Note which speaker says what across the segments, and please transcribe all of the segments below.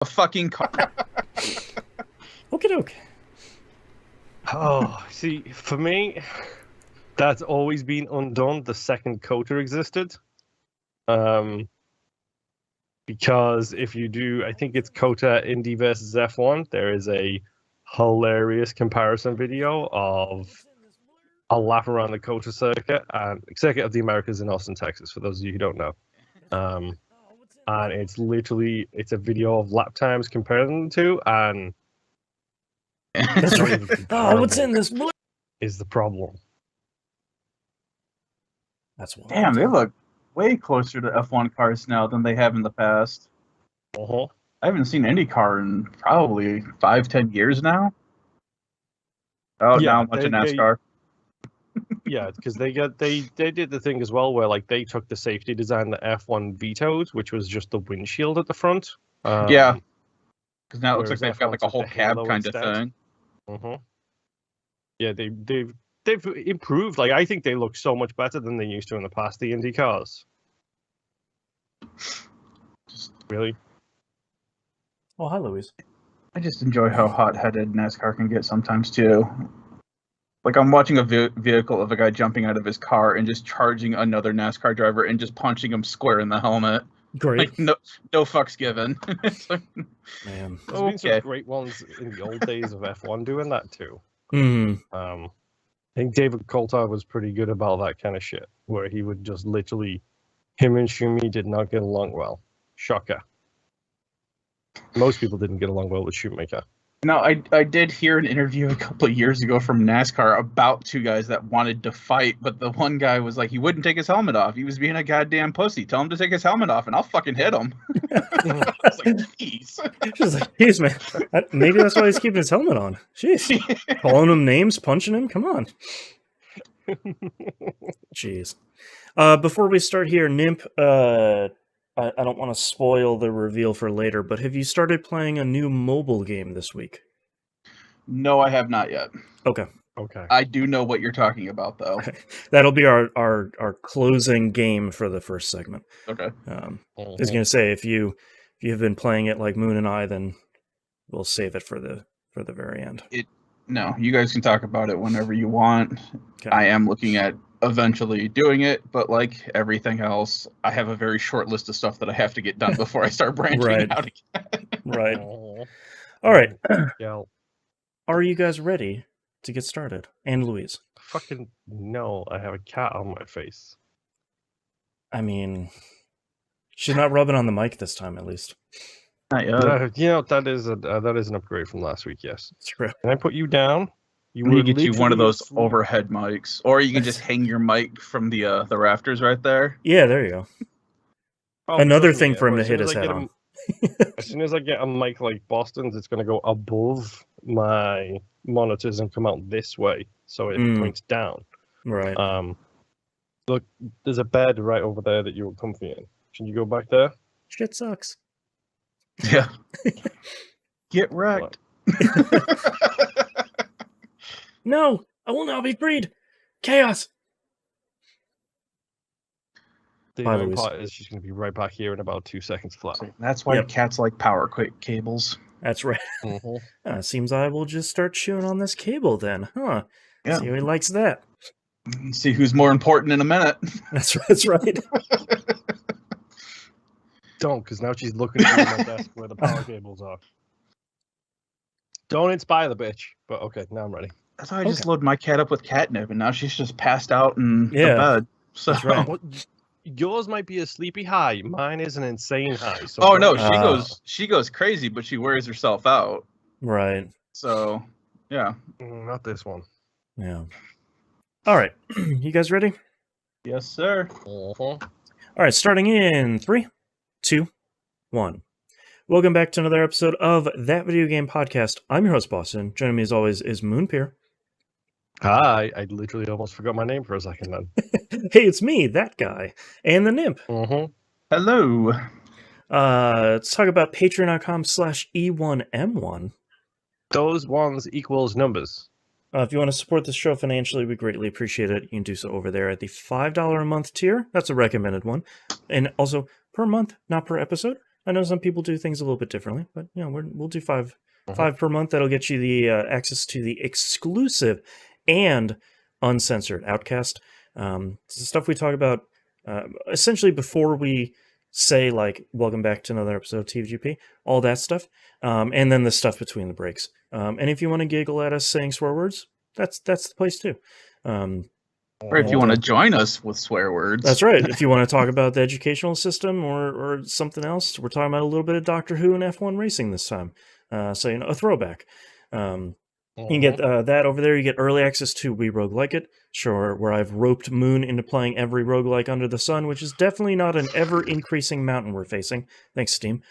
Speaker 1: A fucking car.
Speaker 2: Okie doke.
Speaker 3: Oh, see, for me, that's always been undone the second Kota existed. Because if you do, I think it's Kota Indy versus F1, there is a hilarious comparison video of a lap around the Kota circuit and circuit of the Americas in Austin, Texas, for those of you who don't know. And it's a video of lap times comparing the two, and
Speaker 2: That's right. Oh, what's in this blue?
Speaker 3: Is the problem.
Speaker 2: That's wild.
Speaker 1: Damn, they look way closer to F1 cars now than they have in the past.
Speaker 3: Uh-huh.
Speaker 1: I haven't seen any car in probably 5-10 years now. Oh,
Speaker 3: Yeah,
Speaker 1: now I'm watching NASCAR.
Speaker 3: Yeah, because they did the thing as well where like they took the safety design that F1 vetoed, which was just the windshield at the front.
Speaker 1: Yeah, because now it looks like
Speaker 3: whereas
Speaker 1: they've got
Speaker 3: F1
Speaker 1: like a
Speaker 3: took
Speaker 1: whole
Speaker 3: the
Speaker 1: cab
Speaker 3: halo
Speaker 1: kind of
Speaker 3: instead.
Speaker 1: thing.
Speaker 3: Uh-huh. Yeah, they've improved. Like I think they look so much better than they used to in the past. The Indy cars. Really?
Speaker 2: Oh, hi, Louise.
Speaker 1: I just enjoy how hot-headed NASCAR can get sometimes too. Like I'm watching a vehicle of a guy jumping out of his car and just charging another NASCAR driver and just punching him square in the helmet.
Speaker 2: Great.
Speaker 1: Like no fucks given. It's like,
Speaker 2: Man.
Speaker 3: There's been some great ones in the old days of F1 doing that too.
Speaker 2: Mm-hmm.
Speaker 3: I think David Coulthard was pretty good about that kind of shit, where he would just literally, him and Shumi did not get along well. Shocker. Most people didn't get along well with Shoemaker.
Speaker 1: Now, I did hear an interview a couple of years ago from NASCAR about two guys that wanted to fight, but the one guy was like, he wouldn't take his helmet off. He was being a goddamn pussy. Tell him to take his helmet off, and I'll fucking hit him. I was like, jeez.
Speaker 2: She's like, jeez, man. Maybe that's why he's keeping his helmet on. Jeez. Calling him names, punching him? Come on. Jeez. Before we start here, Nimp, I don't want to spoil the reveal for later, but have you started playing a new mobile game this week?
Speaker 1: No, I have not yet.
Speaker 2: Okay.
Speaker 1: I do know what you're talking about, though.
Speaker 2: That'll be our closing game for the first segment.
Speaker 1: Okay.
Speaker 2: I was going to say, if you have been playing it like Moon and I, then we'll save it for the very end.
Speaker 1: No, you guys can talk about it whenever you want.
Speaker 2: Okay.
Speaker 1: I am looking at eventually doing it, but like everything else, I have a very short list of stuff that I have to get done before I start branching out again.
Speaker 2: Right. All right.
Speaker 3: Yeah.
Speaker 2: Are you guys ready to get started? And Louise?
Speaker 3: Fucking no, I have a cat on my face.
Speaker 2: I mean, she's not rubbing on the mic this time, at least.
Speaker 1: Not yet.
Speaker 3: That is an upgrade from last week. Yes,
Speaker 2: it's true.
Speaker 3: Can I put you down?
Speaker 1: You get you one of those overhead mics, or you can just hang your mic from the rafters right there.
Speaker 2: Yeah, there you go. Another thing for him to hit his head on.
Speaker 3: As soon as I get a mic like Boston's, it's going to go above my monitors and come out this way, so it points down.
Speaker 2: Right.
Speaker 3: Look, there's a bed right over there that you were comfy in. Can you go back there?
Speaker 2: Shit sucks.
Speaker 1: Yeah. Get wrecked.
Speaker 2: No, I will now be freed. Chaos.
Speaker 3: The other part is she's going to be right back here in about 2 seconds flat.
Speaker 1: That's why cats like power cables.
Speaker 2: That's right. Seems I will just start chewing on this cable then, huh?
Speaker 1: Yeah.
Speaker 2: See who likes that.
Speaker 1: See who's more important in a minute.
Speaker 2: That's right.
Speaker 3: Don't, because now she's looking at my desk where the power cables are. Don't inspire the bitch. But okay, now I'm ready.
Speaker 1: I thought I just loaded my cat up with catnip, and now she's just passed out in the bed. So.
Speaker 2: That's right.
Speaker 3: Yours might be a sleepy high. Mine is an insane high. So
Speaker 1: oh no, she goes crazy, but she wears herself out.
Speaker 2: Right.
Speaker 1: So yeah.
Speaker 3: Not this one.
Speaker 2: Yeah. All right. You guys ready?
Speaker 1: Yes, sir.
Speaker 2: All right, starting in 3, 2, 1. Welcome back to another episode of That Video Game Podcast. I'm your host, Boston. Joining me as always is Moonpeer.
Speaker 3: Hi, I literally almost forgot my name for a second then.
Speaker 2: Hey, it's me, that guy, and the Nimp.
Speaker 1: Hello.
Speaker 2: Let's talk about patreon.com/E1M1.
Speaker 3: Those ones equals numbers.
Speaker 2: If you want to support this show financially, we greatly appreciate it. You can do so over there at the $5 a month tier. That's a recommended one. And also per month, not per episode. I know some people do things a little bit differently, but we'll do five
Speaker 3: Mhm.
Speaker 2: per month. That'll get you the access to the exclusive and uncensored Outcast. It's the stuff we talk about essentially before we say like welcome back to another episode of TVGP, all that stuff, and then the stuff between the breaks. And if you want to giggle at us saying swear words, that's the place too.
Speaker 1: Or if you want to join us with swear words.
Speaker 2: That's right. If you want to talk about the educational system or something else, we're talking about a little bit of Doctor Who and F1 racing this time. So, a throwback. You can get that over there. You get early access to We Roguelike It, sure, where I've roped Moon into playing every roguelike under the sun, which is definitely not an ever-increasing mountain we're facing. Thanks, Steam.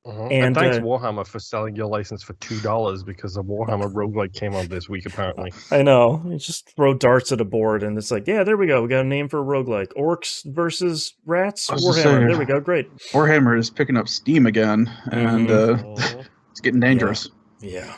Speaker 3: And thanks Warhammer for selling your license for $2 because the Warhammer roguelike came out this week, apparently.
Speaker 2: I know. You just throw darts at a board and it's like, yeah, there we go. We got a name for a roguelike. Orcs versus rats? Warhammer. There we go. Great.
Speaker 1: Warhammer is picking up steam again, and it's getting dangerous.
Speaker 2: Yeah.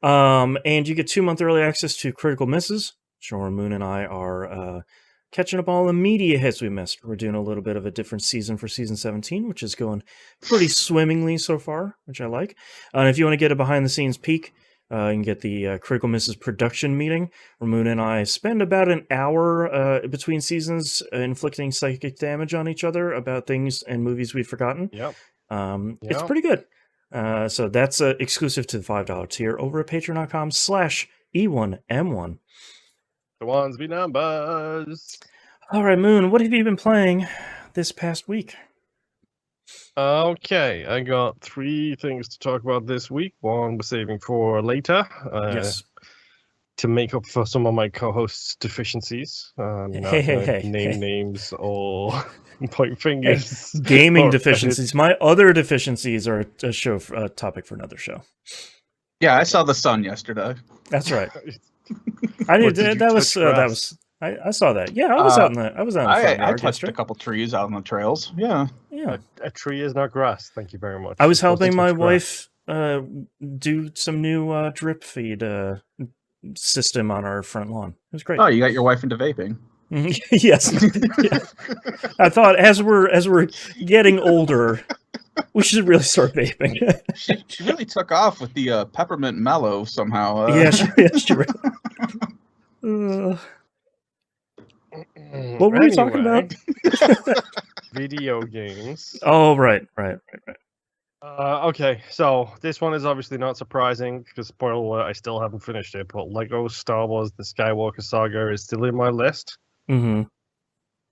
Speaker 2: And you get 2-month early access to Critical Misses. Sure, Moon and I are catching up all the media hits we missed. We're doing a little bit of a different season for season 17, which is going pretty swimmingly so far, which I like. And if you want to get a behind-the-scenes peek, you can get the Critical Misses production meeting, where Moon and I spend about an hour between seasons inflicting psychic damage on each other about things and movies we've forgotten.
Speaker 3: Yep.
Speaker 2: It's pretty good. So that's exclusive to the $5 tier over at patreon.com/E1M1.
Speaker 3: The ones be numbers.
Speaker 2: All right, Moon, what have you been playing this past week?
Speaker 3: Okay, I got 3 things to talk about this week. One we're saving for later.
Speaker 2: Yes.
Speaker 3: To make up for some of my co-hosts' deficiencies. Name names or point fingers.
Speaker 2: Gaming deficiencies. My other deficiencies are a topic for another show.
Speaker 1: Yeah, I saw the sun yesterday.
Speaker 2: That's right. I saw that. Yeah, I was out in the front yard.
Speaker 1: I touched a couple trees out on the trails. Yeah.
Speaker 3: A tree is not grass. Thank you very much.
Speaker 2: I was helping my wife do some new drip feed system on our front lawn. It was great.
Speaker 1: Oh, you got your wife into vaping.
Speaker 2: Yes. Yeah. I thought as we're getting older, we should really start vaping.
Speaker 1: She really took off with the peppermint mellow somehow.
Speaker 2: Yeah, she really. What were we talking about?
Speaker 3: Video games.
Speaker 2: Oh, right.
Speaker 3: Okay, so this one is obviously not surprising because, spoiler alert, I still haven't finished it, but Lego Star Wars The Skywalker Saga is still in my list.
Speaker 2: Mm-hmm.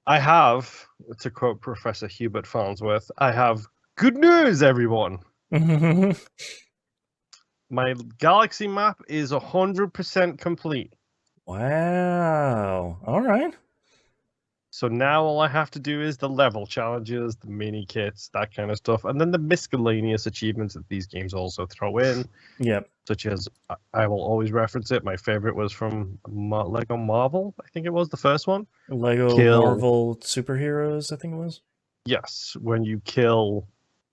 Speaker 3: I have, to quote Professor Hubert Farnsworth, I have good news, everyone!
Speaker 2: Mm-hmm.
Speaker 3: My galaxy map is 100% complete.
Speaker 2: Wow. All right.
Speaker 3: So now all I have to do is the level challenges, the mini kits, that kind of stuff, and then the miscellaneous achievements that these games also throw in.
Speaker 2: Yep.
Speaker 3: Such as, I will always reference it. My favorite was from Lego Marvel. I think it was the first one.
Speaker 2: Lego Marvel Superheroes, I think it was.
Speaker 3: Yes. When you kill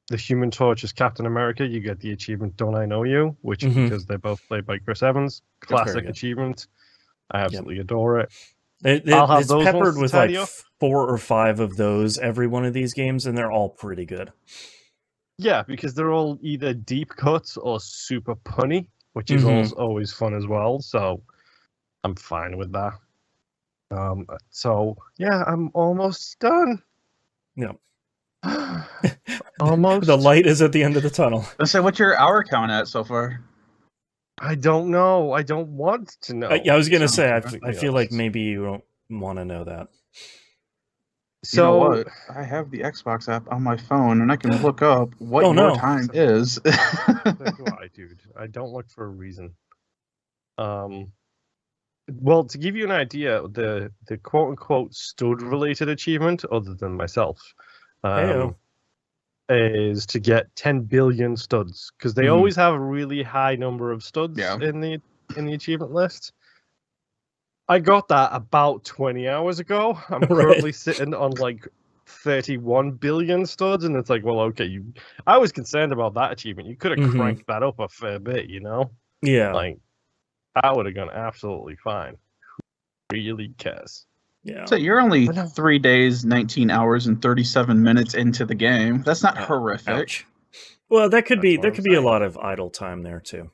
Speaker 3: the Human Torch as Captain America, you get the achievement Don't I Know You, which because they're both played by Chris Evans. Classic achievement. I absolutely adore it.
Speaker 2: It's peppered with like 4 or 5 of those every one of these games, and they're all pretty good.
Speaker 3: Yeah, because they're all either deep cuts or super punny, which is always fun as well. So I'm fine with that. So yeah, I'm almost done.
Speaker 2: Yeah.
Speaker 3: Almost.
Speaker 2: The light is at the end of the tunnel.
Speaker 1: Let's say, what's your hour count at so far?
Speaker 3: I don't know. I don't want to know.
Speaker 2: I was going to say, I feel like maybe you don't want to know that.
Speaker 1: So, you know what? I have the Xbox app on my phone, and I can look up what your time is.
Speaker 3: That's why, dude. I don't look for a reason. Well, to give you an idea, the quote-unquote stud-related achievement, other than myself, is to get 10 billion studs, because they always have a really high number of studs in the achievement list. I got that about 20 hours ago. I'm currently sitting on like 31 billion studs, and it's like, well, okay, I was concerned about that achievement. You could have cranked that up a fair bit, you know?
Speaker 2: Yeah.
Speaker 3: Like, that would have gone absolutely fine. Who really cares?
Speaker 2: Yeah.
Speaker 1: So you're only
Speaker 3: I know.
Speaker 1: 3 days, 19 hours, and 37 minutes into the game. That's not horrific.
Speaker 2: Ouch. Well, that could
Speaker 3: That's
Speaker 2: be
Speaker 3: what
Speaker 2: there
Speaker 3: I'm
Speaker 2: could be a
Speaker 3: saying.
Speaker 2: lot of idle time there too.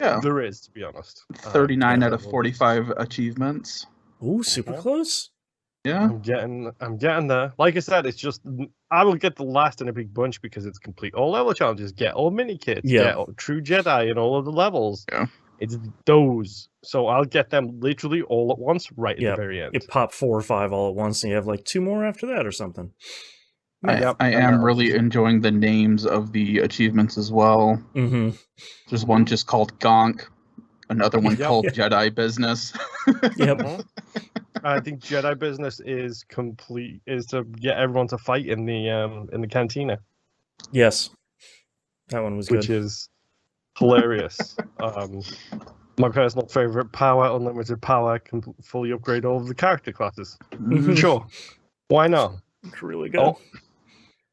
Speaker 1: Yeah.
Speaker 3: There is, to be honest.
Speaker 1: 39
Speaker 2: yeah,
Speaker 1: out of 45 achievements.
Speaker 2: Ooh, super close.
Speaker 1: Yeah.
Speaker 3: I'm getting there. Like I said, it's just I will get the last in a big bunch because it's complete all level challenges, get all mini kits,
Speaker 2: Yeah.
Speaker 3: get all True Jedi in all of the levels.
Speaker 1: Yeah.
Speaker 3: It's those. So I'll get them literally all at once right at the very end.
Speaker 2: You pop 4 or 5 all at once, and you have like 2 more after that or something.
Speaker 1: I am really enjoying the names of the achievements as well.
Speaker 2: Mm-hmm.
Speaker 1: There's one just called Gonk, another one
Speaker 3: Yep.
Speaker 1: called Jedi Business.
Speaker 2: Yep.
Speaker 3: I think Jedi Business is to get everyone to fight in the cantina,
Speaker 2: Yes. That one was
Speaker 3: which
Speaker 2: good.
Speaker 3: is hilarious. My personal favorite power, unlimited power, can fully upgrade all of the character classes.
Speaker 2: Mhm.
Speaker 3: Sure, why not?
Speaker 2: It's really good.
Speaker 3: Oh,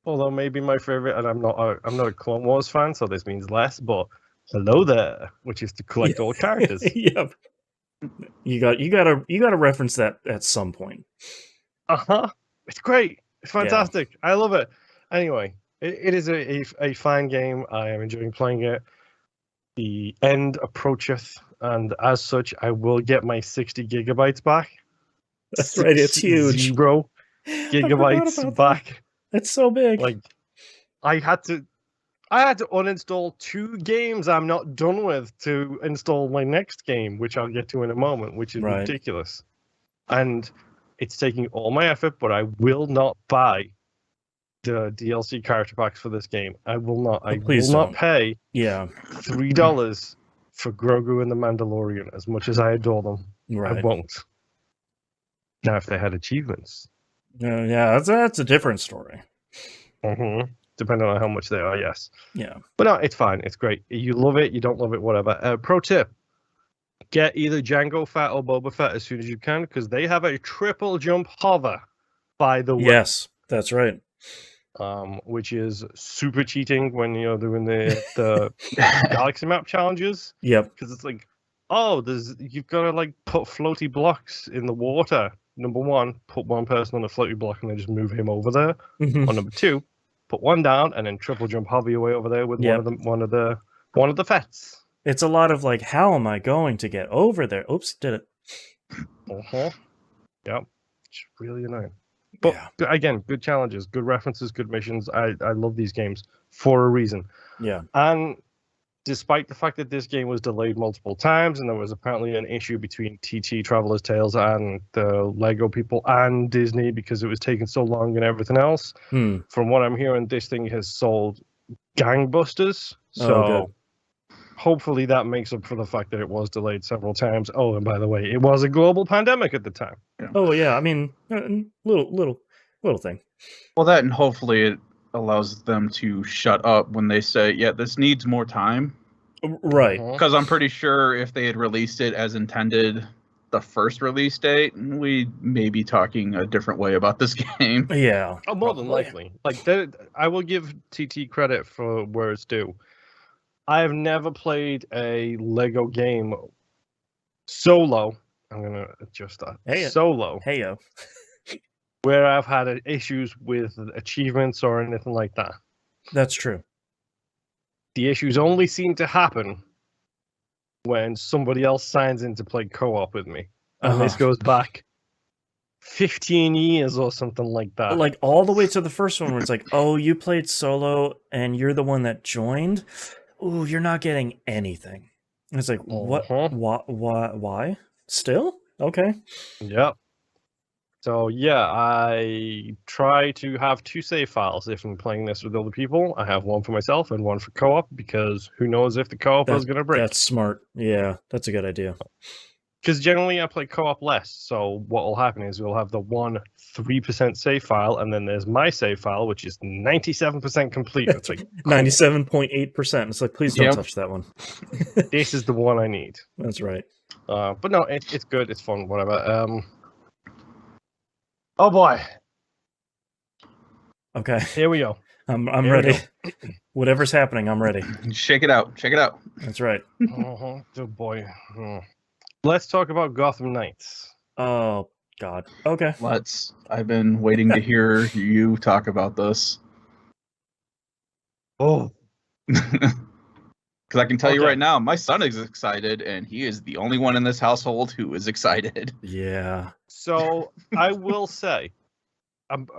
Speaker 3: although maybe my favorite, and I'm not a Clone Wars fan, so this means less. But hello there, which is to collect all characters.
Speaker 2: Yep. You gotta reference that at some point.
Speaker 3: It's great. It's fantastic. I love it. Anyway, it is a fine game. I am enjoying playing it. The end approacheth, and as such, I will get my 60 gigabytes back.
Speaker 2: That's right. It's huge.
Speaker 3: 0
Speaker 2: I forgot
Speaker 3: gigabytes
Speaker 2: about
Speaker 3: back.
Speaker 2: that. It's so big.
Speaker 3: Like, I had to uninstall 2 games I'm not done with to install my next game, which I'll get to in a moment, which is
Speaker 2: Right.
Speaker 3: ridiculous. And it's taking all my effort, but I will not buy the DLC character packs for this game. I will not. I
Speaker 2: please
Speaker 3: will not
Speaker 2: don't.
Speaker 3: pay
Speaker 2: Yeah.
Speaker 3: $3 for Grogu and the Mandalorian, as much as I adore them. I
Speaker 2: Right.
Speaker 3: won't. Now, if they had achievements,
Speaker 2: Yeah. That's a different story.
Speaker 3: depending on how much they are, yes.
Speaker 2: Yeah.
Speaker 3: But no, it's fine. It's great. You love it. You don't love it, whatever. Pro tip: get either Jango Fett or Boba Fett as soon as you can, because they have a triple jump hover. By the way,
Speaker 2: Yes, that's right.
Speaker 3: which is super cheating when you're doing the galaxy map challenges.
Speaker 2: Yep.
Speaker 3: Because it's like, oh, you've got to like put floaty blocks in the water. Number 1, put one person on a floaty block and then just move him over there.
Speaker 2: Mhm.
Speaker 3: Or number 2, put one down and then triple jump hover your way over there with
Speaker 2: Yep.
Speaker 3: one of the fets.
Speaker 2: It's a lot of like, how am I going to get over there? Oops, did it.
Speaker 3: Yep. It's really annoying. But again, good challenges, good references, good missions. I love these games for a reason.
Speaker 2: Yeah.
Speaker 3: And despite the fact that this game was delayed multiple times, and there was apparently an issue between TT Traveler's Tales and the Lego people and Disney because it was taking so long and everything else, from what I'm hearing, this thing has sold gangbusters. So hopefully that makes up for the fact that it was delayed several times. Oh, and by the way, it was a global pandemic at the time.
Speaker 2: Oh yeah, I mean, little thing.
Speaker 1: Well, that and hopefully it allows them to shut up when they say, yeah, this needs more time.
Speaker 2: Right.
Speaker 1: Because I'm pretty sure if they had released it as intended the first release date, we may be talking a different way about this game.
Speaker 2: Yeah.
Speaker 3: Oh, more than likely. Like, I will give TT credit for where it's due. I have never played a Lego game solo. I'm going to adjust that. Solo.
Speaker 2: Hey, yo.
Speaker 3: Where I've had issues with achievements or anything like that.
Speaker 2: That's true.
Speaker 3: The issues only seem to happen when somebody else signs in to play co-op with me. And this goes back 15 years or something like that.
Speaker 2: Like all the way to the first one where it's like, oh, you played solo and you're the one that joined? Ooh, you're not getting anything. And it's like, what? Why? Still? Okay.
Speaker 3: Yep. So yeah, I try to have 2 save files if I'm playing this with other people. I have one for myself and one for co-op because who knows if the co-op is going to break.
Speaker 2: That's smart. Yeah, that's a good idea.
Speaker 3: Because generally I play co-op less. So what will happen is we'll have the 3% save file, and then there's my save file, which is 97% complete. It's like
Speaker 2: 97.8%. It's like, please don't touch that one.
Speaker 3: This is the one I need.
Speaker 2: That's right.
Speaker 3: But no, it's good. It's fun. Whatever. Oh boy.
Speaker 2: Okay.
Speaker 3: Here we go.
Speaker 2: I'm ready. Whatever's happening, I'm ready.
Speaker 1: Shake it out. Check it out.
Speaker 2: That's right.
Speaker 3: Oh boy. Let's talk about Gotham Knights.
Speaker 2: Oh God. Okay.
Speaker 1: I've been waiting to hear you talk about this.
Speaker 3: Oh,
Speaker 1: Because I can tell you
Speaker 3: Okay.
Speaker 1: right now, my son is excited, and he is the only one in this household who is excited.
Speaker 2: Yeah.
Speaker 3: so I will say,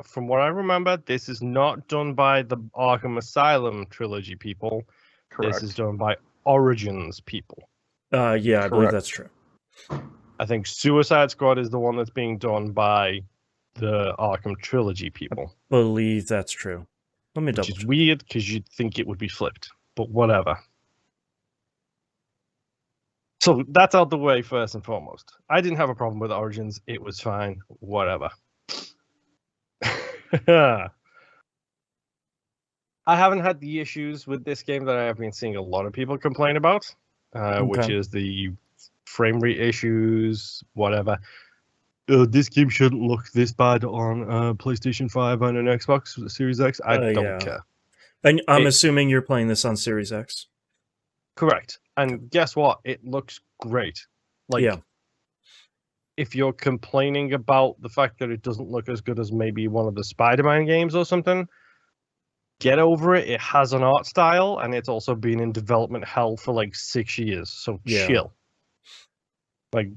Speaker 3: from what I remember, this is not done by the Arkham Asylum trilogy people.
Speaker 1: Correct.
Speaker 3: This is done by Origins people.
Speaker 2: Yeah, I believe that's true.
Speaker 3: I think Suicide Squad is the one that's being done by the Arkham trilogy people.
Speaker 2: Believe that's true. Let me
Speaker 3: Which
Speaker 2: double
Speaker 3: is
Speaker 2: check.
Speaker 3: weird because you'd think it would be flipped, but whatever. So that's out the way first and foremost. I didn't have a problem with Origins. It was fine. Whatever. I haven't had the issues with this game that I have been seeing a lot of people complain about, which
Speaker 2: Okay.
Speaker 3: is the frame rate issues, whatever. This game shouldn't look this bad on PlayStation 5 and an Xbox Series X. I don't care.
Speaker 2: And I'm assuming you're playing this on Series X.
Speaker 3: Correct. And guess what? It looks great. If you're complaining about the fact that it doesn't look as good as maybe one of the Spider-Man games or something, get over it. It has an art style, and it's also been in development hell for like 6 years. So chill. Like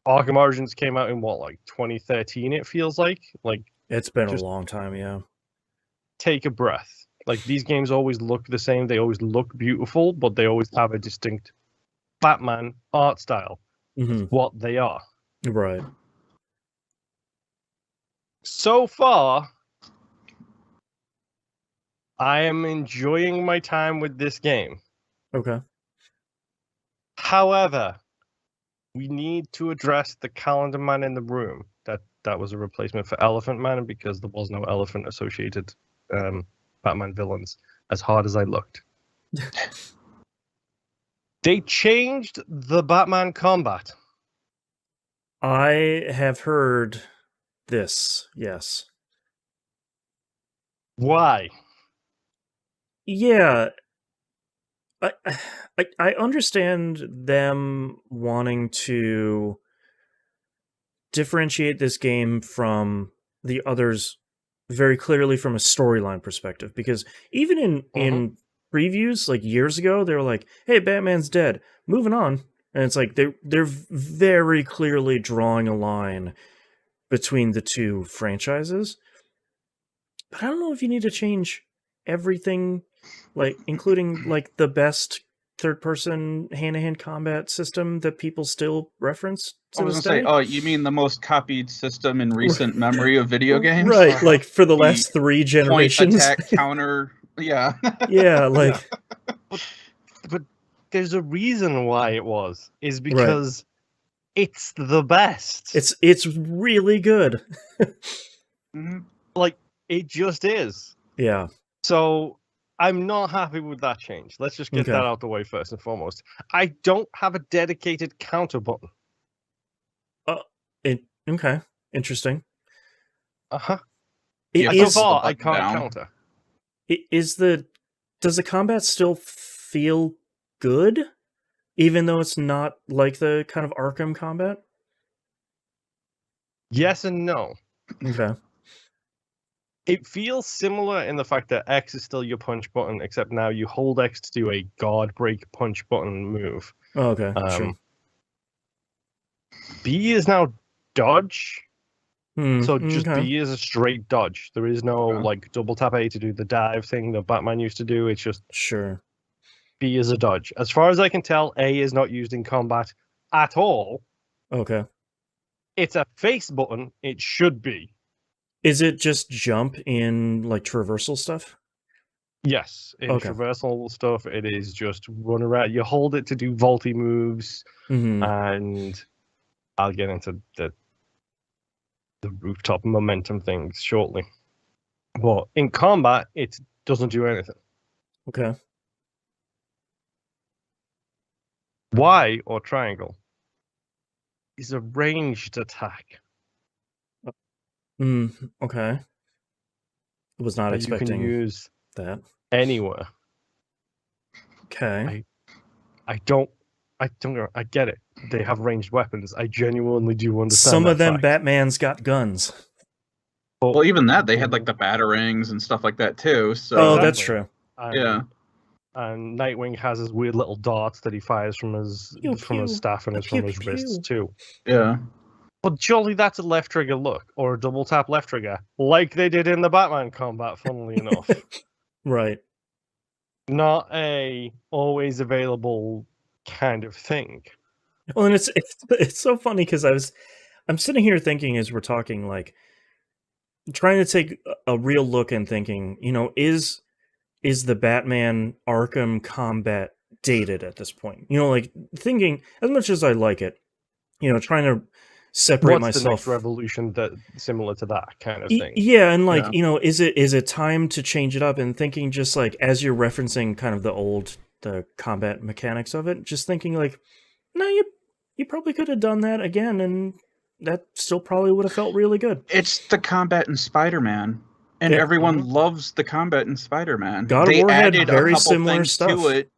Speaker 3: Arkham Origins came out in what, like 2013? It feels like
Speaker 2: It's been a long time. Yeah.
Speaker 3: Take a breath. Like these games always look the same. They always look beautiful, but they always have a distinct Batman art style.
Speaker 2: Mm-hmm.
Speaker 3: What they are.
Speaker 2: Right.
Speaker 3: So far, I am enjoying my time with this game.
Speaker 2: Okay.
Speaker 3: However, we need to address the Calendar Man in the room. That was a replacement for Elephant Man because there was no elephant associated Batman villains, as hard as I looked. They changed the Batman combat.
Speaker 2: I have heard this, yes.
Speaker 3: Why?
Speaker 2: Yeah. I understand them wanting to differentiate this game from the others very clearly from a storyline perspective, because even in previews like years ago, they were like, hey, Batman's dead, moving on. And it's like they're very clearly drawing a line between the two franchises. But I don't know if you need to change everything, like including like the best third-person hand-to-hand combat system that people still reference to
Speaker 1: I was
Speaker 2: this
Speaker 1: gonna
Speaker 2: day.
Speaker 1: say, oh, you mean the most copied system in recent memory of video games?
Speaker 2: Right, like for the
Speaker 1: The
Speaker 2: last 3 generations.
Speaker 1: Point, attack, counter, yeah.
Speaker 2: Yeah, like...
Speaker 3: Yeah. But there's a reason why it was. Is because it's the best.
Speaker 2: It's really good.
Speaker 1: Mm-hmm.
Speaker 3: Like, it just is.
Speaker 2: Yeah.
Speaker 3: So I'm not happy with that change. Let's just get that out the way first and foremost. I don't have a dedicated counter button.
Speaker 2: Okay. Interesting.
Speaker 3: Uh-huh.
Speaker 1: So
Speaker 3: far, I can't counter.
Speaker 2: Does the combat still feel good, even though it's not like the kind of Arkham combat?
Speaker 3: Yes and no.
Speaker 2: Okay.
Speaker 3: It feels similar in the fact that X is still your punch button, except now you hold X to do a guard break punch button move.
Speaker 2: Oh, okay, sure.
Speaker 3: B is now dodge. So just
Speaker 2: okay.
Speaker 3: B is a straight dodge. There is no like double tap A to do the dive thing that Batman used to do. It's just B is a dodge. As far as I can tell, A is not used in combat at all.
Speaker 2: Okay.
Speaker 3: It's a face button. It should be.
Speaker 2: Is it just jump in like traversal stuff?
Speaker 3: Yes, in traversal stuff, it is just run around. You hold it to do vaulty moves, and I'll get into the rooftop momentum things shortly. But in combat, it doesn't do anything.
Speaker 2: Okay.
Speaker 3: Y or triangle is a ranged attack.
Speaker 2: Okay. I was not expecting
Speaker 3: you can use
Speaker 2: that
Speaker 3: anywhere.
Speaker 2: Okay.
Speaker 3: I don't I don't know. I get it. They have ranged weapons. I genuinely do understand.
Speaker 2: Some of
Speaker 3: that
Speaker 2: them
Speaker 3: fact.
Speaker 2: Batman's got guns.
Speaker 1: Well, even that, they had like the batarangs and stuff like that too. So
Speaker 2: Oh, that's
Speaker 3: Exactly.
Speaker 2: true.
Speaker 1: yeah.
Speaker 3: And Nightwing has his weird little darts that he fires from his
Speaker 2: Pew, pew.
Speaker 3: staff and
Speaker 2: Pew,
Speaker 3: from his
Speaker 2: pew,
Speaker 3: wrists
Speaker 2: pew.
Speaker 3: too.
Speaker 1: Yeah.
Speaker 3: But surely that's a left trigger look or a double tap left trigger, like they did in the Batman combat. Funnily enough,
Speaker 2: Right.
Speaker 3: not a always available kind of thing.
Speaker 2: Well, and it's so funny because I'm sitting here thinking as we're talking, like trying to take a real look and thinking, is the Batman Arkham combat dated at this point? Like thinking, as much as I like it, trying to separate
Speaker 3: What's the next
Speaker 2: myself.
Speaker 3: revolution that similar to that kind of thing?
Speaker 2: Yeah, and like,
Speaker 1: Yeah.
Speaker 2: is it time to change it up? And thinking just like as you're referencing kind of the combat mechanics of it, just thinking like, no, you probably could have done that again, and that still probably would have felt really good.
Speaker 1: It's the combat in Spider-Man. And
Speaker 2: Yeah.
Speaker 1: everyone loves the combat in Spider-Man.
Speaker 2: God of
Speaker 1: They
Speaker 2: War had
Speaker 1: added
Speaker 2: very
Speaker 1: a couple
Speaker 2: similar
Speaker 1: things
Speaker 2: stuff.
Speaker 1: to it,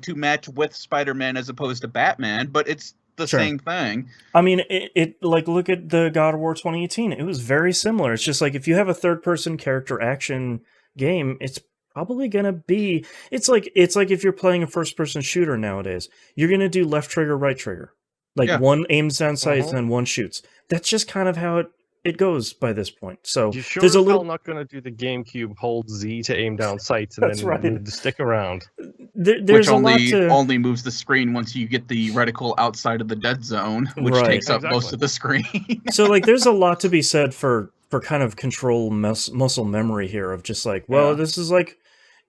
Speaker 1: to match with Spider-Man as opposed to Batman, but it's the
Speaker 2: Sure.
Speaker 1: same thing.
Speaker 2: I mean, it like look at the God of War 2018. It was very similar. It's just like if you have a third-person character action game, it's probably gonna be. It's like if you're playing a first-person shooter nowadays, you're gonna do left trigger, right trigger. Like
Speaker 1: Yeah.
Speaker 2: one aims down sights and then one shoots. That's just kind of how it goes by this point. So
Speaker 3: You sure
Speaker 2: there's a
Speaker 3: as hell
Speaker 2: little.
Speaker 3: not going to do the GameCube hold Z to aim down sights and
Speaker 2: That's
Speaker 3: then
Speaker 2: right.
Speaker 3: move the stick around.
Speaker 2: There's
Speaker 1: Which
Speaker 2: a lot to.
Speaker 1: only moves the screen once you get the reticle outside of the dead zone, which
Speaker 2: Right.
Speaker 1: takes up most
Speaker 3: Exactly.
Speaker 1: of the screen.
Speaker 2: So like there's a lot to be said for kind of control muscle memory here of just like, well,
Speaker 1: Yeah.
Speaker 2: this is like,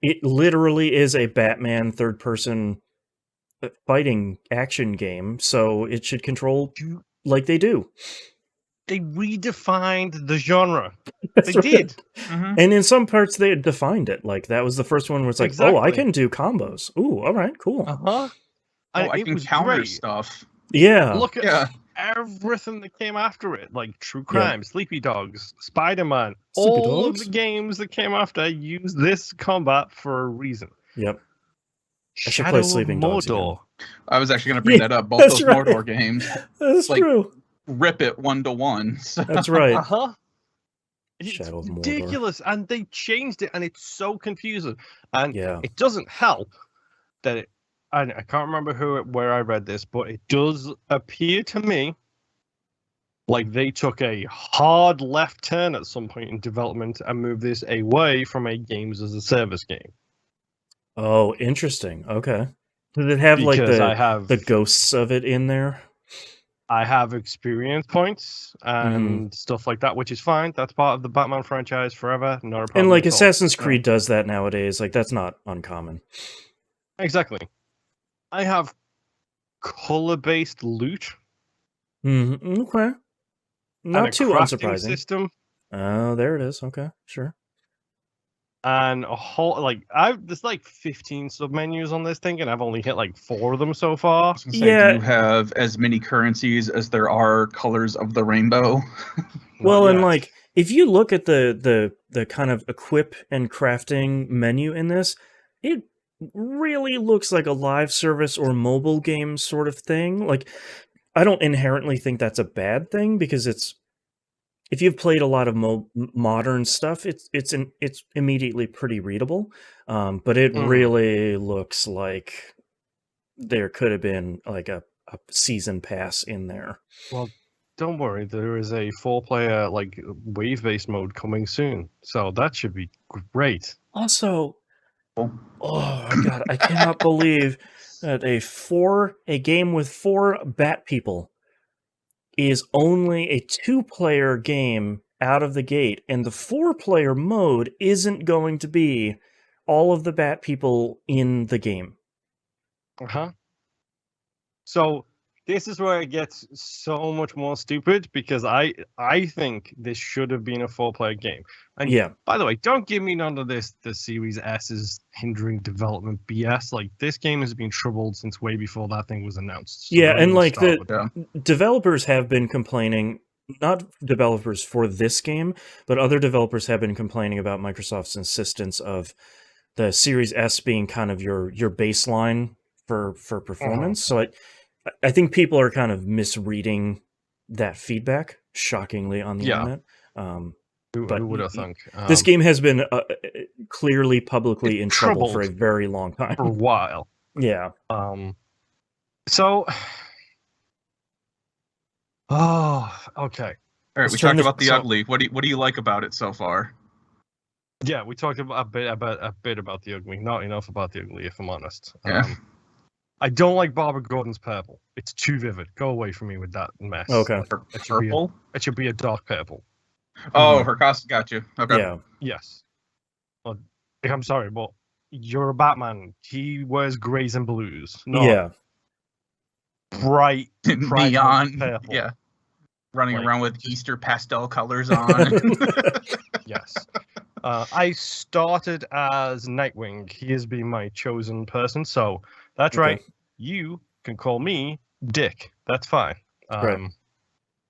Speaker 2: it literally is a Batman third person fighting action game, so it should control like they do.
Speaker 3: They redefined the genre.
Speaker 2: That's
Speaker 3: They
Speaker 2: right.
Speaker 3: did.
Speaker 1: Mhm.
Speaker 2: And in some parts they had defined it. Like that was the first one where it's like, oh, I
Speaker 3: Exactly.
Speaker 2: can do combos. Ooh, all right, cool.
Speaker 3: Uh-huh.
Speaker 1: Oh,
Speaker 3: And
Speaker 1: I
Speaker 3: it
Speaker 1: can
Speaker 3: was
Speaker 1: counter
Speaker 3: great.
Speaker 1: stuff.
Speaker 2: Yeah.
Speaker 3: Look at
Speaker 1: Yeah.
Speaker 3: everything that came after it, like True
Speaker 2: Yeah.
Speaker 3: Crime, Sleepy Dogs, Spider-Man.
Speaker 2: Sleepy
Speaker 3: All of
Speaker 2: Dogs?
Speaker 3: the games that came after use this combat for a reason.
Speaker 2: Yep. I should
Speaker 3: Shadow
Speaker 2: play
Speaker 3: of
Speaker 2: Sleeping Dogs again.
Speaker 3: Mordor.
Speaker 1: I was actually going to bring
Speaker 2: Yeah,
Speaker 1: that up. Both
Speaker 2: that's
Speaker 1: those
Speaker 2: right.
Speaker 1: Mordor games
Speaker 2: That's
Speaker 1: like-
Speaker 2: true.
Speaker 1: rip it 1-to-1. So.
Speaker 2: That's right.
Speaker 3: Uh-huh. It's
Speaker 2: Shadow of Mordor.
Speaker 3: ridiculous, and they changed it, and it's so confusing. And
Speaker 2: Yeah.
Speaker 3: it doesn't help that it. And I can't remember where I read this, but it does appear to me like they took a hard left turn at some point in development and moved this away from a games as a service game.
Speaker 2: Oh, interesting. Okay. Did it have like
Speaker 3: Because I have
Speaker 2: the ghosts of it in there?
Speaker 3: I have experience points and stuff like that, which is fine. That's part of the Batman franchise forever. Not a problem.
Speaker 2: And like
Speaker 3: at all.
Speaker 2: Assassin's Creed does that nowadays. Like that's not uncommon.
Speaker 3: Exactly. I have color-based loot.
Speaker 2: Okay.
Speaker 3: and
Speaker 2: Not
Speaker 3: a
Speaker 2: too
Speaker 3: crafting
Speaker 2: unsurprising.
Speaker 3: system
Speaker 2: Oh, there it is. Okay, sure.
Speaker 3: and a whole there's like 15 submenus on this thing, and I've only hit like 4 of them so far.
Speaker 1: I was gonna say,
Speaker 2: Yeah.
Speaker 1: do you have as many currencies as there are colors of the rainbow?
Speaker 2: Well,
Speaker 3: Not
Speaker 2: and
Speaker 3: yet.
Speaker 2: like if you look at the kind of equip and crafting menu in this, it really looks like a live service or mobile game sort of thing. Like I don't inherently think that's a bad thing because if you've played a lot of modern stuff, it's immediately pretty readable. But it really looks like there could have been like a season pass in there.
Speaker 3: Well, don't worry, there is a 4-player like wave-based mode coming soon, so that should be great.
Speaker 2: Also, oh my god, I cannot believe that a game with 4 bat people is only a 2-player game out of the gate, and the 4-player mode isn't going to be all of the bat people in the game.
Speaker 3: Uh-huh. So this is where it gets so much more stupid, because I think this should have been a 4-player game. And
Speaker 2: Yeah.
Speaker 3: by the way, don't give me none of this, the Series S is hindering development BS. Like, this game has been troubled since way before that thing was announced. So
Speaker 2: Yeah,
Speaker 3: don't
Speaker 2: and
Speaker 3: even
Speaker 2: like
Speaker 3: start with that.
Speaker 2: developers have been complaining, not developers for this game, but other developers have been complaining about Microsoft's insistence of the Series S being kind of your baseline for performance. So I think people are kind of misreading that feedback, shockingly, on the internet. But
Speaker 3: Who would have thunk?
Speaker 2: This game has been clearly publicly in trouble
Speaker 3: troubled
Speaker 2: for a very long time.
Speaker 3: For a while.
Speaker 2: Yeah.
Speaker 3: So. Oh, okay.
Speaker 1: All right, we talked about the ugly. What do you like about it so far?
Speaker 3: Yeah, we talked about a bit about the ugly. Not enough about the ugly, if I'm honest.
Speaker 1: Yeah.
Speaker 3: I don't like Barbara Gordon's purple. It's too vivid. Go away from me with that mess.
Speaker 2: Okay.
Speaker 1: Purple?
Speaker 3: It should be a dark purple.
Speaker 1: Oh, her costume. Got you. Okay.
Speaker 2: Yeah.
Speaker 3: Yes. Well, I'm sorry, but you're a Batman. He wears grays and blues.
Speaker 2: Yeah.
Speaker 3: Bright
Speaker 1: neon.
Speaker 3: Purple.
Speaker 1: Yeah. Running around with Easter pastel colors on.
Speaker 3: Yes. I started as Nightwing. He has been my chosen person, so that's right. You can call me Dick. That's fine.
Speaker 2: Right.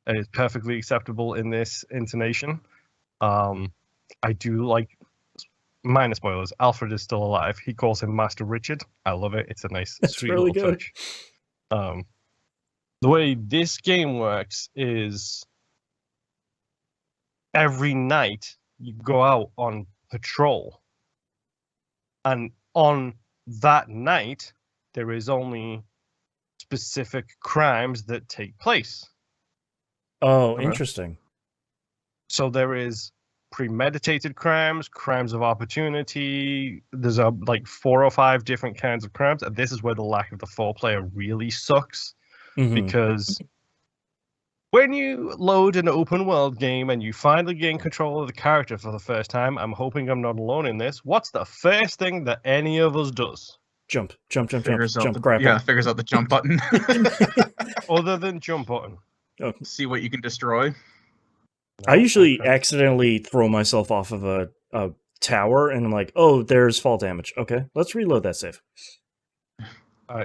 Speaker 3: And it's perfectly acceptable in this intonation. I do like, minor spoilers, Alfred is still alive. He calls him Master Richard. I love it. It's a nice, sweet really little touch. The way this game works is every night you go out on patrol. And on that night, there is only specific crimes that take place.
Speaker 2: Oh, interesting.
Speaker 3: So there is premeditated crimes, crimes of opportunity. There's like 4 or 5 different kinds of crimes. And this is where the lack of the 4-player really sucks. Because when you load an open world game and you finally gain control of the character for the first time, I'm hoping I'm not alone in this. What's the first thing that any of us does?
Speaker 2: Jump, grapple.
Speaker 1: Yeah, figures out the jump button.
Speaker 3: Other than jump button.
Speaker 2: Okay.
Speaker 1: See what you can destroy.
Speaker 2: I usually accidentally throw myself off of a tower and I'm like, oh, there's fall damage. Okay, let's reload that save.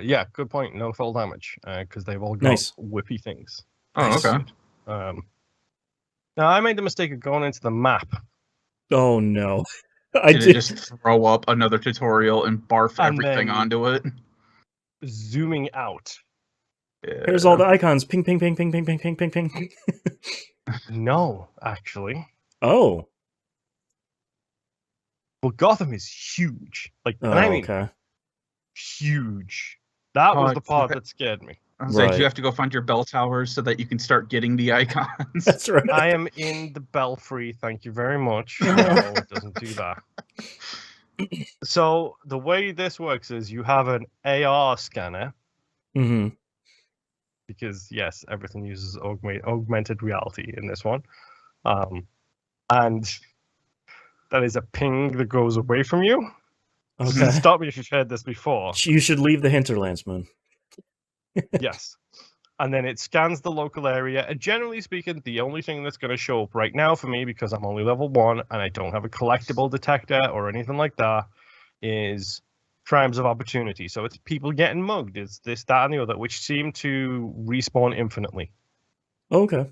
Speaker 3: Yeah, good point. No fall damage, because they've all got whippy things.
Speaker 1: Oh, okay.
Speaker 3: Now, I made the mistake of going into the map.
Speaker 2: Oh, no.
Speaker 1: Did it just throw up another tutorial and barf everything onto it?
Speaker 3: Zooming out.
Speaker 1: Yeah.
Speaker 2: Here's all the icons. Ping, ping, ping, ping, ping, ping, ping, ping, ping.
Speaker 3: No, actually.
Speaker 2: Oh.
Speaker 3: Well, Gotham is huge. Like, and I mean, huge. That was the part that scared me.
Speaker 1: I was like, you have to go find your bell towers so that you can start getting the icons.
Speaker 2: That's right.
Speaker 3: I am in the belfry. Thank you very much. No, it doesn't do that. So the way this works is you have an AR scanner. Because, yes, everything uses augmented reality in this one. And that is a ping that goes away from you.
Speaker 2: Okay.
Speaker 3: Stop me if you've heard this before.
Speaker 2: You should leave the hinterlands, Moon.
Speaker 3: Yes. And then it scans the local area. And generally speaking, the only thing that's going to show up right now for me, because I'm only level 1 and I don't have a collectible detector or anything like that, is crimes of opportunity. So it's people getting mugged. It's this, that, and the other, which seem to respawn infinitely.
Speaker 2: Okay.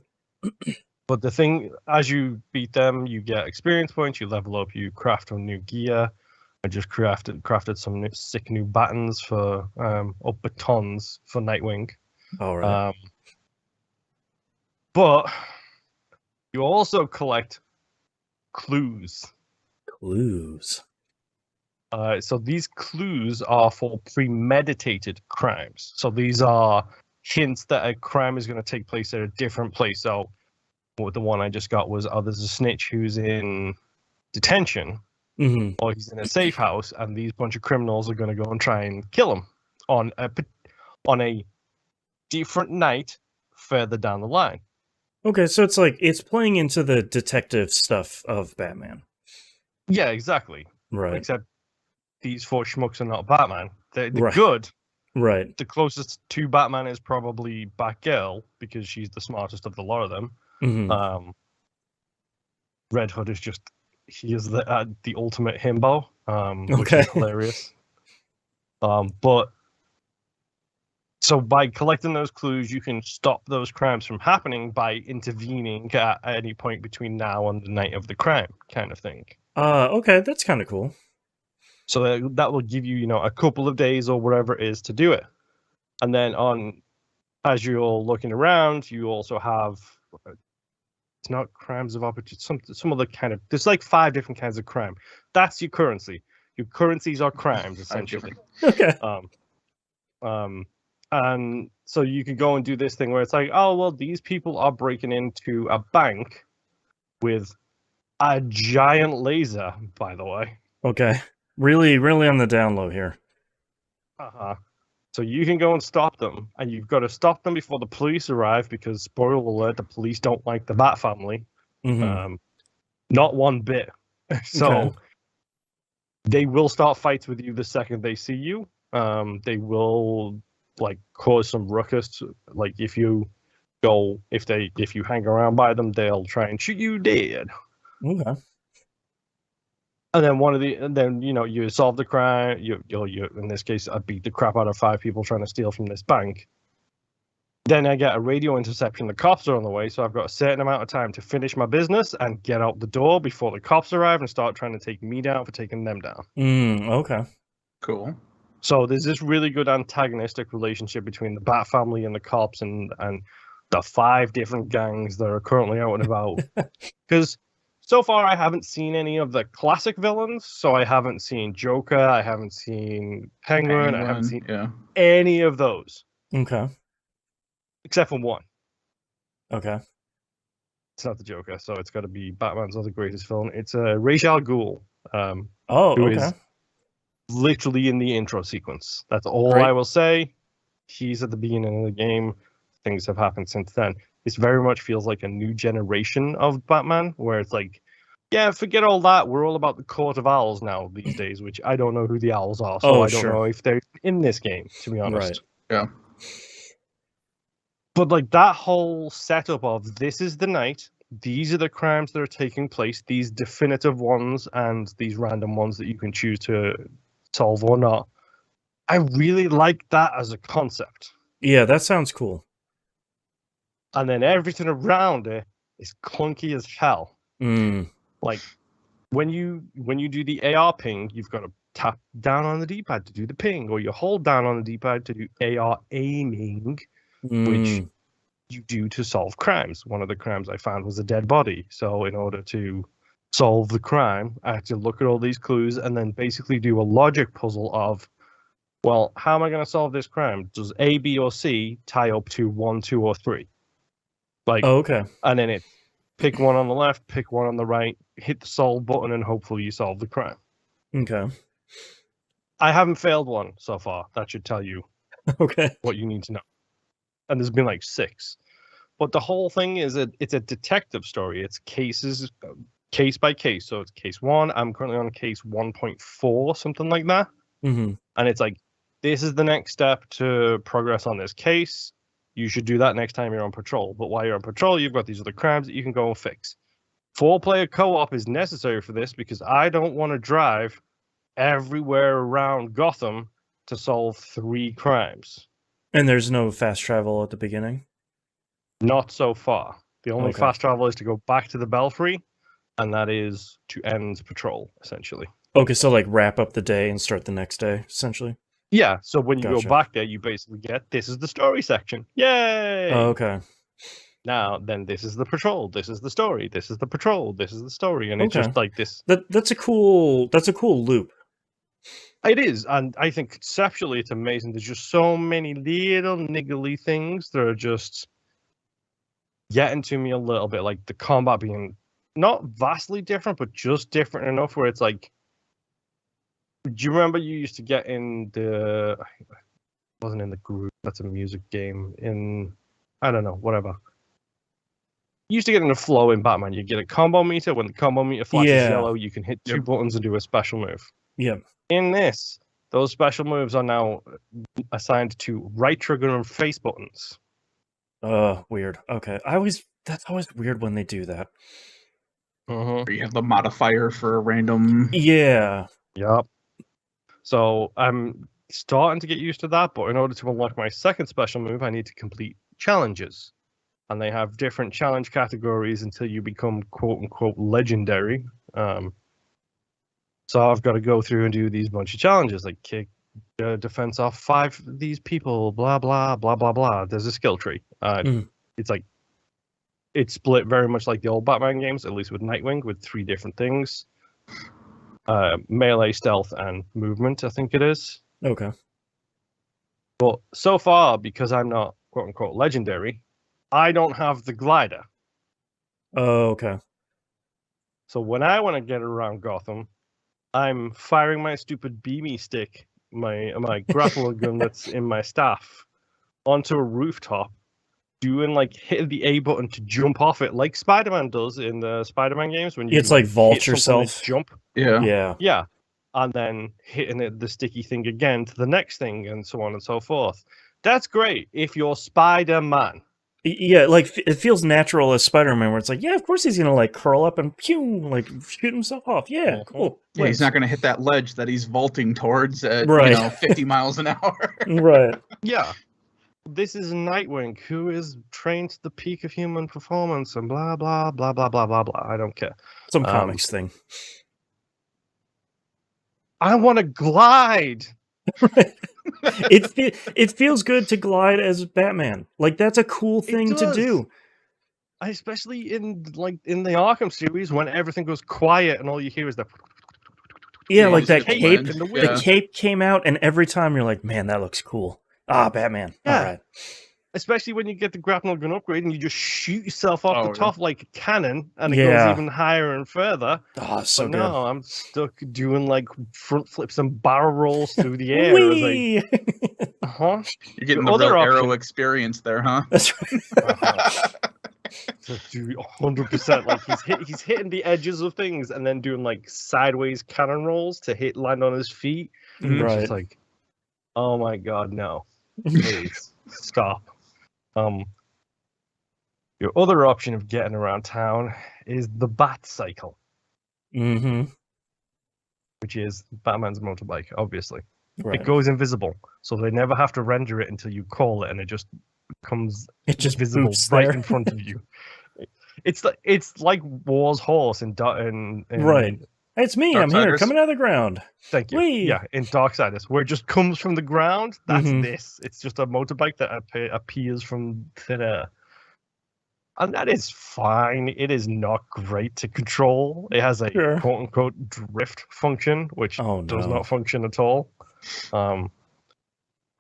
Speaker 3: But the thing, as you beat them, you get experience points, you level up, you craft on new gear. I just crafted some sick new batons for, or batons for Nightwing.
Speaker 2: All right.
Speaker 3: But you also collect clues. So these clues are for premeditated crimes. So these are hints that a crime is going to take place at a different place. So the one I just got was, there's a snitch who's in detention. Or he's in a safe house, and these bunch of criminals are going to go and try and kill him on a different night further down the line.
Speaker 2: Okay, so it's like it's playing into the detective stuff of Batman.
Speaker 3: Yeah, exactly.
Speaker 2: Right.
Speaker 3: Except these 4 schmucks are not Batman. They're
Speaker 2: right.
Speaker 3: good.
Speaker 2: Right.
Speaker 3: The closest to Batman is probably Batgirl, because she's the smartest of the lot of them. Red Hood is just... He is the ultimate himbo, which is hilarious. But so by collecting those clues, you can stop those crimes from happening by intervening at any point between now and the night of the crime, kind of thing.
Speaker 2: Okay, that's kind of cool.
Speaker 3: So that will give you, a couple of days or whatever it is to do it. And then as you're looking around, you also have, it's not crimes of opportunity, some other kind of, there's like 5 different kinds of crime. That's your currency. Your currencies are crimes, essentially.
Speaker 2: Okay.
Speaker 3: And so you could go and do this thing where it's like, oh, well, these people are breaking into a bank with a giant laser, by the way.
Speaker 2: Okay. Really, really on the down low here.
Speaker 3: Uh-huh. So you can go and stop them, and you've got to stop them before the police arrive, because, spoiler alert, the police don't like the Bat family.
Speaker 2: Mm-hmm.
Speaker 3: Not one bit. So
Speaker 2: Okay.
Speaker 3: they will start fights with you the second they see you. They will cause some ruckus. Like if you hang around by them, they'll try and shoot you dead.
Speaker 2: Okay.
Speaker 3: And then you solve the crime. You in this case, I beat the crap out of 5 people trying to steal from this bank. Then I get a radio interception. The cops are on the way, so I've got a certain amount of time to finish my business and get out the door before the cops arrive and start trying to take me down for taking them down.
Speaker 2: Okay.
Speaker 1: Cool.
Speaker 3: So there's this really good antagonistic relationship between the Bat family and the cops and the 5 different gangs that are currently out and about. Because so far I haven't seen any of the classic villains. So I haven't seen Joker, I haven't seen Penguin, I haven't seen any of those.
Speaker 2: Okay.
Speaker 3: Except for one.
Speaker 2: Okay.
Speaker 3: It's not the Joker, so it's got to be Batman's other greatest villain. It's Ra's al Ghul.
Speaker 2: Who
Speaker 3: is literally in the intro sequence. That's all
Speaker 2: Right.
Speaker 3: I will say. He's at the beginning of the game. Things have happened since then. This very much feels like a new generation of Batman, where it's like, yeah, forget all that. We're all about the Court of Owls now these days, which I don't know who the Owls are, so I don't know if they're in this game, to be honest.
Speaker 1: Right. Yeah.
Speaker 3: But that whole setup of this is the night, these are the crimes that are taking place, these definitive ones and these random ones that you can choose to solve or not. I really like that as a concept.
Speaker 2: Yeah, that sounds cool.
Speaker 3: And then everything around it is clunky as hell. Like when you do the AR ping, you've got to tap down on the D-pad to do the ping, or you hold down on the D-pad to do AR aiming, which you do to solve crimes. One of the crimes I found was a dead body. So in order to solve the crime, I had to look at all these clues and then basically do a logic puzzle of, well, how am I going to solve this crime? Does A, B, or C tie up to 1, 2, or 3?
Speaker 2: Okay.
Speaker 3: And then it pick one on the left, pick one on the right, hit the solve button, and hopefully you solve the crime.
Speaker 2: Okay.
Speaker 3: I haven't failed one so far. That should tell you what you need to know. And there's been 6. But the whole thing is it's a detective story. It's cases, case by case. So it's case 1. I'm currently on case 1.4, something like that.
Speaker 2: Mm-hmm.
Speaker 3: And it's like, this is the next step to progress on this case. You should do that next time you're on patrol. But while you're on patrol, you've got these other crimes that you can go and fix. 4-player co-op is necessary for this because I don't want to drive everywhere around Gotham to solve 3 crimes.
Speaker 2: And there's no fast travel at the beginning?
Speaker 3: Not so far. The only fast travel is to go back to the Belfry, and that is to end patrol, essentially.
Speaker 2: Okay, so wrap up the day and start the next day, essentially?
Speaker 3: Yeah, so when you go back there, you basically get, this is the story section. Yay!
Speaker 2: Oh, okay.
Speaker 3: Now, then this is the patrol, this is the story, this is the patrol, this is the story, and it's just like this.
Speaker 2: That's a cool loop.
Speaker 3: It is, and I think conceptually it's amazing. There's just so many little niggly things that are just getting to me a little bit, like the combat being not vastly different, but just different enough where it's like, do you remember you used to get in the, wasn't in the group, that's a music game, in, I don't know, whatever. You used to get in the flow in Batman. You get a combo meter. When the combo meter flashes yellow, you can hit 2 buttons and do a special move.
Speaker 2: Yep.
Speaker 3: In this, those special moves are now assigned to right trigger and face buttons.
Speaker 2: Weird. Okay. That's always weird when they do that.
Speaker 1: Or you have the modifier for a random.
Speaker 2: Yeah.
Speaker 3: Yep. So I'm starting to get used to that, but in order to unlock my second special move, I need to complete challenges. And they have different challenge categories until you become quote unquote legendary. So I've got to go through and do these bunch of challenges, like kick defense off 5 of these people, blah, blah, blah, blah, blah. There's a skill tree. It's like, it's split very much like the old Batman games, at least with Nightwing, with 3 different things. Melee, stealth, and movement, I think it is.
Speaker 2: Okay.
Speaker 3: But so far, because I'm not quote-unquote legendary, I don't have the glider.
Speaker 2: Oh, okay.
Speaker 3: So when I want to get around Gotham, I'm firing my stupid beamy stick, my grappler gun that's in my staff, onto a rooftop, doing like hitting the A button to jump off it, like Spider-Man does in the Spider-Man games when you
Speaker 2: It's like vault
Speaker 3: hit something
Speaker 2: yourself.
Speaker 3: and jump.
Speaker 2: Yeah.
Speaker 3: Yeah. And then hitting the sticky thing again to the next thing, and so on and so forth. That's great if you're Spider-Man.
Speaker 2: Yeah, like it feels natural as Spider-Man, where it's like, yeah, of course he's gonna like curl up and pew, like shoot himself off. Yeah, cool.
Speaker 1: Yeah, he's not going to hit that ledge that he's vaulting towards at
Speaker 2: Right.
Speaker 1: 50 miles an hour.
Speaker 2: Right.
Speaker 3: Yeah. This is Nightwing, who is trained to the peak of human performance, and blah, blah, blah, blah, blah, blah, blah. I don't care.
Speaker 2: Some comics thing.
Speaker 3: I want to glide.
Speaker 2: It feels good to glide as Batman. Like that's a cool thing to do.
Speaker 3: Especially in the Arkham series when everything goes quiet and all you hear is the
Speaker 2: Yeah,
Speaker 1: Yeah,
Speaker 2: like that
Speaker 1: just
Speaker 2: cape.
Speaker 1: blend.
Speaker 2: The
Speaker 1: Yeah.
Speaker 2: cape came out, and every time you're like, man, that looks cool. Ah, Batman.
Speaker 3: Yeah.
Speaker 2: All right.
Speaker 3: especially when you get the grapnel gun upgrade and you just shoot yourself off the
Speaker 1: yeah.
Speaker 3: top like a cannon and it
Speaker 2: Yeah.
Speaker 3: goes even higher and further.
Speaker 2: Oh, so
Speaker 3: But
Speaker 2: good.
Speaker 3: no, I'm stuck doing like front flips and barrel rolls through the air. I was like,
Speaker 2: Whee!
Speaker 3: uh-huh.
Speaker 1: You're getting
Speaker 3: The
Speaker 1: the
Speaker 3: other
Speaker 1: real
Speaker 3: option-
Speaker 1: Arrow experience there, huh?
Speaker 2: That's right.
Speaker 3: So do 100%. Like he's hitting the edges of things and then doing like sideways cannon rolls to land on his feet. It's
Speaker 2: Right.
Speaker 3: just like, oh my god, no. Please stop. Your other option of getting around town is the Bat Cycle,
Speaker 2: Mm-hmm.
Speaker 3: which is Batman's motorbike, obviously.
Speaker 2: Right.
Speaker 3: It goes invisible, so they never have to render it until you call it, and it just becomes
Speaker 2: It just
Speaker 3: visible
Speaker 2: boops
Speaker 3: right
Speaker 2: there.
Speaker 3: in front of you. It's like War's horse in
Speaker 2: Right. Hey, it's me. I'm here,
Speaker 1: Darksiders.
Speaker 2: coming out of the ground.
Speaker 3: Thank you.
Speaker 2: Whee!
Speaker 3: Yeah, in Darksiders, where it just comes from the ground. That's
Speaker 2: Mhm.
Speaker 3: this. It's just a motorbike that appears from thin air. And that is fine. It is not great to control. It has a
Speaker 2: Sure.
Speaker 3: quote-unquote drift function, which
Speaker 2: Oh,
Speaker 3: does
Speaker 2: no.
Speaker 3: not function at all.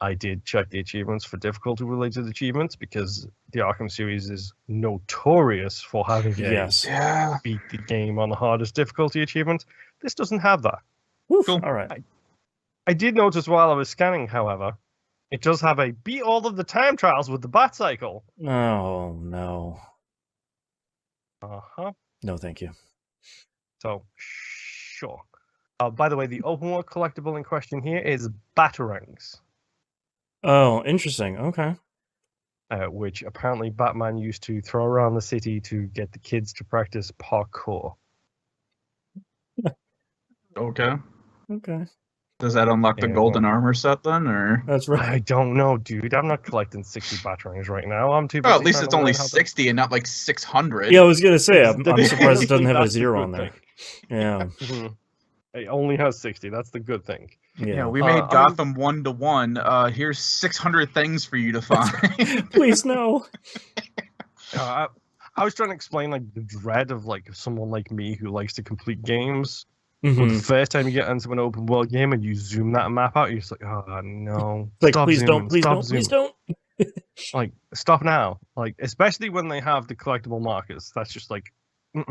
Speaker 3: I did check the achievements for difficulty-related achievements because the Arkham series is notorious for having a
Speaker 2: Yes.
Speaker 1: Yeah.
Speaker 3: beat the game on the hardest difficulty achievement. This doesn't have that.
Speaker 2: Woof.
Speaker 1: Cool.
Speaker 2: All right.
Speaker 3: I did notice while I was scanning, however, it does have a beat all of the time trials with the Bat Cycle.
Speaker 2: Oh, no.
Speaker 3: Uh-huh.
Speaker 2: No, thank you.
Speaker 3: So, sure. By the way, the open world collectible in question here is Batarangs,
Speaker 2: Oh, interesting. Okay.
Speaker 3: which apparently Batman used to throw around the city to get the kids to practice parkour.
Speaker 1: Okay.
Speaker 2: Okay.
Speaker 1: Does that unlock the
Speaker 3: Yeah,
Speaker 1: golden
Speaker 3: well-
Speaker 1: armor set then, or?
Speaker 2: That's right.
Speaker 3: I don't know, dude. I'm not collecting 60 Batarangs right now. I'm too busy.
Speaker 1: Well, at least
Speaker 3: trying
Speaker 1: it's
Speaker 3: to
Speaker 1: only
Speaker 3: learn how to-
Speaker 1: 60 and not like 600.
Speaker 2: Yeah, I was gonna say. I'm
Speaker 3: That's
Speaker 2: surprised it doesn't have a
Speaker 3: the
Speaker 2: zero
Speaker 3: good
Speaker 2: on there.
Speaker 3: thing.
Speaker 2: Yeah.
Speaker 3: Mhm. It only has 60. That's the good thing.
Speaker 1: Yeah,
Speaker 2: Yeah.
Speaker 1: we made
Speaker 3: I'm-
Speaker 1: Gotham 1-to-1. Here's 600 things for you to find.
Speaker 2: Please no.
Speaker 3: I was trying to explain like the dread of like someone like me who likes to complete games. But
Speaker 2: Mhm.
Speaker 3: the first time you get into an open world game and you zoom that map out, you're just like, oh no!
Speaker 2: Like,
Speaker 3: Stop
Speaker 2: please
Speaker 3: zooming,
Speaker 2: don't, please
Speaker 3: stop
Speaker 2: don't, please
Speaker 3: zooming."
Speaker 2: don't.
Speaker 3: Like, stop now! Like, especially when they have the collectible markers. That's just like,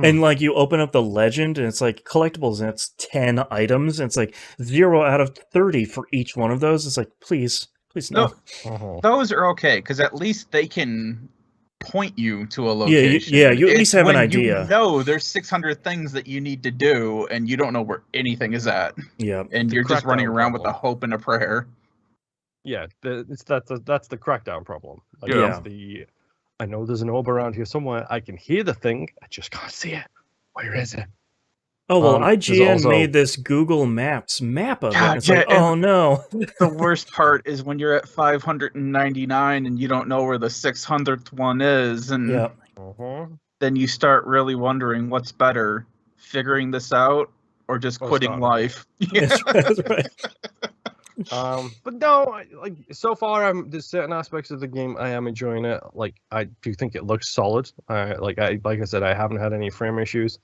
Speaker 2: And like you open up the legend and it's like collectibles and it's 10 items. And it's like 0 out of 30 for each one of those. It's like, please no.
Speaker 3: uh-huh.
Speaker 1: Those are okay, because at least they can point you to a
Speaker 2: Yeah,
Speaker 1: location.
Speaker 2: yeah, you at
Speaker 1: It's
Speaker 2: least have an
Speaker 1: when
Speaker 2: idea.
Speaker 1: You know there's 600 things that you need to do, and you don't know where anything is at.
Speaker 2: Yeah.
Speaker 1: And
Speaker 3: The
Speaker 1: you're just running
Speaker 3: crackdown
Speaker 1: around with a
Speaker 3: problem.
Speaker 1: hope and a prayer.
Speaker 3: Yeah, that's the crackdown problem. Like,
Speaker 2: Yeah.
Speaker 3: that's I know there's an orb around here somewhere. I can hear the thing. I just can't see it. Where is it?
Speaker 2: Oh, well,
Speaker 3: There's
Speaker 2: IGN
Speaker 3: also-
Speaker 2: made this Google Maps map of it.
Speaker 1: God,
Speaker 2: And it's
Speaker 1: yeah,
Speaker 2: like,
Speaker 1: and-
Speaker 2: oh no.
Speaker 1: The worst part is when you're at 599 and you don't know where the 600th one is, and
Speaker 2: Yeah.
Speaker 3: Uh-huh.
Speaker 1: then you start really wondering what's better, figuring this out or just
Speaker 3: Or
Speaker 1: quitting
Speaker 3: starting.
Speaker 1: life.
Speaker 2: That's right.
Speaker 3: But no, like so far, there's certain aspects of the game I am enjoying it. Like I do think it looks solid. Like I said, I haven't had any frame issues.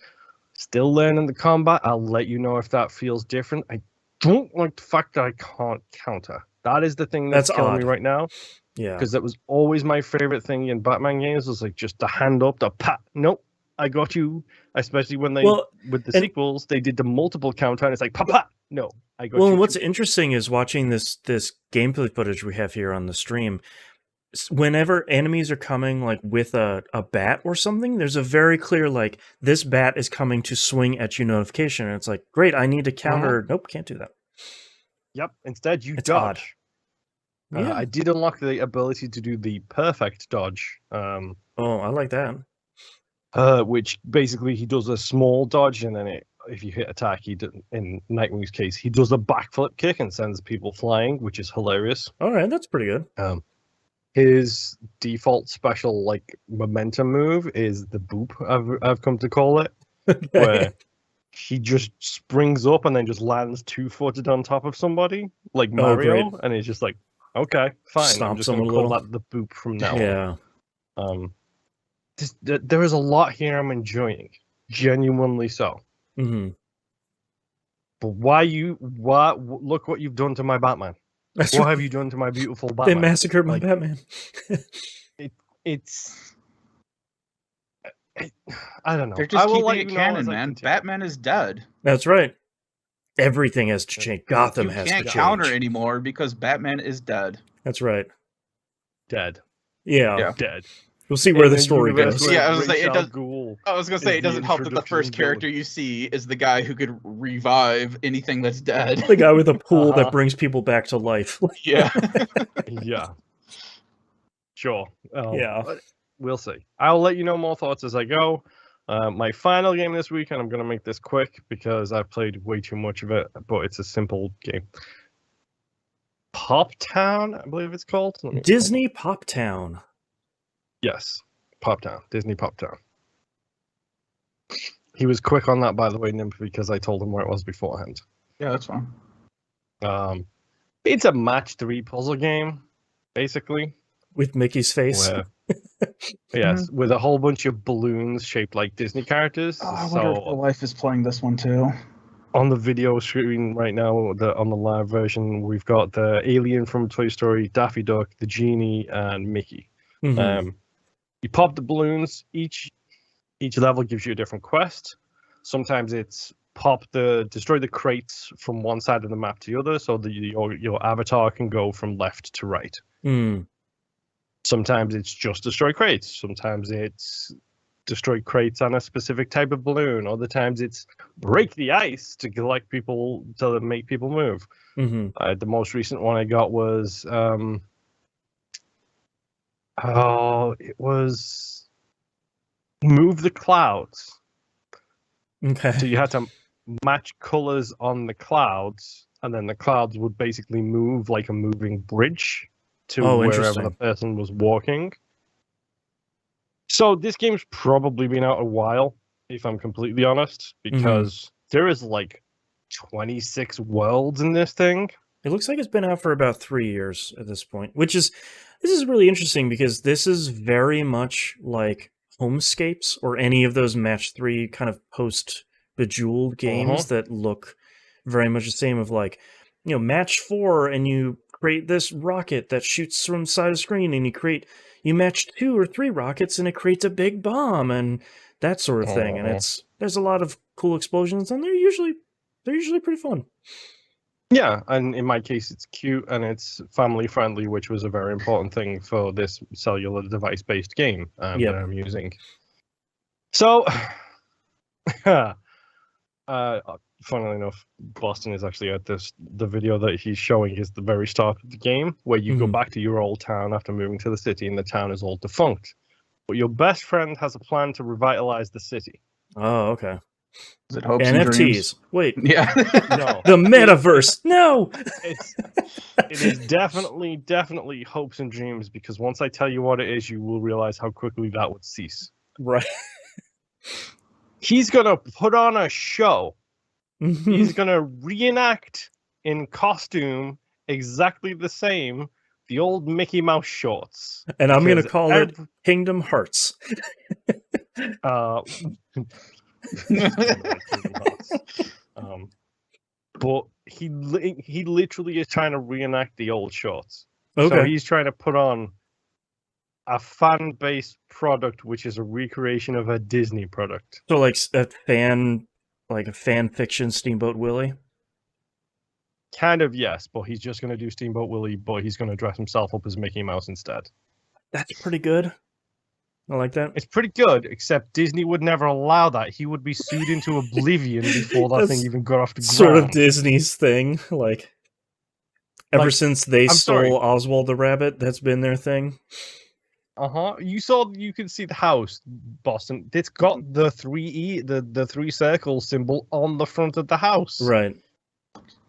Speaker 3: Still learning the combat. I'll let you know if that feels different. I don't like the fact that I can't counter. That is the thing that's killing me
Speaker 2: odd.
Speaker 3: right now.
Speaker 2: Yeah.
Speaker 3: Because that was always my favorite thing in Batman games, was like just the hand up, the pat. Nope, I got you. Especially when they with the sequels, they did the multiple counter, and it's like pa. No, I got you.
Speaker 2: Well, and what's interesting is watching this gameplay footage we have here on the stream. Whenever enemies are coming like with a bat or something, there's a very clear like this bat is coming to swing at you notification, and it's like, great, I need to counter. Nope, can't do that.
Speaker 3: Yep. Instead, you
Speaker 2: It's
Speaker 3: dodge.
Speaker 2: Yeah.
Speaker 3: I did unlock the ability to do the perfect dodge.
Speaker 2: Oh, I like that.
Speaker 3: Which basically he does a small dodge, and then if you hit attack, in Nightwing's case, he does a backflip kick and sends people flying, which is hilarious.
Speaker 2: All right, that's pretty good.
Speaker 3: His default special like momentum move is the boop, I've come to call it, where he just springs up and then just lands 2-footed on top of somebody like Mario, and it's just like, okay, fine, I'm just gonna call that the boop from now on. There is a lot here I'm enjoying, genuinely so.
Speaker 2: Mm-hmm.
Speaker 3: But look what you've done to my Batman. What have you done to my beautiful Batman?
Speaker 2: They massacred my Batman.
Speaker 3: I don't know.
Speaker 1: They're just keeping it canon, man. Batman is dead.
Speaker 2: That's right. Everything has to change. Gotham has to change.
Speaker 1: You can't counter anymore because Batman is dead.
Speaker 2: That's right.
Speaker 3: Dead.
Speaker 2: Yeah.
Speaker 3: Dead.
Speaker 2: We'll see where the story goes.
Speaker 1: Yeah, I was gonna say it doesn't help that the first character you see is the guy who could revive anything that's dead.
Speaker 2: The guy with a pool that brings people back to life.
Speaker 1: Yeah.
Speaker 3: Yeah. Sure.
Speaker 2: Yeah.
Speaker 3: We'll see. I'll let you know more thoughts as I go. My final game this week, and I'm going to make this quick because I've played way too much of it, but it's a simple game. Pop Town, I believe it's called.
Speaker 2: Disney Pop Town.
Speaker 3: Yes, Pop Town. Disney Pop Town. He was quick on that, by the way, Nymph, because I told him where it was beforehand.
Speaker 1: Yeah, that's fine.
Speaker 3: It's a match 3 puzzle game, basically.
Speaker 2: With Mickey's face.
Speaker 3: Yes, with a whole bunch of balloons shaped like Disney characters.
Speaker 1: Oh, I wonder if the wife is playing this one too.
Speaker 3: On the video screen right now, on the live version, we've got the alien from Toy Story, Daffy Duck, the genie, and Mickey.
Speaker 2: Mm-hmm.
Speaker 3: You pop the balloons. Each level gives you a different quest. Sometimes it's destroy the crates from one side of the map to the other, so that your avatar can go from left to right.
Speaker 2: Mm.
Speaker 3: Sometimes it's just destroy crates. Sometimes it's destroy crates on a specific type of balloon. Other times it's break the ice to collect people, to make people move.
Speaker 2: Mm-hmm.
Speaker 3: The most recent one I got was it was move the clouds.
Speaker 2: Okay.
Speaker 3: So you had to match colors on the clouds, and then the clouds would basically move like a moving bridge to wherever the person was walking. So this game's probably been out a while, if I'm completely honest, because there is like 26 worlds in this thing.
Speaker 2: It looks like it's been out for about 3 years at this point, this is really interesting because this is very much like Homescapes or any of those match 3 kind of post Bejeweled games that look very much the same, of like, match 4 and you create this rocket that shoots from the side of the screen, and you match 2 or 3 rockets and it creates a big bomb and that sort of thing. And there's a lot of cool explosions, and they're usually pretty fun.
Speaker 3: Yeah, and in my case it's cute and it's family friendly, which was a very important thing for this cellular device based game that I'm using. So funnily enough, Boston is actually at the video that he's showing is the very start of the game, where you go back to your old town after moving to the city, and the town is all defunct. But your best friend has a plan to revitalize the city.
Speaker 2: Oh, okay.
Speaker 1: Is it hopes
Speaker 2: NFTs?
Speaker 1: and dreams?
Speaker 2: Wait.
Speaker 1: Yeah.
Speaker 3: No.
Speaker 2: The metaverse. No.
Speaker 3: It is definitely hopes and dreams, because once I tell you what it is, you will realize how quickly that would cease.
Speaker 2: Right.
Speaker 3: He's going to put on a show He's gonna reenact in costume exactly the same the old Mickey Mouse shorts.
Speaker 2: And I'm gonna
Speaker 3: Because
Speaker 2: call it Kingdom Hearts.
Speaker 3: But he literally is trying to reenact the old shorts.
Speaker 2: Okay.
Speaker 3: So he's trying to put on a fan-based product, which is a recreation of a Disney product.
Speaker 2: So like a fan fiction Steamboat Willie.
Speaker 3: Kind of, yes, but he's just going to do Steamboat Willie, but he's going to dress himself up as Mickey Mouse instead.
Speaker 2: That's pretty good. I like that.
Speaker 3: It's pretty good, except Disney would never allow that. He would be sued into oblivion before that thing even got off the ground.
Speaker 2: Sort of Disney's thing. Like, ever since they stole Oswald the Rabbit, that's been their thing.
Speaker 3: You can see the house, Boston. It's got the three circle symbol on the front of the house.
Speaker 2: Right.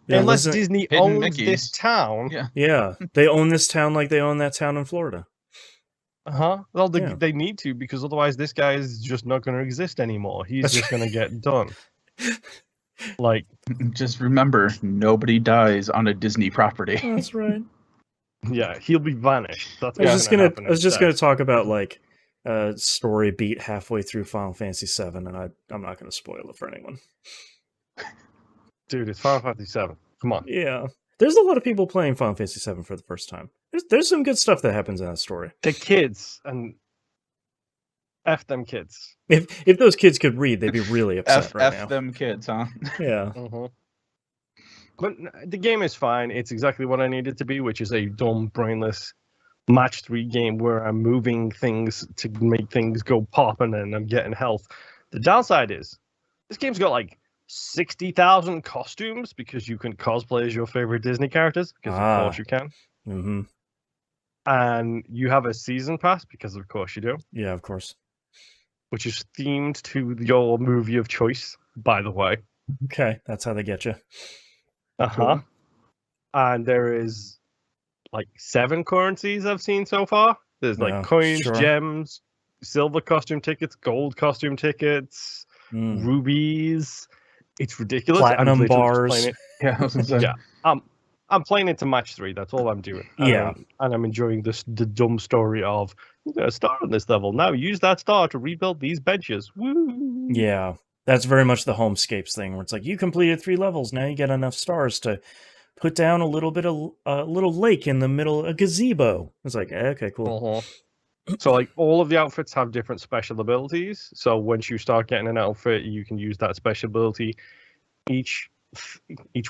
Speaker 2: Yeah,
Speaker 3: unless Disney owns
Speaker 1: Mickeys.
Speaker 3: this town.
Speaker 2: Yeah. They own this town like they own that town in Florida.
Speaker 3: Well, they need to, because otherwise this guy is just not going to exist anymore. He's just going to get done. Like,
Speaker 1: just remember, nobody dies on a Disney property.
Speaker 2: That's right.
Speaker 3: Yeah, he'll be vanished. That's
Speaker 2: I was just gonna talk about like story beat halfway through Final Fantasy VII, and I'm not gonna spoil it for anyone.
Speaker 3: Dude, it's Final Fantasy VII. Come on.
Speaker 2: Yeah, there's a lot of people playing Final Fantasy VII for the first time. There's some good stuff that happens in that story.
Speaker 3: The kids, and F them kids.
Speaker 2: If those kids could read, they'd be really upset right now.
Speaker 1: F them kids, huh?
Speaker 2: Yeah.
Speaker 3: But the game is fine. It's exactly what I need it to be, which is a dumb, brainless match 3 game where I'm moving things to make things go pop and then I'm getting health. The downside is this game's got like 60,000 costumes because you can cosplay as your favorite Disney characters, because of course you can.
Speaker 2: Mm-hmm.
Speaker 3: And you have a season pass, because of course you do.
Speaker 2: Yeah, of course.
Speaker 3: Which is themed to your movie of choice, by the way.
Speaker 2: Okay, that's how they get you.
Speaker 3: Cool. And there is like 7 currencies I've seen so far. There's like coins, gems, silver costume tickets, gold costume tickets, rubies. It's ridiculous.
Speaker 2: Platinum bars.
Speaker 1: Yeah, I was gonna say.
Speaker 3: Yeah. I'm playing it to match 3. That's all I'm doing. And I'm enjoying the dumb story of, you're going to start on this level. Now use that star to rebuild these benches. Woo!
Speaker 2: Yeah. That's very much the Homescapes thing, where it's like, you completed 3 levels, now you get enough stars to put down a little bit of a little lake in the middle, a gazebo. It's like, okay, cool.
Speaker 3: So like all of the outfits have different special abilities. So once you start getting an outfit, you can use that special ability. Each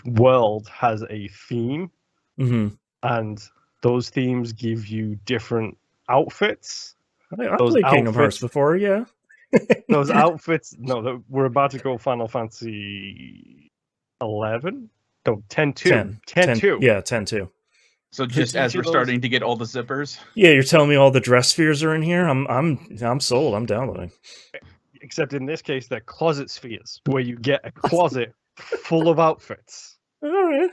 Speaker 3: world has a theme, and those themes give you different outfits.
Speaker 2: I've played Kingdom Hearts before, yeah.
Speaker 3: Those outfits. No, we're about to go Final Fantasy 11. No, 10-2. 10-2.
Speaker 2: Yeah, 10-2.
Speaker 1: So just as we're starting to get all the zippers.
Speaker 2: Yeah, you're telling me all the dress spheres are in here. I'm sold. I'm downloading.
Speaker 3: Except in this case, they're closet spheres, where you get a closet full of outfits.
Speaker 2: All right.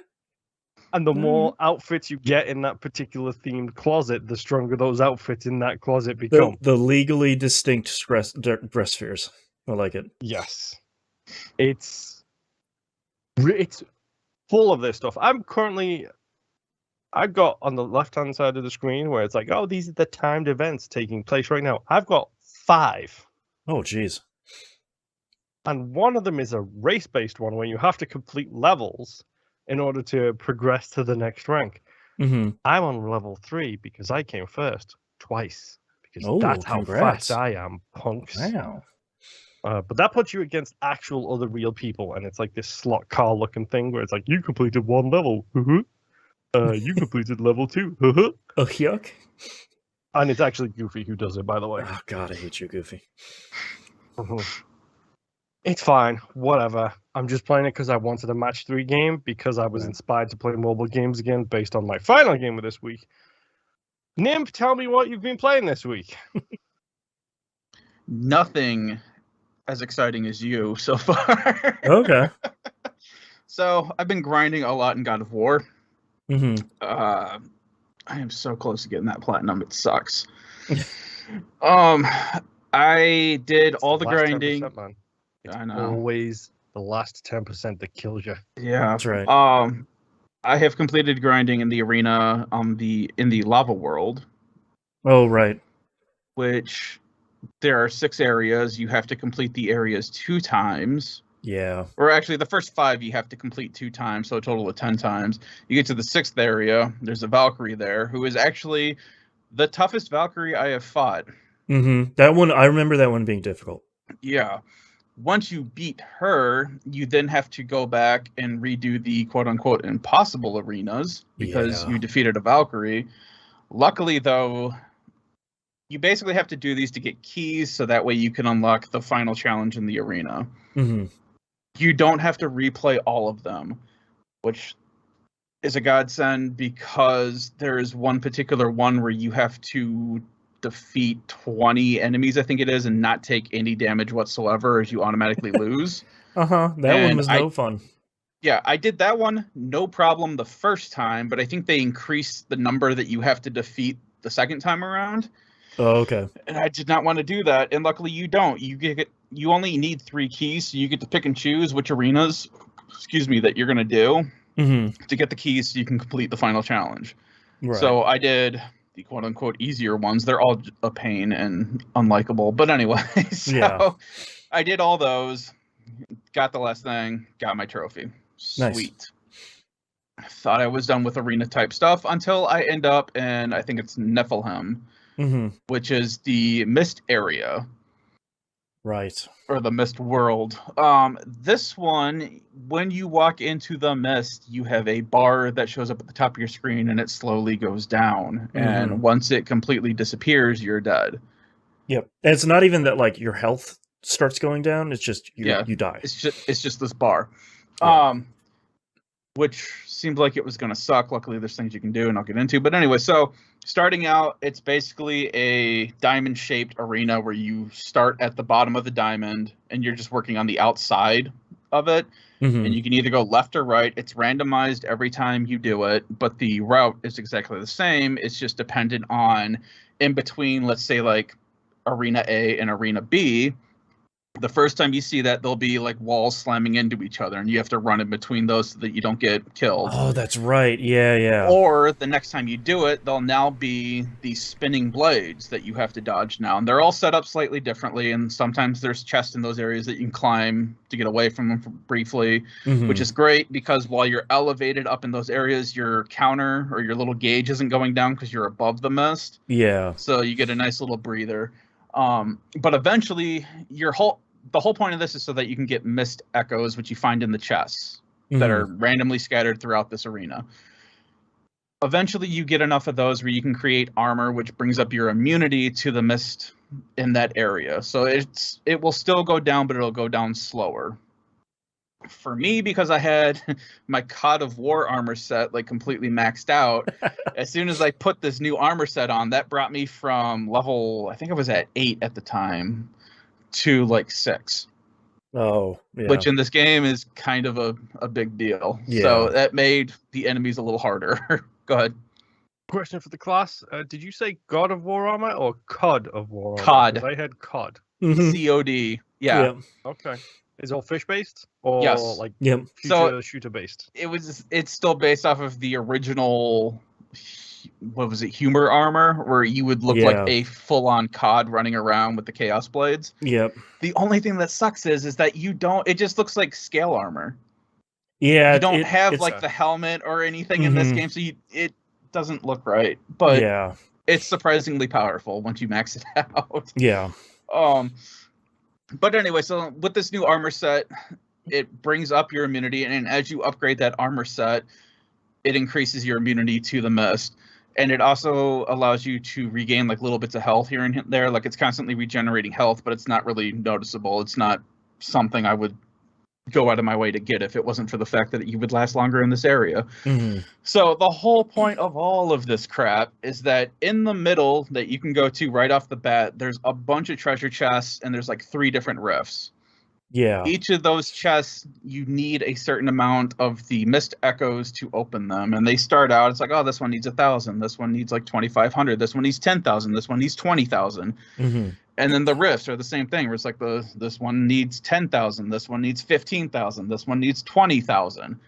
Speaker 3: And the more outfits you get in that particular themed closet, the stronger those outfits in that closet become.
Speaker 2: The legally distinct dress spheres. I like it.
Speaker 3: Yes. It's full of this stuff. I've got on the left-hand side of the screen where it's like, oh, these are the timed events taking place right now. I've got 5.
Speaker 2: Oh, geez.
Speaker 3: And one of them is a race-based one where you have to complete levels in order to progress to the next rank. I'm on level 3 because I came first twice. Because that's how fast I am, punks.
Speaker 2: Wow.
Speaker 3: But that puts you against actual other real people, and it's like this slot car looking thing where it's like, you completed 1 level. You completed level 2.
Speaker 2: Oh, yuck.
Speaker 3: And it's actually Goofy who does it, by the way.
Speaker 2: Oh, God, I hate you, Goofy.
Speaker 3: It's fine, whatever. I'm just playing it because I wanted a match 3 game, because I was inspired to play mobile games again based on my final game of this week. Nymph, tell me what you've been playing this week.
Speaker 1: Nothing as exciting as you so far.
Speaker 2: Okay.
Speaker 1: So I've been grinding a lot in God of War. I am so close to getting that platinum. It sucks. I did all the grinding.
Speaker 3: Man. It's
Speaker 1: I know.
Speaker 3: Always the last 10% that kills you.
Speaker 1: Yeah.
Speaker 2: That's right.
Speaker 1: I have completed grinding in the arena in the lava world,
Speaker 2: Oh, right.
Speaker 1: which there are 6 areas. You have to complete the areas 2 times.
Speaker 2: Yeah.
Speaker 1: Or actually, the first 5 you have to complete 2 times, so a total of 10 times. You get to the 6th area, there's a Valkyrie there, who is actually the toughest Valkyrie I have fought.
Speaker 2: That one, I remember that one being difficult.
Speaker 1: Yeah. Once you beat her, you then have to go back and redo the quote-unquote impossible arenas, because
Speaker 2: Yeah.
Speaker 1: you defeated a Valkyrie. Luckily, though, you basically have to do these to get keys, so that way you can unlock the final challenge in the arena. You don't have to replay all of them, which is a godsend, because there is one particular one where you have to defeat 20 enemies, I think it is, and not take any damage whatsoever, as you automatically lose.
Speaker 2: That one was no fun.
Speaker 1: Yeah, I did that one, no problem, the first time, but I think they increased the number that you have to defeat the second time around.
Speaker 2: Oh, okay.
Speaker 1: And I did not want to do that, and luckily you don't. You only need 3 keys, so you get to pick and choose which arenas, that you're going to do to get the keys so you can complete the final challenge.
Speaker 2: Right.
Speaker 1: So I did the quote-unquote easier ones. They're all a pain and unlikable, but anyway, so
Speaker 2: Yeah.
Speaker 1: I did all those, got the last thing, got my trophy.
Speaker 2: Nice.
Speaker 1: Sweet. Thought I was done with arena type stuff until I end up in, I think it's Niflheim, which is the mist area.
Speaker 2: Right.
Speaker 1: Or the mist world. This one, when you walk into the mist, you have a bar that shows up at the top of your screen, and it slowly goes down. And once it completely disappears, you're dead.
Speaker 2: Yep. And it's not even that like your health starts going down. It's just you die.
Speaker 1: It's just this bar.
Speaker 2: Yeah.
Speaker 1: Which seemed like it was going to suck. Luckily, there's things you can do, and I'll get into. But anyway, so starting out, it's basically a diamond-shaped arena where you start at the bottom of the diamond, and you're just working on the outside of it. And you can either go left or right. It's randomized every time you do it, but the route is exactly the same. It's just dependent on in between, let's say, like Arena A and Arena B. The first time you see that, there'll be like walls slamming into each other, and you have to run in between those so that you don't get killed.
Speaker 2: Oh, that's right. Yeah.
Speaker 1: Or the next time you do it, there'll now be these spinning blades that you have to dodge now. And they're all set up slightly differently, and sometimes there's chests in those areas that you can climb to get away from them briefly, which is great, because while you're elevated up in those areas, your counter or your little gauge isn't going down because you're above the mist.
Speaker 2: Yeah.
Speaker 1: So you get a nice little breather. But eventually, the whole point of this is so that you can get mist echoes, which you find in the chests that are randomly scattered throughout this arena. Eventually, you get enough of those where you can create armor, which brings up your immunity to the mist in that area. So it will still go down, but it'll go down slower. For me, because I had my God of War armor set like completely maxed out, as soon as I put this new armor set on, that brought me from level, I think I was at 8 at the time, to like 6.
Speaker 2: Oh, yeah.
Speaker 1: Which in this game is kind of a big deal.
Speaker 2: Yeah.
Speaker 1: So that made the enemies a little harder. Go ahead.
Speaker 3: Question for the class. Did you say God of War armor or COD of War armor?
Speaker 1: COD.
Speaker 3: 'Cause I had COD.
Speaker 1: COD. Yeah.
Speaker 3: Okay. Is it all fish based or
Speaker 1: Yes.
Speaker 3: like
Speaker 1: So
Speaker 3: shooter based?
Speaker 1: It's still based off of the original, what was it, humor armor, where you would look like a full-on COD running around with the Chaos Blades.
Speaker 2: Yep.
Speaker 1: The only thing that sucks is that it just looks like scale armor.
Speaker 2: Yeah.
Speaker 1: You don't have like the helmet or anything in this game, so it doesn't look right. But it's surprisingly powerful once you max it out.
Speaker 2: Yeah.
Speaker 1: But anyway, so with this new armor set, it brings up your immunity, and as you upgrade that armor set, it increases your immunity to the mist. And it also allows you to regain like little bits of health here and there. Like it's constantly regenerating health, but it's not really noticeable. It's not something I would go out of my way to get if it wasn't for the fact that you would last longer in this area. So the whole point of all of this crap is that in the middle that you can go to right off the bat, there's a bunch of treasure chests, and there's like 3 different rifts.
Speaker 2: Yeah.
Speaker 1: Each of those chests, you need a certain amount of the mist echoes to open them. And they start out, it's like, oh, this one needs 1,000. This one needs like 2,500. This one needs 10,000. This one needs 20,000. And then the rifts are the same thing, where it's like this one needs 10,000, this one needs 15,000, this one needs 20,000.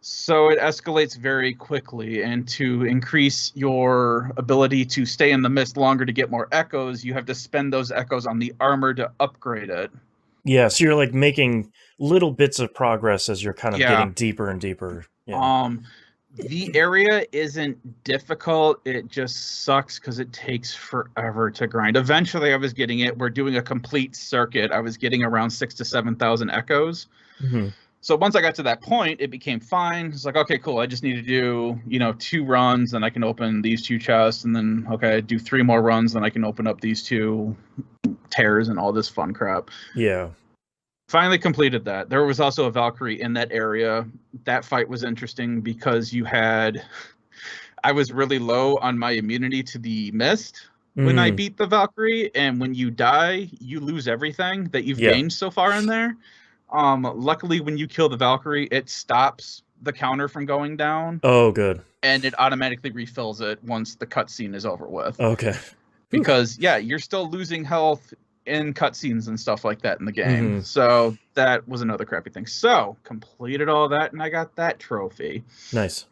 Speaker 1: So it escalates very quickly, and to increase your ability to stay in the mist longer to get more echoes, you have to spend those echoes on the armor to upgrade it.
Speaker 2: Yeah, so you're like making little bits of progress as you're kind of getting deeper and deeper. Yeah.
Speaker 1: The area isn't difficult, it just sucks because it takes forever to grind. Eventually I was getting it. We're doing a complete circuit. I was getting around 6,000 to 7,000 echoes.
Speaker 2: Mm-hmm.
Speaker 1: So once I got to that point, it became fine. It's like, okay, cool. I just need to do, 2 runs, and I can open these 2 chests, and then, okay, do 3 more runs, then I can open up these 2 tears and all this fun crap.
Speaker 2: Yeah.
Speaker 1: Finally completed that. There was also a Valkyrie in that area. That fight was interesting because I was really low on my immunity to the mist when I beat the Valkyrie, and when you die, you lose everything that you've gained so far in there. Luckily, when you kill the Valkyrie, it stops the counter from going down.
Speaker 2: Oh, good.
Speaker 1: And it automatically refills it once the cutscene is over with.
Speaker 2: Okay.
Speaker 1: Because, you're still losing health in cutscenes and stuff like that in the game.
Speaker 2: Mm-hmm.
Speaker 1: So that was another crappy thing. So, completed all that, and I got that trophy.
Speaker 2: Nice.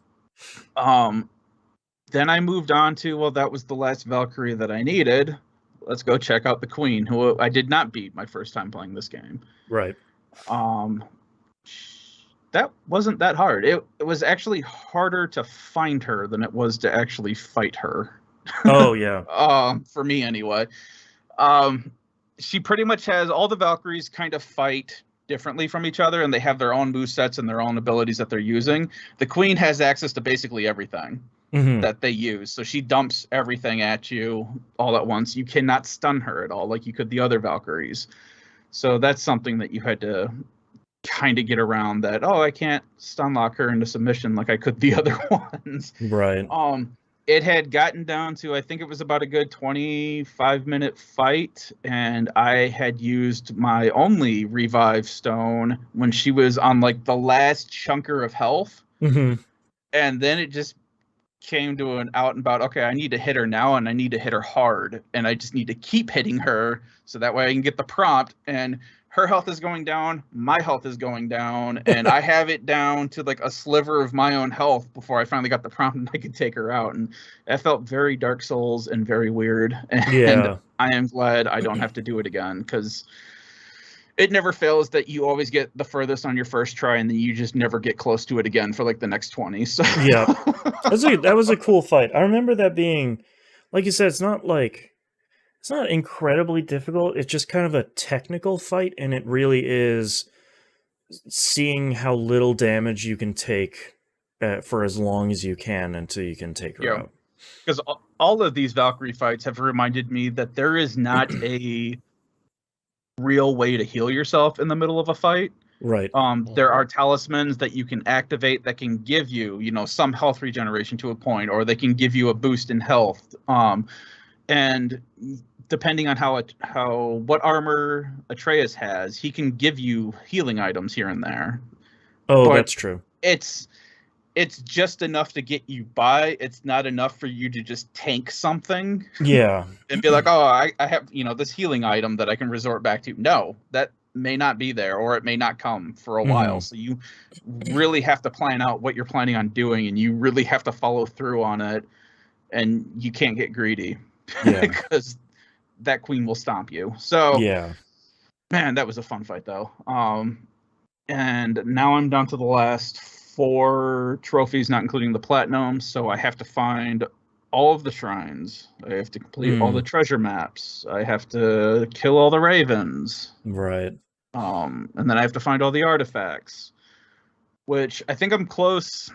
Speaker 1: Then I moved on to, well, that was the last Valkyrie that I needed. Let's go check out the Queen, who I did not beat my first time playing this game.
Speaker 2: Right.
Speaker 1: That wasn't that hard. It was actually harder to find her than it was to actually fight her.
Speaker 2: Oh yeah.
Speaker 1: For me anyway. She pretty much has all the Valkyries kind of fight differently from each other, and they have their own movesets and their own abilities that they're using. The Queen has access to basically everything that they use. So she dumps everything at you all at once. You cannot stun her at all like you could the other Valkyries. So that's something that you had to kind of get around, that, I can't stun lock her into submission like I could the other ones.
Speaker 2: Right.
Speaker 1: It had gotten down to, I think it was about a good 25-minute fight, and I had used my only revive stone when she was on like the last chunker of health.
Speaker 2: Mm-hmm.
Speaker 1: And then it just came to an out and about, okay, I need to hit her now, and I need to hit her hard, and I just need to keep hitting her so that way I can get the prompt. And her health is going down, my health is going down, and I have it down to like a sliver of my own health before I finally got the prompt and I could take her out. And that felt very Dark Souls and very weird. And I am glad I don't have to do it again, because it never fails that you always get the furthest on your first try, and then you just never get close to it again for like the next 20. So
Speaker 2: yeah, that was a cool fight. I remember that being, like you said, it's not incredibly difficult. It's just kind of a technical fight, and it really is seeing how little damage you can take for as long as you can until you can take her out.
Speaker 1: Because all of these Valkyrie fights have reminded me that there is not a real way to heal yourself in the middle of a fight.
Speaker 2: Right.
Speaker 1: There are talismans that you can activate that can give you, some health regeneration to a point, or they can give you a boost in health. And depending on what armor Atreus has, he can give you healing items here and there.
Speaker 2: Oh, but that's true.
Speaker 1: It's just enough to get you by. It's not enough for you to just tank something.
Speaker 2: Yeah.
Speaker 1: And be like, I have, this healing item that I can resort back to. No, that may not be there, or it may not come for a while. So you really have to plan out what you're planning on doing, and you really have to follow through on it, and you can't get greedy.
Speaker 2: Yeah.
Speaker 1: Because that Queen will stomp you. So
Speaker 2: yeah,
Speaker 1: man, that was a fun fight though. And now I'm down to the last 4 trophies, not including the platinum. So I have to find all of the shrines. I have to complete all the treasure maps. I have to kill all the ravens.
Speaker 2: Right.
Speaker 1: And then I have to find all the artifacts, which I think I'm close.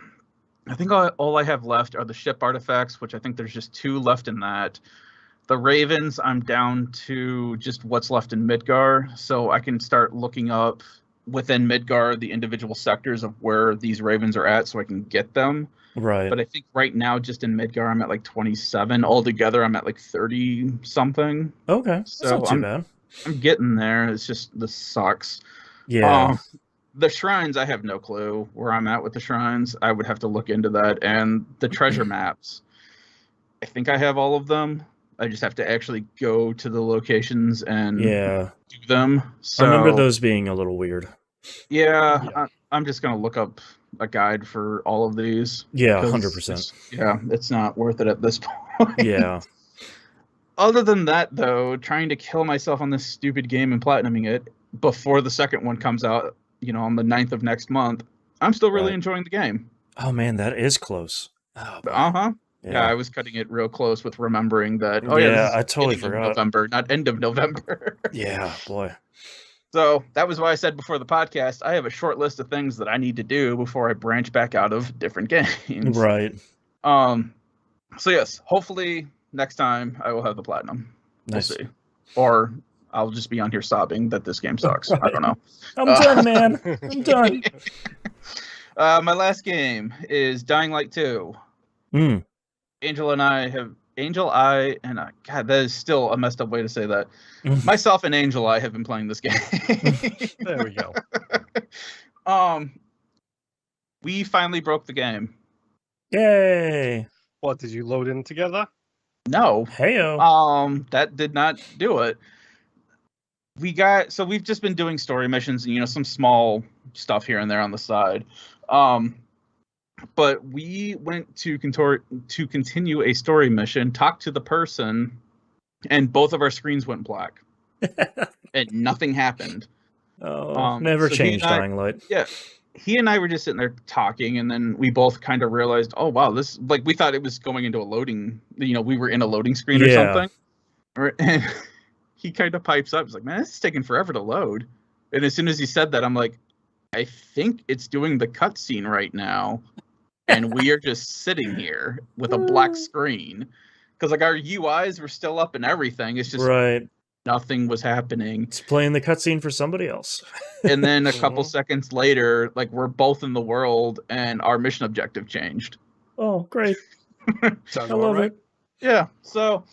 Speaker 1: I think all I have left are the ship artifacts, which I think there's just 2 left in that. The ravens, I'm down to just what's left in Midgar, so I can start looking up within Midgar the individual sectors of where these ravens are at, so I can get them.
Speaker 2: Right.
Speaker 1: But I think right now, just in Midgar, I'm at like 27. Altogether, I'm at like 30 something.
Speaker 2: Okay, that's not too bad.
Speaker 1: I'm getting there. It's just, this sucks.
Speaker 2: Yeah.
Speaker 1: The shrines, I have no clue where I'm at with the shrines. I would have to look into that. And the treasure maps, I think I have all of them. I just have to actually go to the locations and
Speaker 2: Yeah.
Speaker 1: do them. So
Speaker 2: I remember those being a little weird.
Speaker 1: Yeah, I'm just gonna look up a guide for all of these.
Speaker 2: Yeah,
Speaker 1: 'cause
Speaker 2: 100%.
Speaker 1: it's not worth it at this point.
Speaker 2: Yeah.
Speaker 1: Other than that, though, trying to kill myself on this stupid game and platinuming it before the second one comes out, on the 9th of next month, I'm still really
Speaker 2: Right.
Speaker 1: enjoying the game.
Speaker 2: Oh man, that is close. Oh, boy.
Speaker 1: Yeah, I was cutting it real close with remembering that. Oh
Speaker 2: Yeah,
Speaker 1: this is
Speaker 2: I totally
Speaker 1: beginning of
Speaker 2: forgot.
Speaker 1: November, not end of November.
Speaker 2: Yeah, boy.
Speaker 1: So that was why I said before the podcast, I have a short list of things that I need to do before I branch back out of different games.
Speaker 2: Right.
Speaker 1: So yes, hopefully next time I will have the platinum.
Speaker 2: Nice.
Speaker 1: We'll see. Or I'll just be on here sobbing that this game sucks. I don't know.
Speaker 2: I'm done, man. I'm done.
Speaker 1: My last game is Dying Light 2.
Speaker 2: Mm.
Speaker 1: Angel, I, and God, that is still a messed up way to say that. Myself and Angel, I have been playing this game.
Speaker 3: There we go.
Speaker 1: We finally broke the game.
Speaker 2: Yay.
Speaker 3: What, did you load in together?
Speaker 1: No.
Speaker 2: Heyo.
Speaker 1: That did not do it. We've just been doing story missions and some small stuff here and there on the side. But we went to continue a story mission, talked to the person, and both of our screens went black. And nothing happened.
Speaker 2: Oh, never changed Dying Light.
Speaker 1: Yeah. He and I were just sitting there talking, and then we both kind of realized, oh, wow, this, we thought it was going into a loading, we were in a loading screen or something. And he kind of pipes up. He's like, man, this is taking forever to load. And as soon as he said that, I'm like, I think it's doing the cutscene right now. And we are just sitting here with a black screen. Because, our UIs were still up and everything. It's just nothing was happening.
Speaker 2: It's playing the cutscene for somebody else.
Speaker 1: And then a couple seconds later, we're both in the world, and our mission objective changed.
Speaker 2: Oh, great.
Speaker 3: Sounds
Speaker 2: I love
Speaker 3: right.
Speaker 2: it.
Speaker 1: Yeah, so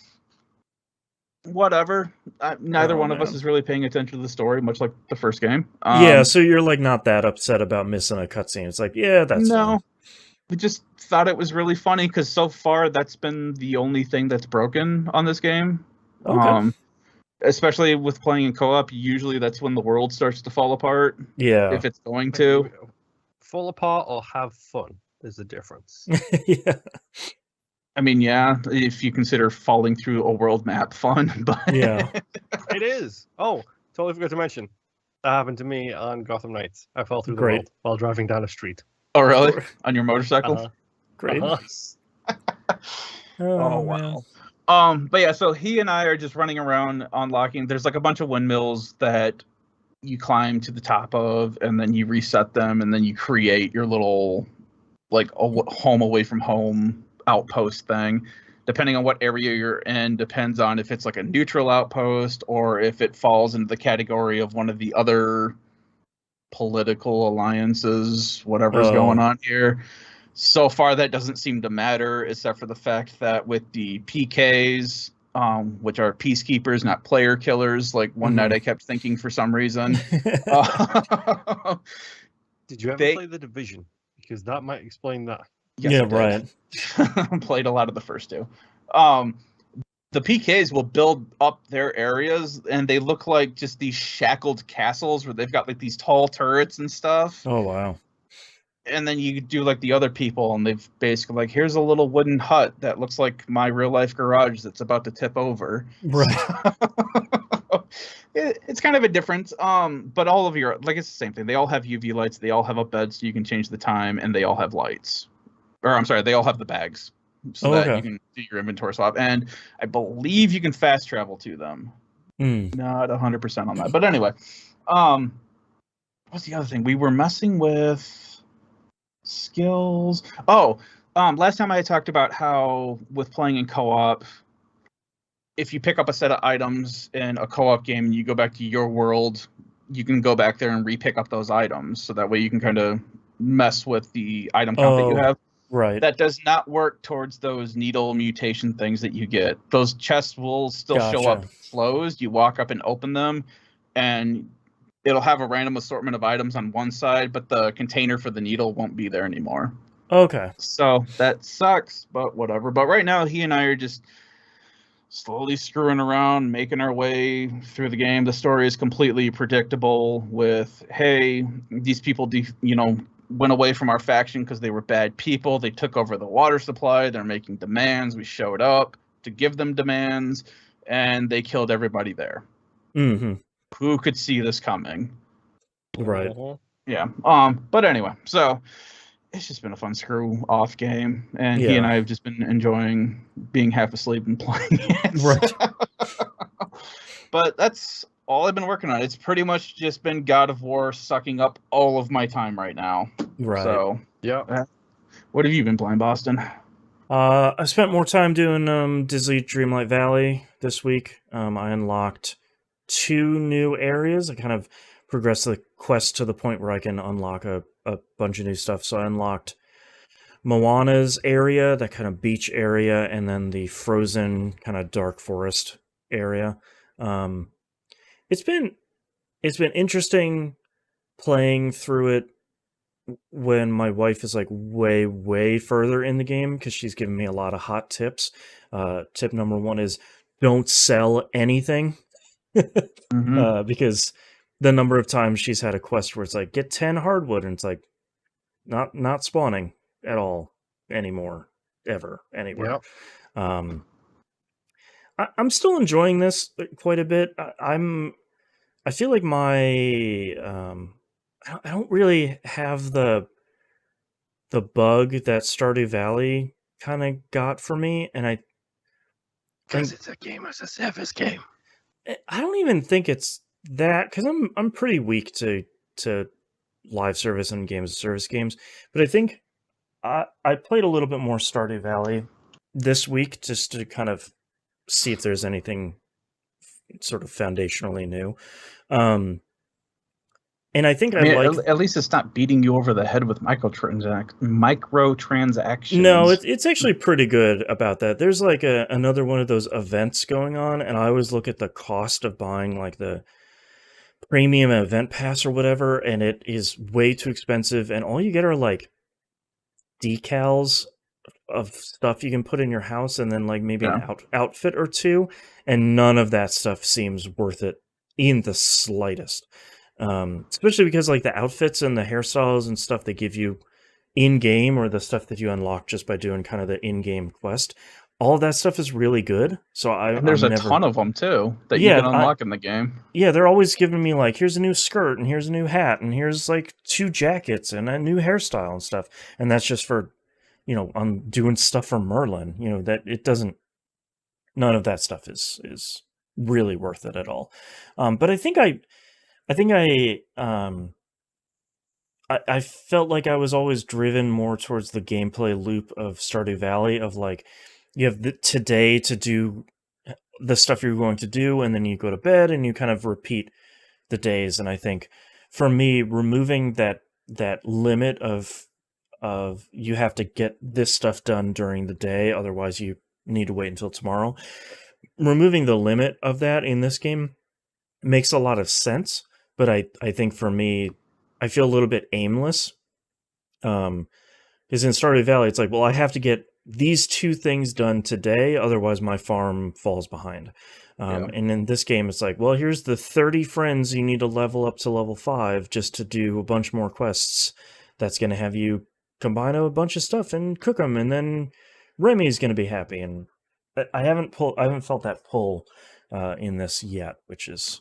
Speaker 1: whatever. Neither one of us is really paying attention to the story, much like the first game.
Speaker 2: Yeah, so you're not that upset about missing a cutscene. It's that's fine.
Speaker 1: We just thought it was really funny because so far that's been the only thing that's broken on this game.
Speaker 2: Okay.
Speaker 1: Especially with playing in co-op, usually that's when the world starts to fall apart.
Speaker 2: Yeah.
Speaker 1: If it's going to.
Speaker 3: Fall apart or have fun, there's a difference.
Speaker 2: Yeah.
Speaker 1: I mean, yeah, if you consider falling through a world map fun, but
Speaker 2: yeah,
Speaker 3: it is. Oh, totally forgot to mention. That happened to me on Gotham Nights. I fell through the world while driving down a street.
Speaker 1: Oh, really? On your motorcycle?
Speaker 2: Great.
Speaker 1: Oh, wow. But yeah, so he and I are just running around unlocking. There's a bunch of windmills that you climb to the top of, and then you reset them, and then you create your little home away from home outpost thing. Depending on what area you're in, depends on if it's a neutral outpost or if it falls into the category of one of the other political alliances, whatever's going on here. So far, that doesn't seem to matter, except for the fact that with the PKs, which are peacekeepers, not player killers, one night I kept thinking for some reason.
Speaker 3: Did you ever play The Division? Because that might explain that.
Speaker 1: Yes, right. Played a lot of the first two. The PKs will build up their areas, and they look like just these shackled castles where they've got these tall turrets and stuff.
Speaker 2: Oh, wow.
Speaker 1: And then you do the other people, and they've basically here's a little wooden hut that looks like my real life garage that's about to tip over.
Speaker 2: Right.
Speaker 1: It's kind of a difference. But all of your it's the same thing. They all have UV lights. They all have a bed so you can change the time, and they all have lights. Or I'm sorry, they all have the bags so that you can do your inventory swap. And I believe you can fast travel to them. Not 100% on that, but anyway. What's the other thing? We were messing with skills. Last time I talked about how with playing in co-op, if you pick up a set of items in a co-op game and you go back to your world, you can go back there and re-pick up those items. So that way you can kind of mess with the item count that you have.
Speaker 2: Right.
Speaker 1: That does not work towards those needle mutation things that you get. Those chests will still show up closed. You walk up and open them, and it'll have a random assortment of items on one side, but the container for the needle won't be there anymore.
Speaker 2: Okay.
Speaker 1: So that sucks, but whatever. But right now, he and I are just slowly screwing around, making our way through the game. The story is completely predictable with, hey, these people, went away from our faction because they were bad people. They took over the water supply. They're making demands. We showed up to give them demands, and they killed everybody there.
Speaker 2: Mm-hmm.
Speaker 1: Who could see this coming?
Speaker 2: Right.
Speaker 1: Yeah. But anyway, so it's just been a fun screw off game, and he and I have just been enjoying being half asleep and playing it.
Speaker 2: Right.
Speaker 1: But that's all I've been working on. It's pretty much just been God of War sucking up all of my time right now.
Speaker 2: Right.
Speaker 1: So
Speaker 3: yeah.
Speaker 1: What have you been playing, Boston?
Speaker 2: I spent more time doing Disney Dreamlight Valley this week. I unlocked 2 new areas. I kind of progressed the quest to the point where I can unlock a bunch of new stuff. So I unlocked Moana's area, that kind of beach area, and then the frozen kind of dark forest area. It's been interesting playing through it when my wife is like way further in the game, because she's given me a lot of hot tips. Tip number 1 is don't sell anything. Because the number of times she's had a quest where it's like, get 10 hardwood, and it's like not spawning at all anymore, ever, anywhere.
Speaker 3: Yep.
Speaker 2: I'm still enjoying this quite a bit. I feel like my I don't really have the bug that Stardew Valley kind of got for me, and
Speaker 3: because it's a game as a service game.
Speaker 2: I don't even think it's that, because I'm pretty weak to live service and games as service games, but I think I played a little bit more Stardew Valley this week just to kind of see if there's anything sort of foundationally new. And I think
Speaker 1: at least it's not beating you over the head with microtransactions.
Speaker 2: No, it's actually pretty good about that. There's like another one of those events going on, and I always look at the cost of buying like the premium event pass or whatever, and it is way too expensive, and all you get are like decals of stuff you can put in your house, and then like maybe an outfit or 2, and none of that stuff seems worth it in the slightest. Especially because like the outfits and the hairstyles and stuff they give you in-game, or the stuff that you unlock just by doing kind of the in-game quest, all of that stuff is really good. So
Speaker 1: there's a ton of them too that you can unlock in the game.
Speaker 2: Yeah, they're always giving me like, here's a new skirt, and here's a new hat, and here's like 2 jackets and a new hairstyle and stuff. And that's just for, I'm doing stuff for Merlin. That it doesn't. None of that stuff is really worth it at all. But I think I felt like I was always driven more towards the gameplay loop of Stardew Valley, of like, you have today to do the stuff you're going to do, and then you go to bed, and you kind of repeat the days. And I think for me, removing that limit of you have to get this stuff done during the day, otherwise you need to wait until tomorrow. Removing the limit of that in this game makes a lot of sense. But I think for me, I feel a little bit aimless. Because in Stardew Valley, it's like, well, I have to get these 2 things done today, otherwise my farm falls behind. And in this game, it's like, well, here's the 30 friends you need to level up to level 5 just to do a bunch more quests. That's going to have you combine a bunch of stuff and cook them, and then Remy's going to be happy. And I haven't felt that pull in this yet, which is...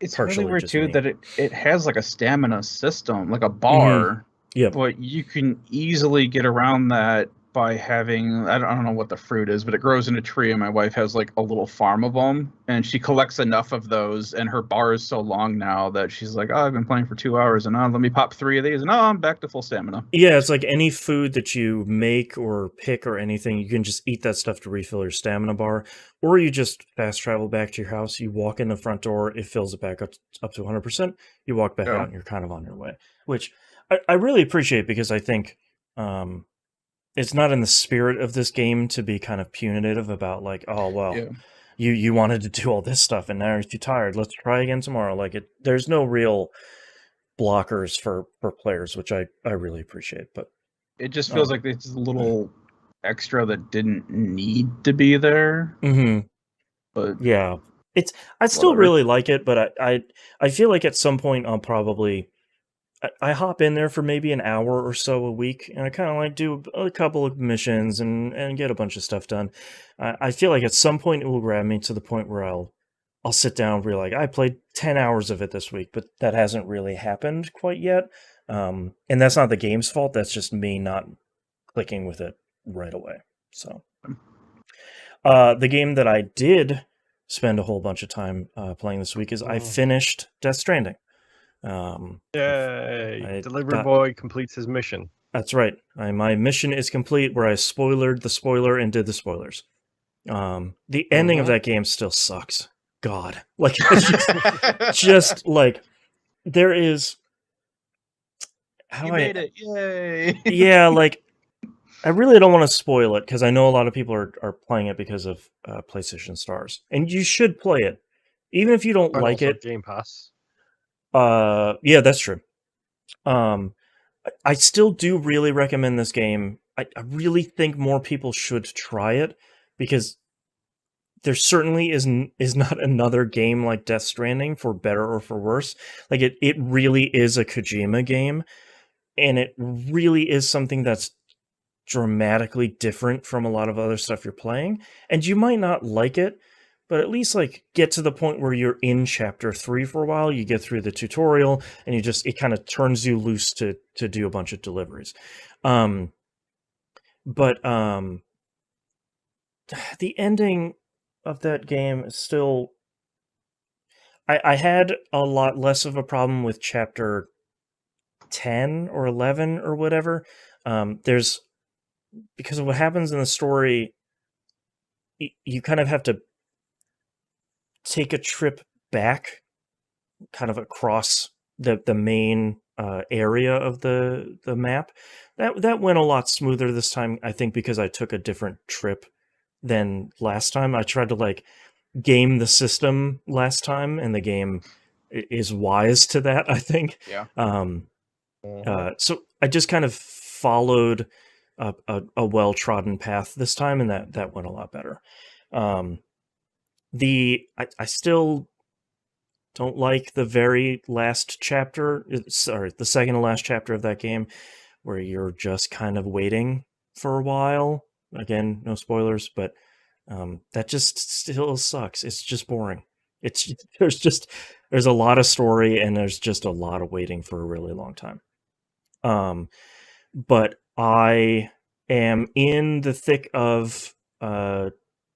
Speaker 1: It's really weird too that it has like a stamina system, like a bar.
Speaker 2: Mm-hmm. Yeah.
Speaker 1: But you can easily get around that by having, I don't know what the fruit is, but it grows in a tree, and my wife has like a little farm of them, and she collects enough of those, and her bar is so long now that she's like, oh, I've been playing for 2 hours, and let me pop 3 of these, and I'm back to full stamina.
Speaker 2: Yeah, it's like any food that you make or pick or anything, you can just eat that stuff to refill your stamina bar, or you just fast travel back to your house, you walk in the front door, it fills it back up to 100%, you walk back out, and you're kind of on your way, which I really appreciate, because I think it's not in the spirit of this game to be kind of punitive about like, oh, well, you wanted to do all this stuff and now you're too tired. Let's try again tomorrow. Like there's no real blockers for players, which I really appreciate. But
Speaker 1: it just feels like it's a little extra that didn't need to be there.
Speaker 2: Mm-hmm.
Speaker 1: But
Speaker 2: Yeah, I still
Speaker 1: whatever.
Speaker 2: really like it, but I feel like at some point I'll probably I hop in there for maybe an hour or so a week, and I kind of like do a couple of missions and get a bunch of stuff done. I feel like at some point it will grab me to the point where I'll sit down and be like, I played 10 hours of it this week, but that hasn't really happened quite yet. And that's not the game's fault. That's just me not clicking with it right away. So, the game that I did spend a whole bunch of time playing this week is I finished Death Stranding.
Speaker 3: Yay!
Speaker 2: I
Speaker 3: Delivery
Speaker 2: got-
Speaker 3: boy completes his mission.
Speaker 2: That's right. My mission is complete where I spoilered the spoiler and did the spoilers. The ending of that game still sucks. God. Like, it's just like, there is...
Speaker 1: You made it. Yay.
Speaker 2: Yeah, like, I really don't want to spoil it because I know a lot of people are playing it because of PlayStation Stars. And you should play it. Even if you don't
Speaker 3: And
Speaker 2: like
Speaker 3: also
Speaker 2: it.
Speaker 3: Game Pass.
Speaker 2: Yeah, that's true. I still do really recommend this game. I really think more people should try it because there certainly is not another game like Death Stranding, for better or for worse. Like it really is a Kojima game, and it really is something that's dramatically different from a lot of other stuff you're playing. And you might not like it, but at least like get to the point where you're in chapter 3 for a while. You get through the tutorial, and it kind of turns you loose to do a bunch of deliveries. But the ending of that game is still... I had a lot less of a problem with chapter 10 or 11 or whatever. There's... Because of what happens in the story, you kind of have to take a trip back kind of across the main area of the map. That went a lot smoother this time, I think, because I took a different trip than last time. I tried to like game the system last time, and the game is wise to that, I think.
Speaker 1: Yeah.
Speaker 2: So I just kind of followed a well-trodden path this time, and that went a lot better. I still don't like the very last chapter. Sorry, the second to last chapter of that game, where you're just kind of waiting for a while. Again, no spoilers, but that just still sucks. It's just boring. There's a lot of story, and there's just a lot of waiting for a really long time. But I am in the thick of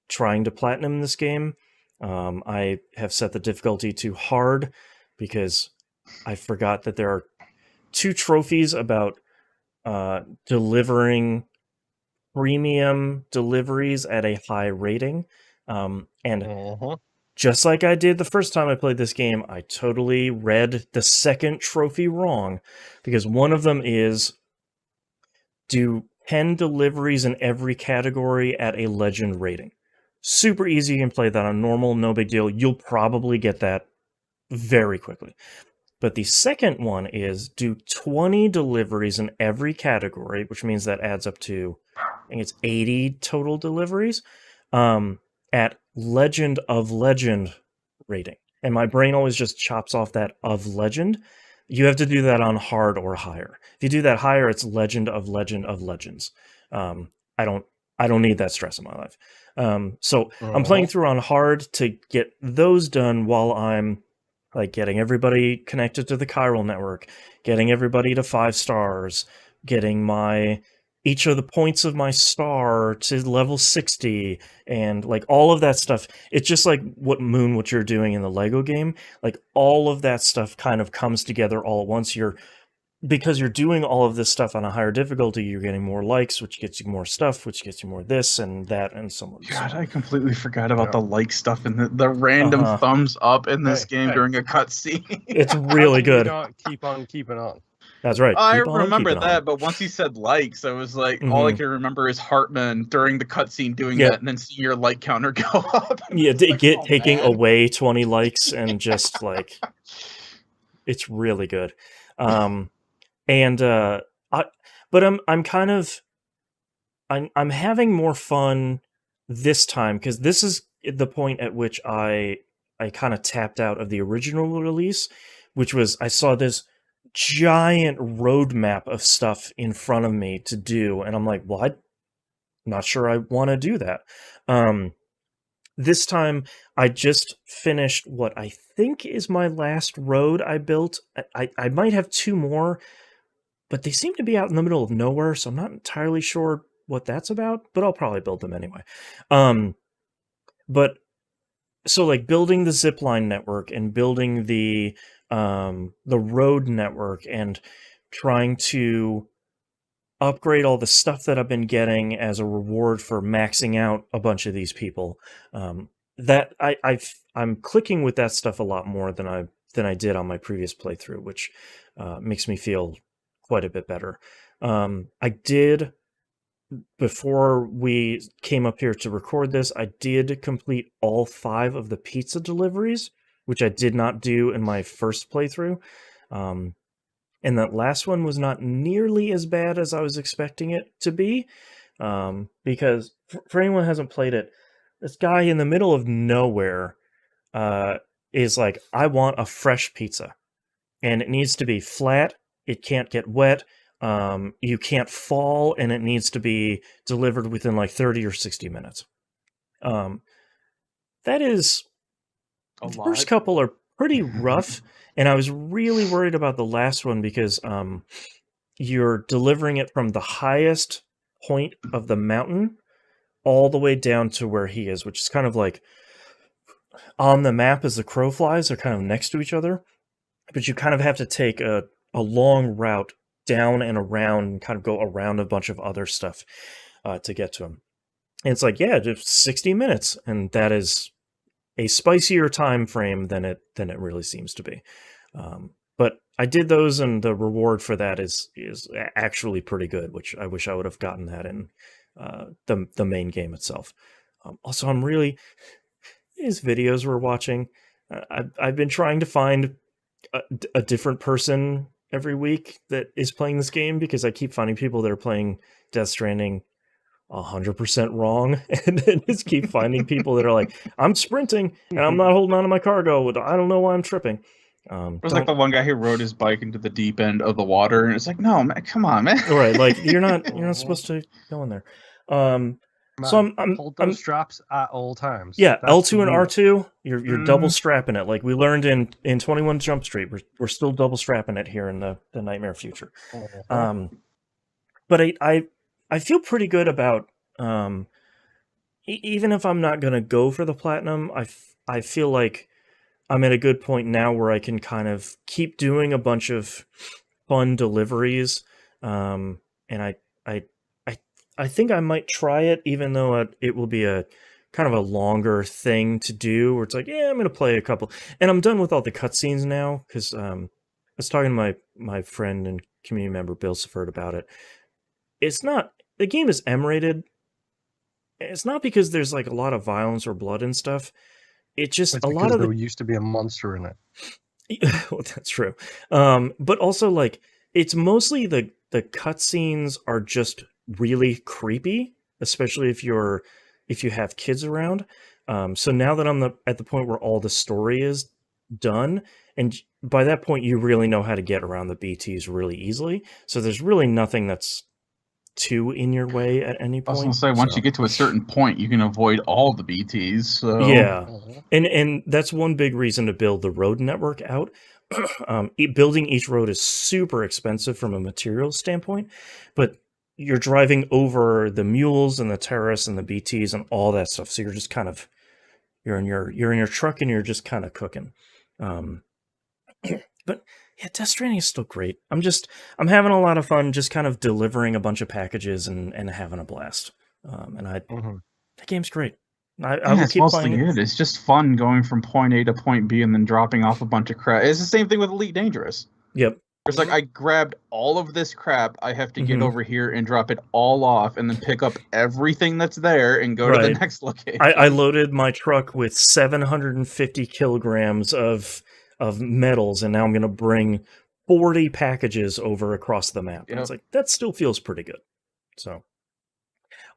Speaker 2: trying to platinum this game. I have set the difficulty to hard because I forgot that there are 2 trophies about delivering premium deliveries at a high rating. And just like I did the first time I played this game, I totally read the second trophy wrong, because one of them is do 10 deliveries in every category at a legend rating. Super easy. You can play that on normal, no big deal. You'll probably get that very quickly. But the second one is do 20 deliveries in every category, which means that adds up to, I think it's 80 total deliveries, at Legend of Legend rating. And my brain always just chops off that of Legend. You have to do that on hard or higher. If you do that higher, it's Legend of Legend of Legends. I don't need that stress in my life. So I'm playing through on hard to get those done while I'm like getting everybody connected to the chiral network, getting everybody to 5 stars, getting each of the points of my star to level 60, and like all of that stuff. It's just like what you're doing in the Lego game. Like all of that stuff kind of comes together all at once. Because you're doing all of this stuff on a higher difficulty, you're getting more likes, which gets you more stuff, which gets you more this and that and so on.
Speaker 1: God, I completely forgot about the like stuff and the random thumbs up in this game during a cutscene.
Speaker 2: It's really good.
Speaker 3: Keep on keeping on.
Speaker 2: That's right.
Speaker 1: I remember that, but once he said likes, I was like, all I can remember is Hartman during the cutscene doing that, and then seeing your like counter go up.
Speaker 2: Yeah, taking away 20 likes and just like, it's really good. But I'm kind of I'm having more fun this time because this is the point at which I kind of tapped out of the original release, which was I saw this giant roadmap of stuff in front of me to do, and I'm like, well, I'm not sure I want to do that. This time, I just finished what I think is my last road I built. I might have 2 more, but they seem to be out in the middle of nowhere, so I'm not entirely sure what that's about, but I'll probably build them anyway. But so like building the zipline network and building the road network and trying to upgrade all the stuff that I've been getting as a reward for maxing out a bunch of these people. That I'm clicking with that stuff a lot more than I did on my previous playthrough, which makes me feel quite a bit better. I did, before we came up here to record this, I did complete all 5 of the pizza deliveries, which I did not do in my first playthrough. And that last one was not nearly as bad as I was expecting it to be. Because for anyone who hasn't played it, this guy in the middle of nowhere is like, I want a fresh pizza. And it needs to be flat. It can't get wet. You can't fall, and it needs to be delivered within like 30 or 60 minutes. That is...
Speaker 1: A
Speaker 2: the
Speaker 1: lot.
Speaker 2: first couple are pretty rough, and I was really worried about the last one because you're delivering it from the highest point of the mountain all the way down to where he is, which is kind of like on the map as the crow flies. They're kind of next to each other, but you kind of have to take a long route down and around and kind of go around a bunch of other stuff to get to him. And it's like, yeah, just 60 minutes, and that is a spicier time frame than it really seems to be. But I did those, and the reward for that is actually pretty good, which I wish I would have gotten that in the main game itself. Also, I'm really... these videos we're watching, I've been trying to find a different person every week that is playing this game, because I keep finding people that are playing Death Stranding 100% wrong, and then just keep finding people that are like, I'm sprinting and I'm not holding on to my cargo. I don't know why I'm tripping.
Speaker 1: There's like the one guy who rode his bike into the deep end of the water, and it's like, no, man, come on, man.
Speaker 2: Right, like you're not supposed to go in there. So I'm
Speaker 3: hold those straps at all times.
Speaker 2: Yeah,
Speaker 3: That's
Speaker 2: L2
Speaker 3: the
Speaker 2: and
Speaker 3: rule.
Speaker 2: R2, you're double strapping it. Like we learned in 21 Jump Street, we're still double strapping it here in the Nightmare Future. But I feel pretty good about even if I'm not gonna go for the platinum, I feel like I'm at a good point now where I can kind of keep doing a bunch of fun deliveries, and I think I might try it, even though it will be a kind of a longer thing to do, where it's like, yeah, I'm going to play a couple. And I'm done with all the cutscenes now, because I was talking to my friend and community member, Bill Sefford, about it. It's not... the game is M-rated. It's not because there's like a lot of violence or blood and stuff. It's just
Speaker 3: It's
Speaker 2: a lot
Speaker 3: because
Speaker 2: of
Speaker 3: there used to be a monster in it.
Speaker 2: well, that's true. But also, like, it's mostly the cutscenes are just really creepy, especially if you have kids around. So now that I'm at the point where all the story is done, and by that point you really know how to get around the BTs really easily. So there's really nothing that's too in your way at any
Speaker 1: I
Speaker 2: point.
Speaker 1: was gonna say, once you get to a certain point, you can avoid all the BTs. So
Speaker 2: Yeah, and that's one big reason to build the road network out. Building each road is super expensive from a materials standpoint, but you're driving over the mules and the terrorists and the BTs and all that stuff. So you're just kind of you're in your truck and you're just kind of cooking. But yeah, Death Stranding is still great. I'm having a lot of fun just kind of delivering a bunch of packages and having a blast. The game's great. I will
Speaker 1: it's
Speaker 2: keep
Speaker 1: mostly
Speaker 2: playing it.
Speaker 1: it. It's just fun going from point A to point B and then dropping off a bunch of crap. It's the same thing with Elite Dangerous.
Speaker 2: Yep.
Speaker 1: It's like, I grabbed all of this crap, I have to get over here and drop it all off, and then pick up everything that's there and go to the next location.
Speaker 2: I loaded my truck with 750 kilograms of metals, and now I'm going to bring 40 packages over across the map. And it's like, that still feels pretty good. So,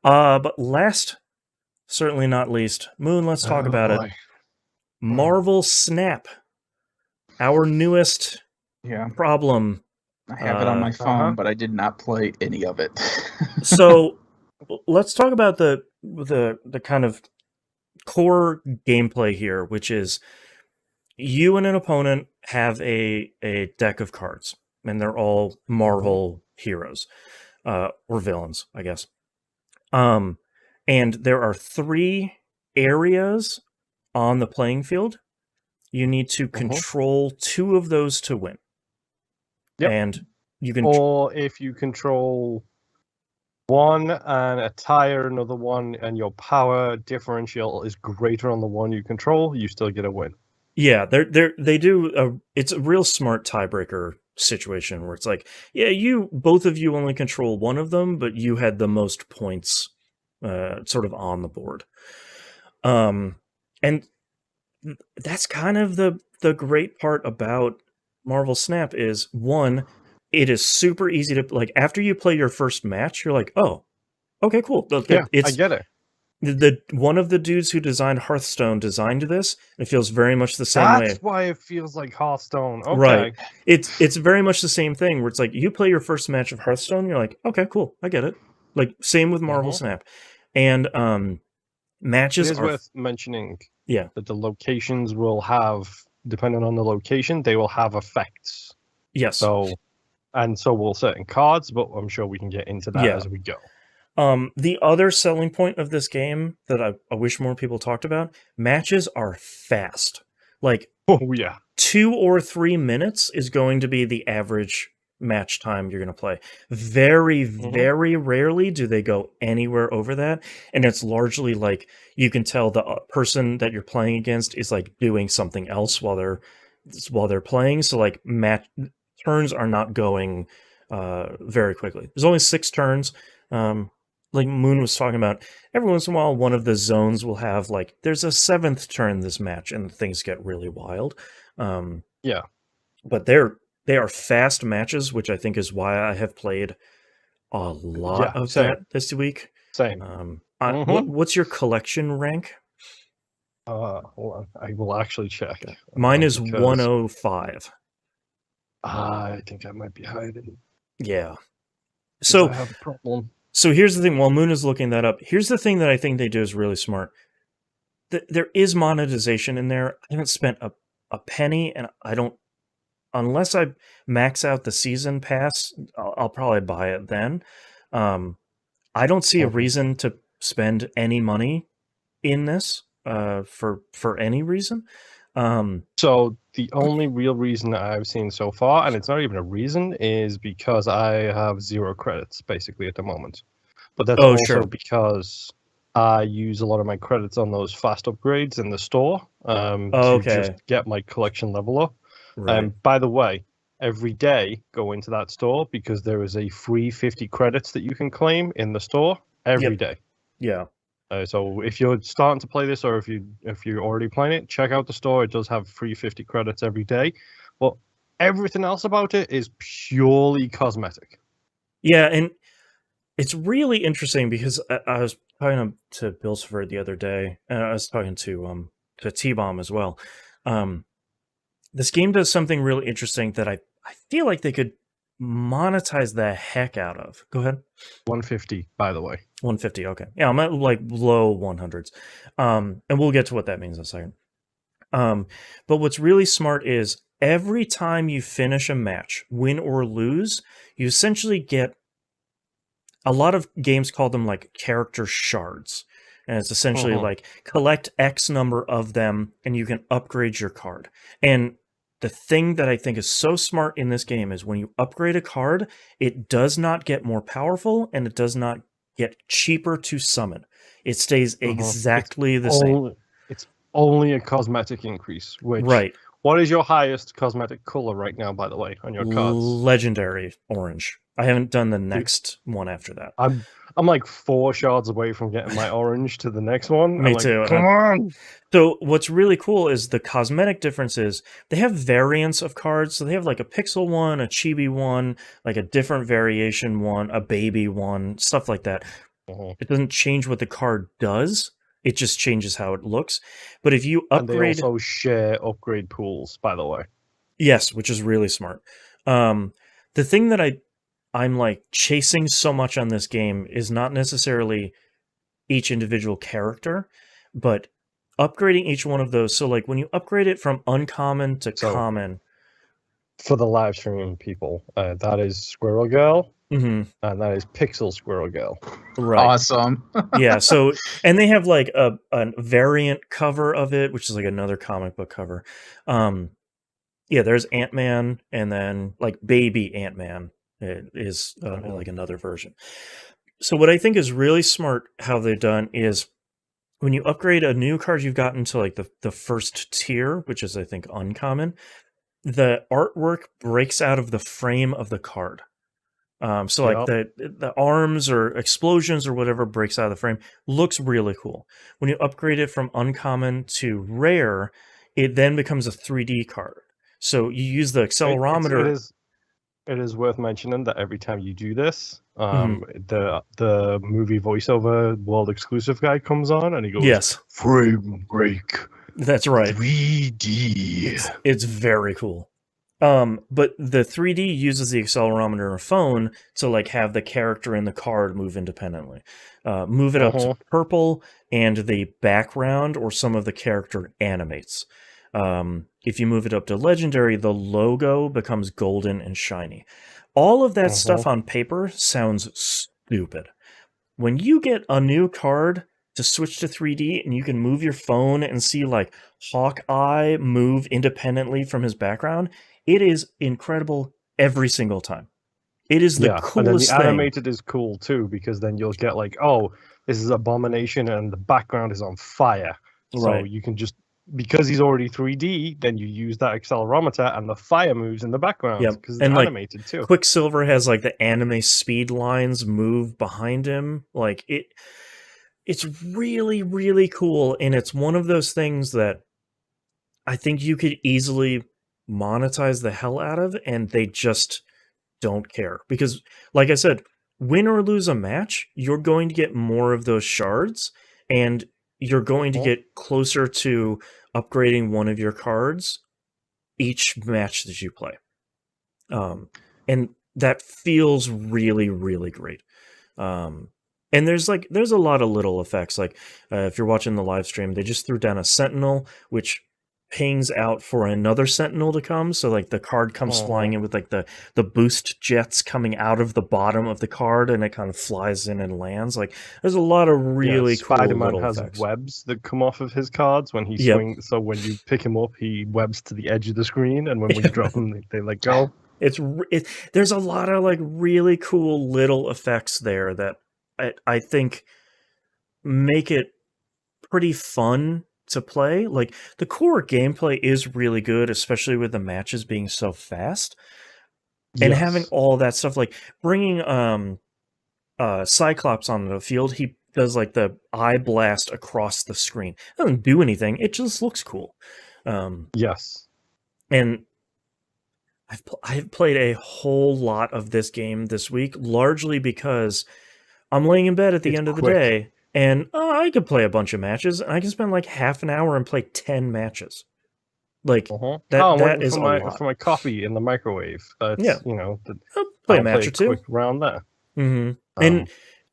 Speaker 2: But last, certainly not least, Moon, let's talk about it. Marvel Snap, our newest problem.
Speaker 1: I have it on my phone, but I did not play any of it.
Speaker 2: So let's talk about the kind of core gameplay here, which is you and an opponent have a deck of cards, and they're all Marvel heroes or villains, I guess. And there are 3 areas on the playing field. You need to control 2 of those to win.
Speaker 3: Yep.
Speaker 2: And you can,
Speaker 3: or if you control one and a tire another one, and your power differential is greater on the one you control, you still get a win.
Speaker 2: Yeah, they do. It's a real smart tiebreaker situation where it's like, yeah, both of you only control one of them, but you had the most points, sort of on the board. And that's kind of the great part about Marvel Snap is, one, it is super easy to, like, after you play your first match, you're like, oh, okay, cool.
Speaker 3: Yeah, I get it.
Speaker 2: One of the dudes who designed Hearthstone designed this. It feels very much the same way.
Speaker 3: That's why it feels like Hearthstone. Okay.
Speaker 2: Right. It's very much the same thing where it's like you play your first match of Hearthstone, you're like, okay, cool, I get it. Like same with Marvel Snap. And matches
Speaker 3: it is worth mentioning
Speaker 2: that
Speaker 3: the locations will have, depending on the location, they will have effects.
Speaker 2: Yes.
Speaker 3: So will certain cards, but I'm sure we can get into that as we go.
Speaker 2: The other selling point of this game that I wish more people talked about, matches are fast. Like, 2 or 3 minutes is going to be the average match time you're going to play. Very, very rarely do they go anywhere over that. And it's largely like, you can tell the person that you're playing against is like doing something else while they're playing. So like turns are not going very quickly. There's only 6 turns. Like Moon was talking about, every once in a while, one of the zones will have like, there's a 7th turn this match, and things get really wild. But they are fast matches, which I think is why I have played a lot of that this week.
Speaker 3: Same.
Speaker 2: What's your collection rank?
Speaker 3: Hold on. I will actually check.
Speaker 2: Mine is 105.
Speaker 3: I think I might be higher than.
Speaker 2: Yeah. So
Speaker 3: I have a problem.
Speaker 2: So here's the thing, while Moon is looking that up, here's the thing that I think they do is really smart. There is monetization in there. I haven't spent a penny, and I don't, unless I max out the season pass, I'll probably buy it then. I don't see a reason to spend any money in this for any reason.
Speaker 3: So the only real reason that I've seen so far, and it's not even a reason, is because I have 0 credits basically at the moment. But that's also because I use a lot of my credits on those fast upgrades in the store to just get my collection level up.
Speaker 2: Right.
Speaker 3: By the way, every day go into that store because there is a free 50 credits that you can claim in the store every day.
Speaker 2: Yeah.
Speaker 3: So if you're starting to play this, or if you're already playing it, check out the store. It does have free 50 credits every day. But everything else about it is purely cosmetic.
Speaker 2: Yeah, and it's really interesting because I was talking to Billsford the other day, and I was talking to T-Bomb as well. This game does something really interesting that I feel like they could monetize the heck out of. Go ahead.
Speaker 3: 150, by the way.
Speaker 2: 150, okay. Yeah, I'm at like low 100s. And we'll get to what that means in a second. But what's really smart is every time you finish a match, win or lose, you essentially get, a lot of games call them like character shards. And it's essentially like collect X number of them and you can upgrade your card. And the thing that I think is so smart in this game is when you upgrade a card, it does not get more powerful and it does not get cheaper to summon. It stays exactly the same.
Speaker 3: It's only a cosmetic increase. Which, what is your highest cosmetic color right now, by the way, on your cards?
Speaker 2: Legendary orange. I haven't done the next one after that.
Speaker 3: I'm like 4 shards away from getting my orange to the next one.
Speaker 2: Me too.
Speaker 3: Come on!
Speaker 2: So what's really cool is the cosmetic differences. They have variants of cards. So they have like a pixel one, a chibi one, like a different variation one, a baby one, stuff like that. It doesn't change what the card does. It just changes how it looks. But if you upgrade...
Speaker 3: And they also share upgrade pools, by the way.
Speaker 2: Yes, which is really smart. The thing that I'm like chasing so much on this game is not necessarily each individual character, but upgrading each one of those. So like when you upgrade it from uncommon to common...
Speaker 3: For the live stream people, that is Squirrel Girl,
Speaker 2: and
Speaker 3: that is Pixel Squirrel Girl.
Speaker 2: Right.
Speaker 1: Awesome.
Speaker 2: Yeah, so, and they have like a variant cover of it, which is like another comic book cover. Yeah, there's Ant-Man, and then like baby Ant-Man is like another version. So what I think is really smart how they've done is when you upgrade a new card you've gotten to like the first tier, which is I think uncommon, the artwork breaks out of the frame of the card. So like the arms or explosions or whatever breaks out of the frame looks really cool. When you upgrade it from uncommon to rare, it then becomes a 3D card. So you use the accelerometer.
Speaker 3: It is worth mentioning that every time you do this, the movie voiceover world exclusive guy comes on and he goes,
Speaker 2: yes,
Speaker 3: frame break.
Speaker 2: That's right.
Speaker 3: 3D.
Speaker 2: It's very cool. But the 3D uses the accelerometer on a phone to like have the character and the card move independently. Move it up to purple, and the background or some of the character animates. If you move it up to legendary, the logo becomes golden and shiny. All of that stuff on paper sounds stupid. When you get a new card to switch to 3D and you can move your phone and see like Hawkeye move independently from his background, it is incredible every single time. It is the coolest
Speaker 3: and then the
Speaker 2: thing.
Speaker 3: animated is cool too, because then you'll get like, oh, this is Abomination and the background is on fire. So you can just, because he's already 3D, then you use that accelerometer and the fire moves in the background because it's animated too.
Speaker 2: Quicksilver has like the anime speed lines move behind him. Like it's really, really cool. And it's one of those things that I think you could easily monetize the hell out of, and they just don't care. Because, like I said, win or lose a match, you're going to get more of those shards, and you're going to get closer to upgrading one of your cards each match that you play. And that feels really, really great. And there's a lot of little effects. Like if you're watching the live stream, they just threw down a Sentinel, which pings out for another Sentinel to come. So like the card comes flying in with like the boost jets coming out of the bottom of the card, and it kind of flies in and lands. Like there's a lot of really cool
Speaker 3: Spider-Man
Speaker 2: little
Speaker 3: has
Speaker 2: effects.
Speaker 3: Webs that come off of his cards when he swings. So when you pick him up, he webs to the edge of the screen, and when you drop him, they let go.
Speaker 2: There's a lot of like really cool little effects there that I think make it pretty fun to play. Like the core gameplay is really good, especially with the matches being so fast, and having all that stuff. Like bringing Cyclops on the field, he does like the eye blast across the screen. It doesn't do anything. It just looks cool. And I've played a whole lot of this game this week, largely because I'm laying in bed at the end of the day, and I could play a bunch of matches, and I can spend like half an hour and play 10 matches. Like that is a lot.
Speaker 3: For my coffee in the microwave.
Speaker 2: I'll
Speaker 3: play
Speaker 2: a match or two.
Speaker 3: Quick round there.
Speaker 2: And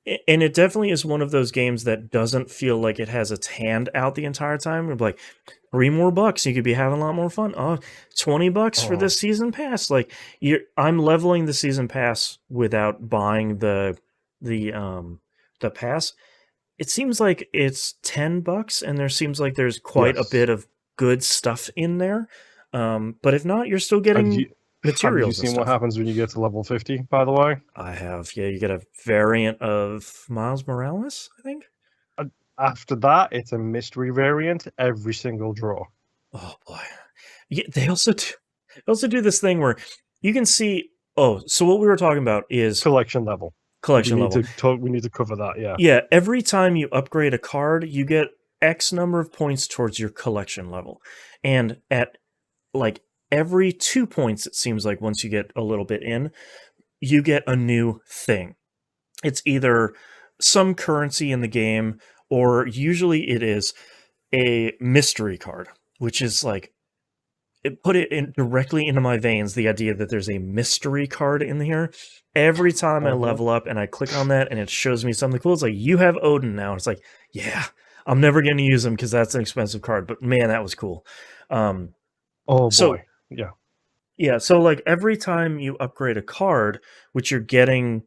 Speaker 2: it definitely is one of those games that doesn't feel like it has its hand out the entire time. We're like, $3 more, you could be having a lot more fun. $20 for this season pass. Like I'm leveling the season pass without buying the pass. It seems like it's $10, and there seems like there's quite a bit of good stuff in there. But if not, you're still getting materials.
Speaker 3: Have you seen what happens when you get to level 50, by the way?
Speaker 2: I have. Yeah, you get a variant of Miles Morales, I think.
Speaker 3: After that, it's a mystery variant every single draw.
Speaker 2: Oh boy. Yeah, they also do this thing where you can see. Oh, so what we were talking about is
Speaker 3: collection level. We need to cover that. Yeah.
Speaker 2: Yeah. Every time you upgrade a card, you get X number of points towards your collection level, and at like every 2 points, it seems like once you get a little bit in, you get a new thing. It's either some currency in the game, or usually it is a mystery card, which is like, it put it in directly into my veins, the idea that there's a mystery card in here. Every time I level up and I click on that and it shows me something cool, it's like, you have Odin now. It's like, yeah, I'm never going to use him because that's an expensive card, but man, that was cool.
Speaker 3: Boy. Yeah.
Speaker 2: Yeah, so like every time you upgrade a card, which you're getting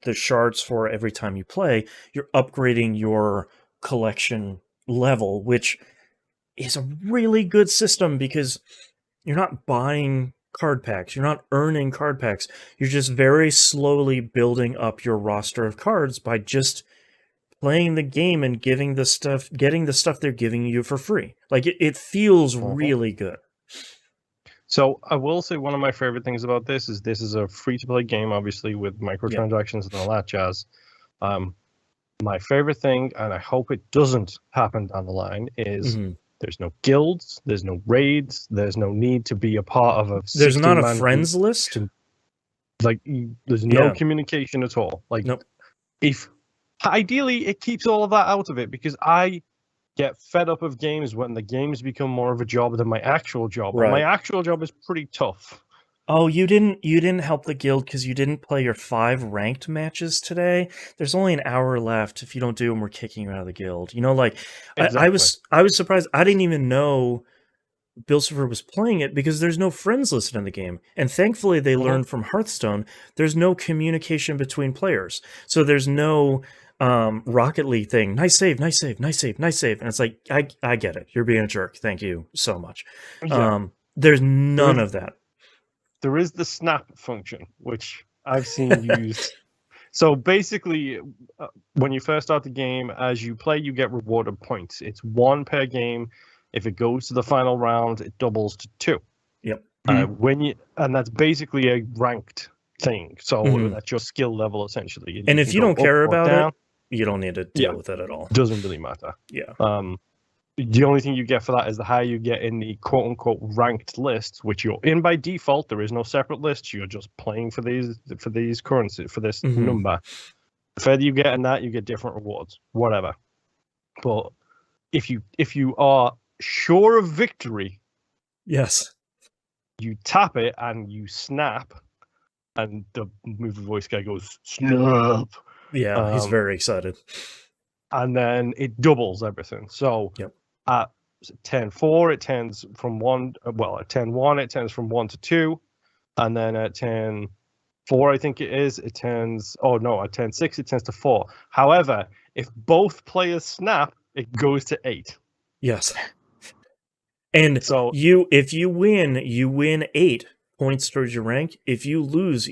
Speaker 2: the shards for every time you play, you're upgrading your collection level, which is a really good system because you're not buying card packs, you're not earning card packs, you're just very slowly building up your roster of cards by just playing the game and getting the stuff they're giving you for free. Like it feels really good.
Speaker 3: So I will say one of my favorite things about this is a free-to-play game, obviously, with microtransactions and all that jazz. My favorite thing, and I hope it doesn't happen down the line, is there's no guilds, there's no raids, there's no need to be a part of a...
Speaker 2: There's not a friends list?
Speaker 3: Like, there's no communication at all. Like, if... Ideally, it keeps all of that out of it, because I get fed up of games when the games become more of a job than my actual job. Right. And my actual job is pretty tough.
Speaker 2: Oh, you didn't help the guild because you didn't play your 5 ranked matches today. There's only an hour left. If you don't do them, we're kicking you out of the guild. You know, like exactly. I was surprised. I didn't even know Bill Silver was playing it because there's no friends listed in the game. And thankfully they learned from Hearthstone, there's no communication between players. So there's no Rocket League thing. Nice save. And it's like, I get it. You're being a jerk. Thank you so much. Yeah. There's none of that.
Speaker 3: There is the snap function, which I've seen used. So basically, when you first start the game, as you play, you get rewarded points. It's 1 per game. If it goes to the final round, it doubles to 2.
Speaker 2: Yep.
Speaker 3: And that's basically a ranked thing. So that's your skill level, essentially.
Speaker 2: And if you don't care about it, you don't need to deal with it at all.
Speaker 3: Doesn't really matter.
Speaker 2: Yeah.
Speaker 3: The only thing you get for that is the higher you get in the quote-unquote ranked lists, which you're in by default. There is no separate list. You're just playing for these currencies, for this number. The further you get in that, you get different rewards, whatever. But if you are sure of victory,
Speaker 2: yes,
Speaker 3: you tap it and you snap, and the movie voice guy goes, snap.
Speaker 2: Yeah, he's very excited.
Speaker 3: And then it doubles everything. So at 10-4, it turns from 1. Well, at 10-1, it turns from 1 to 2. And then at 10-4, I think it is, it turns... Oh, no, at 10-6, it turns to 4. However, if both players snap, it goes to 8.
Speaker 2: Yes. And so if you win 8 points towards your rank. If you lose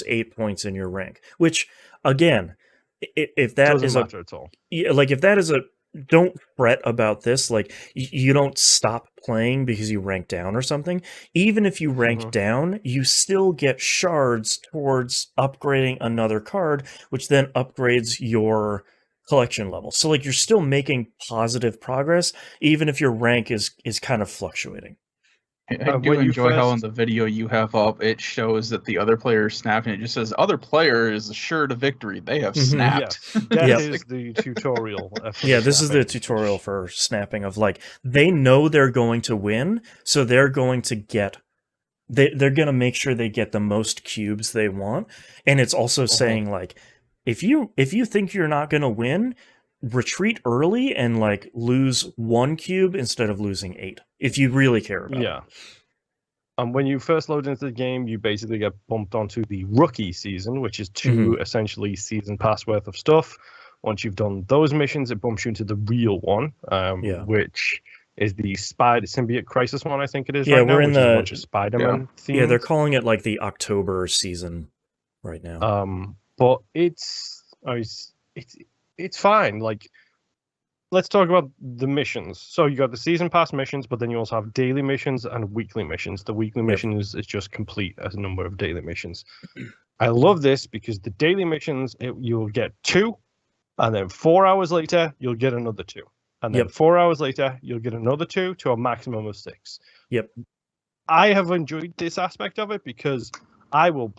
Speaker 2: 8 points in your rank. Which, again... If that
Speaker 3: doesn't
Speaker 2: is
Speaker 3: matter at all.
Speaker 2: Yeah, like if that is don't fret about this. Like you don't stop playing because you rank down or something. Even if you rank down, you still get shards towards upgrading another card, which then upgrades your collection level. So like you're still making positive progress, even if your rank is kind of fluctuating.
Speaker 1: I do enjoy how in the video you have up, it shows that the other player is snapping. It just says, other player is assured of victory. They have snapped.
Speaker 3: Yes. That is the tutorial.
Speaker 2: Yeah, this is the tutorial for snapping of like, they know they're going to win, so they're going to get... They're going to make sure they get the most cubes they want. And it's also saying like, if you think you're not going to win... retreat early and like lose 1 cube instead of losing 8 if you really care about it.
Speaker 3: And when you first load into the game, you basically get bumped onto the rookie season, which is 2 essentially season pass worth of stuff. Once you've done those missions, it bumps you into the real one, which is the Symbiote Crisis one, I think it is.
Speaker 2: We're in the
Speaker 3: Spider-Man theme.
Speaker 2: Yeah, they're calling it like the October season right now.
Speaker 3: But it's fine. Like, let's talk about the missions. So you got the season pass missions, but then you also have daily missions and weekly missions. The weekly missions is just complete as a number of daily missions. I love this because the daily missions, you'll get 2, and then 4 hours later, you'll get another 2. And then 4 hours later, you'll get another 2 to a maximum of 6. I have enjoyed this aspect of it because I will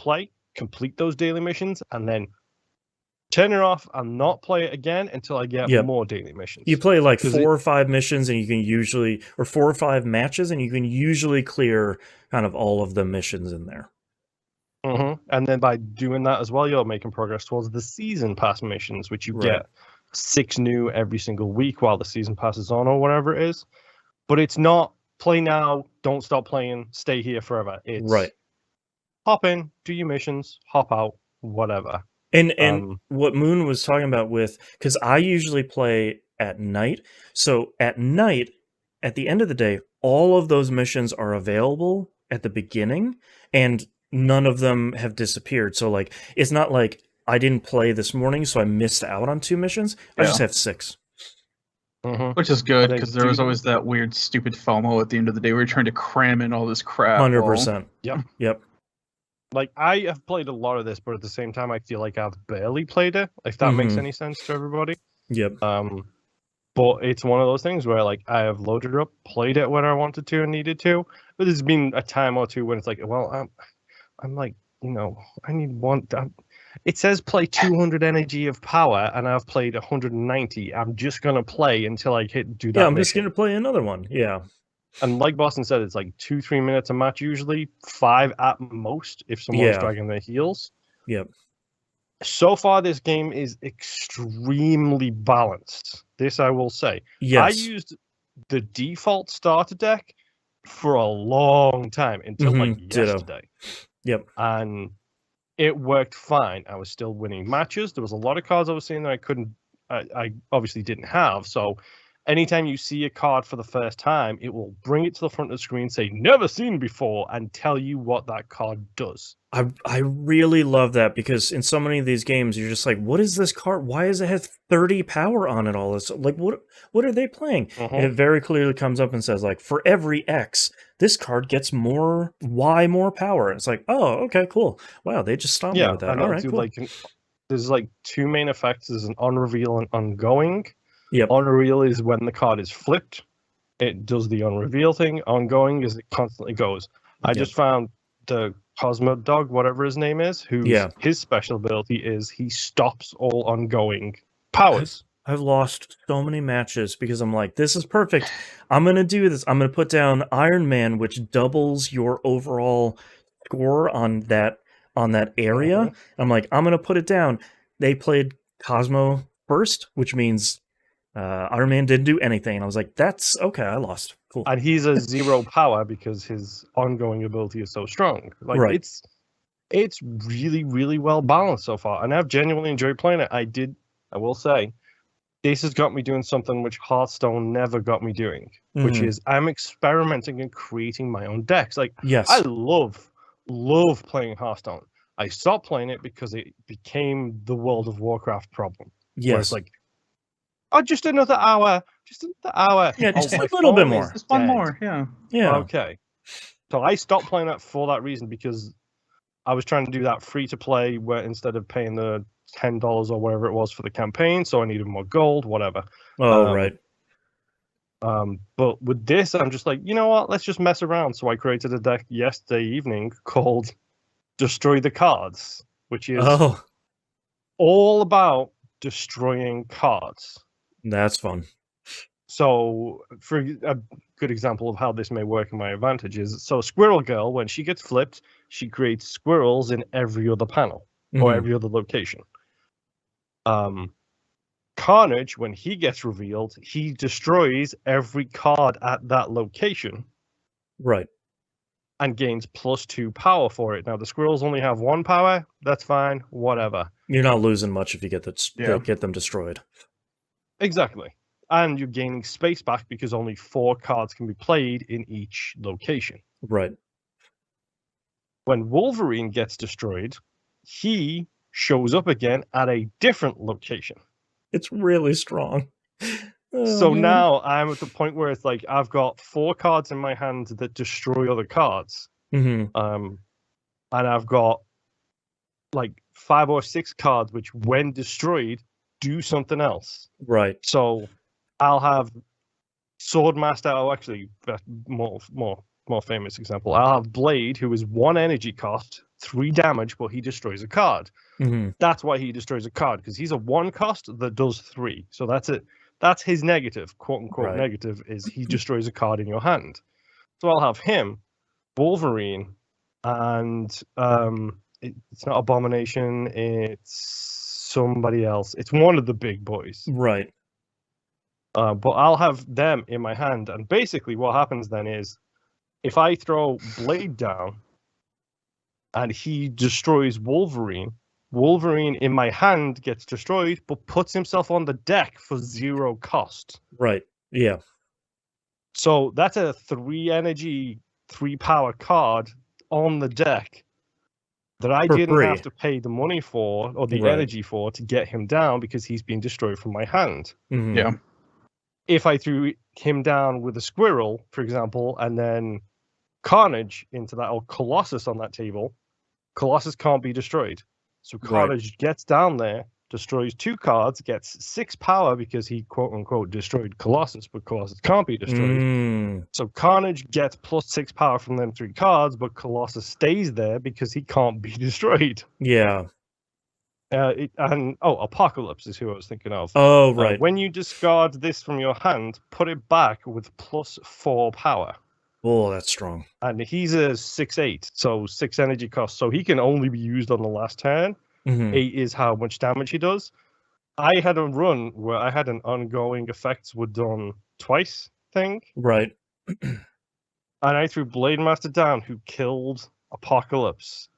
Speaker 3: complete those daily missions, and then turn it off and not play it again until I get more daily missions.
Speaker 2: You play like 4 or 5 missions, and you can usually, or 4 or 5 matches, and you can usually clear kind of all of the missions in there.
Speaker 3: And then by doing that as well, you're making progress towards the season pass missions, which you get 6 new every single week while the season pass is on, or whatever it is. But it's not play now, don't stop playing, stay here forever. It's hop in, do your missions, hop out, whatever.
Speaker 2: And what Moon was talking about with, because I usually play at night. So at night, at the end of the day, all of those missions are available at the beginning, and none of them have disappeared. So like, it's not like I didn't play this morning, so I missed out on 2 missions. I just have 6.
Speaker 1: Which is good, because there was always that weird, stupid FOMO at the end of the day. We were trying to cram in all this crap.
Speaker 2: 100%. Yep.
Speaker 3: Like, I have played a lot of this, but at the same time, I feel like I've barely played it, if that makes any sense to everybody.
Speaker 2: Yep.
Speaker 3: But it's one of those things where, like, I have loaded it up, played it when I wanted to and needed to, but there's been a time or two when it's like, well, I'm like, you know, I need one. It says play 200 energy of power, and I've played 190. I'm just gonna play until I do that.
Speaker 2: Yeah, I'm just gonna play another one. Yeah.
Speaker 3: And like Boston said, it's like 2-3 minutes a match usually, 5 at most if someone's dragging their heels.
Speaker 2: Yep.
Speaker 3: So far, this game is extremely balanced. This I will say.
Speaker 2: Yes.
Speaker 3: I used the default starter deck for a long time until like yesterday.
Speaker 2: Yep.
Speaker 3: And it worked fine. I was still winning matches. There was a lot of cards I was seeing that I obviously didn't have. So anytime you see a card for the first time, it will bring it to the front of the screen, say never seen before, and tell you what that card does.
Speaker 2: I really love that, because in so many of these games, you're just like, what is this card? Why does it have 30 power on it all? It's like, what are they playing? And it very clearly comes up and says, like, for every X, this card gets more Y more power. It's like, oh, okay, cool. Wow, they just stopped me with that. All right, cool.
Speaker 3: Like, there's like 2 main effects. There's an on reveal and ongoing.
Speaker 2: Yep.
Speaker 3: On reveal is when the card is flipped. It does the on reveal thing. Ongoing is it constantly goes. I just found the Cosmo Dog, whatever his name is, his special ability is he stops all ongoing powers.
Speaker 2: I've lost so many matches because I'm like, this is perfect. I'm going to do this. I'm going to put down Iron Man, which doubles your overall score on that area. I'm like, I'm going to put it down. They played Cosmo first, which means Iron Man didn't do anything. And I was like, that's okay. I lost. Cool.
Speaker 3: And he's a 0 power because his ongoing ability is so strong. Like it's really, really well balanced so far. And I've genuinely enjoyed playing it. I will say, this has got me doing something which Hearthstone never got me doing, which is I'm experimenting and creating my own decks. Like, I love playing Hearthstone. I stopped playing it because it became the World of Warcraft problem.
Speaker 2: Yes.
Speaker 3: Where it's like, oh, just another hour.
Speaker 2: Yeah, just a little bit more.
Speaker 1: Just one more, yeah.
Speaker 3: Okay. So I stopped playing that for that reason, because I was trying to do that free to play where instead of paying the $10 or whatever it was for the campaign, so I needed more gold, whatever.
Speaker 2: Oh, right.
Speaker 3: But with this, I'm just like, you know what? Let's just mess around. So I created a deck yesterday evening called Destroy the Cards, which is all about destroying cards.
Speaker 2: That's fun.
Speaker 3: So, for a good example of how this may work in my advantage is, so Squirrel Girl, when she gets flipped, she creates squirrels in every other panel or every other location. Carnage, when he gets revealed, he destroys every card at that location.
Speaker 2: Right.
Speaker 3: And gains +2 power for it. Now, the squirrels only have 1 power. That's fine. Whatever.
Speaker 2: You're not losing much if you get them destroyed.
Speaker 3: Exactly. And you're gaining space back because only 4 cards can be played in each location.
Speaker 2: Right.
Speaker 3: When Wolverine gets destroyed, he shows up again at a different location.
Speaker 2: It's really strong.
Speaker 3: So now I'm at the point where it's like I've got 4 cards in my hand that destroy other cards. And I've got like 5 or 6 cards which, when destroyed, do something else.
Speaker 2: Right.
Speaker 3: So I'll have Swordmaster. Oh, actually, more famous example. I'll have Blade, who is 1 energy cost, 3 damage, but he destroys a card.
Speaker 2: Mm-hmm.
Speaker 3: That's why he destroys a card, because he's a 1 cost that does 3. So that's it. That's his negative, quote unquote
Speaker 2: Right.
Speaker 3: negative, is he destroys a card in your hand. So I'll have him, Wolverine, and it's not Abomination, it's somebody else. It's one of the big boys.
Speaker 2: Right.
Speaker 3: But I'll have them in my hand, and basically what happens then is, if I throw Blade down and he destroys Wolverine, Wolverine in my hand gets destroyed, but puts himself on the deck for 0 cost.
Speaker 2: Right. Yeah.
Speaker 3: So that's a 3 energy, 3 power card on the deck that I
Speaker 2: For
Speaker 3: didn't
Speaker 2: free.
Speaker 3: have to pay the money for, or the
Speaker 2: Right.
Speaker 3: energy for, to get him down, because he's been destroyed from my hand.
Speaker 2: Mm-hmm.
Speaker 1: Yeah.
Speaker 3: If I threw him down with a squirrel, for example, and then Carnage into that, or Colossus on that table, Colossus can't be destroyed. So
Speaker 2: Right.
Speaker 3: Carnage gets down there, destroys 2 cards, gets 6 power because he quote unquote destroyed Colossus, but Colossus can't be destroyed.
Speaker 2: Mm.
Speaker 3: So Carnage gets plus 6 power from them 3 cards, but Colossus stays there because he can't be destroyed.
Speaker 2: Yeah.
Speaker 3: Apocalypse is who I was thinking of.
Speaker 2: Oh, right.
Speaker 3: When you discard this from your hand, put it back with plus 4 power.
Speaker 2: Oh, that's strong.
Speaker 3: And he's a 6/8, so 6 energy cost. So he can only be used on the last turn.
Speaker 2: Mm-hmm.
Speaker 3: 8 is how much damage he does. I had a run where I had an ongoing effects were done twice thing.
Speaker 2: Right.
Speaker 3: And I threw Blade Master down, who killed Apocalypse,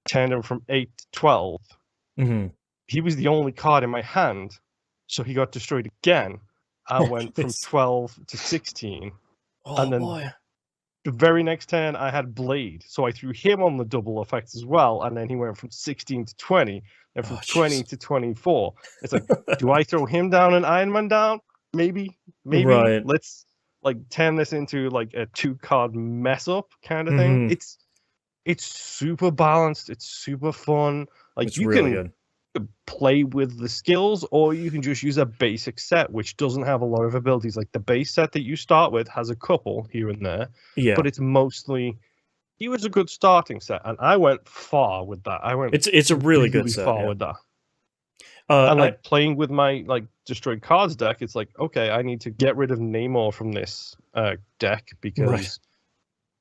Speaker 3: turned him from 8 to 12.
Speaker 2: Mm-hmm.
Speaker 3: He was the only card in my hand, so he got destroyed again. I went from 12 to 16.
Speaker 2: Oh,
Speaker 3: and then
Speaker 2: boy.
Speaker 3: the very next turn, I had Blade, so I threw him on the double effects as well, and then he went from 16 to 20, and from 20 to 24. It's like, do I throw him down and Iron Man down? Maybe.
Speaker 2: Right.
Speaker 3: Let's turn this into like a 2-card mess up kind of thing.
Speaker 2: Mm-hmm.
Speaker 3: It's super balanced. It's super fun. Like,
Speaker 2: It's
Speaker 3: you
Speaker 2: really
Speaker 3: can
Speaker 2: good.
Speaker 3: play with the skills, or you can just use a basic set which doesn't have a lot of abilities. Like, the base set that you start with has a couple here and there,
Speaker 2: Yeah.
Speaker 3: but it's mostly, he was a good starting set, and I went far with that. I went
Speaker 2: It's a really good set.
Speaker 3: far
Speaker 2: Yeah.
Speaker 3: with that.
Speaker 2: And
Speaker 3: like playing with my destroyed cards deck, it's like, okay, I need to get rid of Namor from this deck, because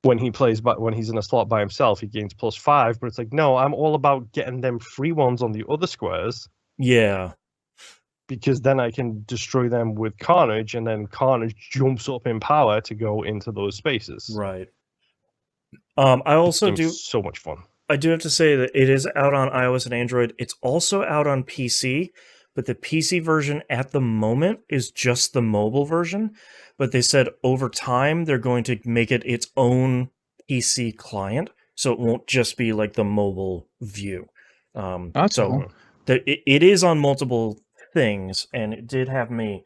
Speaker 3: when he plays, but when he's in a slot by himself, he gains +5. But it's like, no, I'm all about getting them free ones on the other squares.
Speaker 2: Yeah.
Speaker 3: Because then I can destroy them with Carnage, and then Carnage jumps up in power to go into those spaces.
Speaker 2: Right. I also do
Speaker 3: so much fun.
Speaker 2: I do have to say that it is out on iOS and Android. It's also out on PC, but the PC version at the moment is just the mobile version. But they said over time they're going to make it its own PC client, so it won't just be like the mobile view.
Speaker 1: That's
Speaker 2: so
Speaker 1: cool.
Speaker 2: It is on multiple things, and it did have me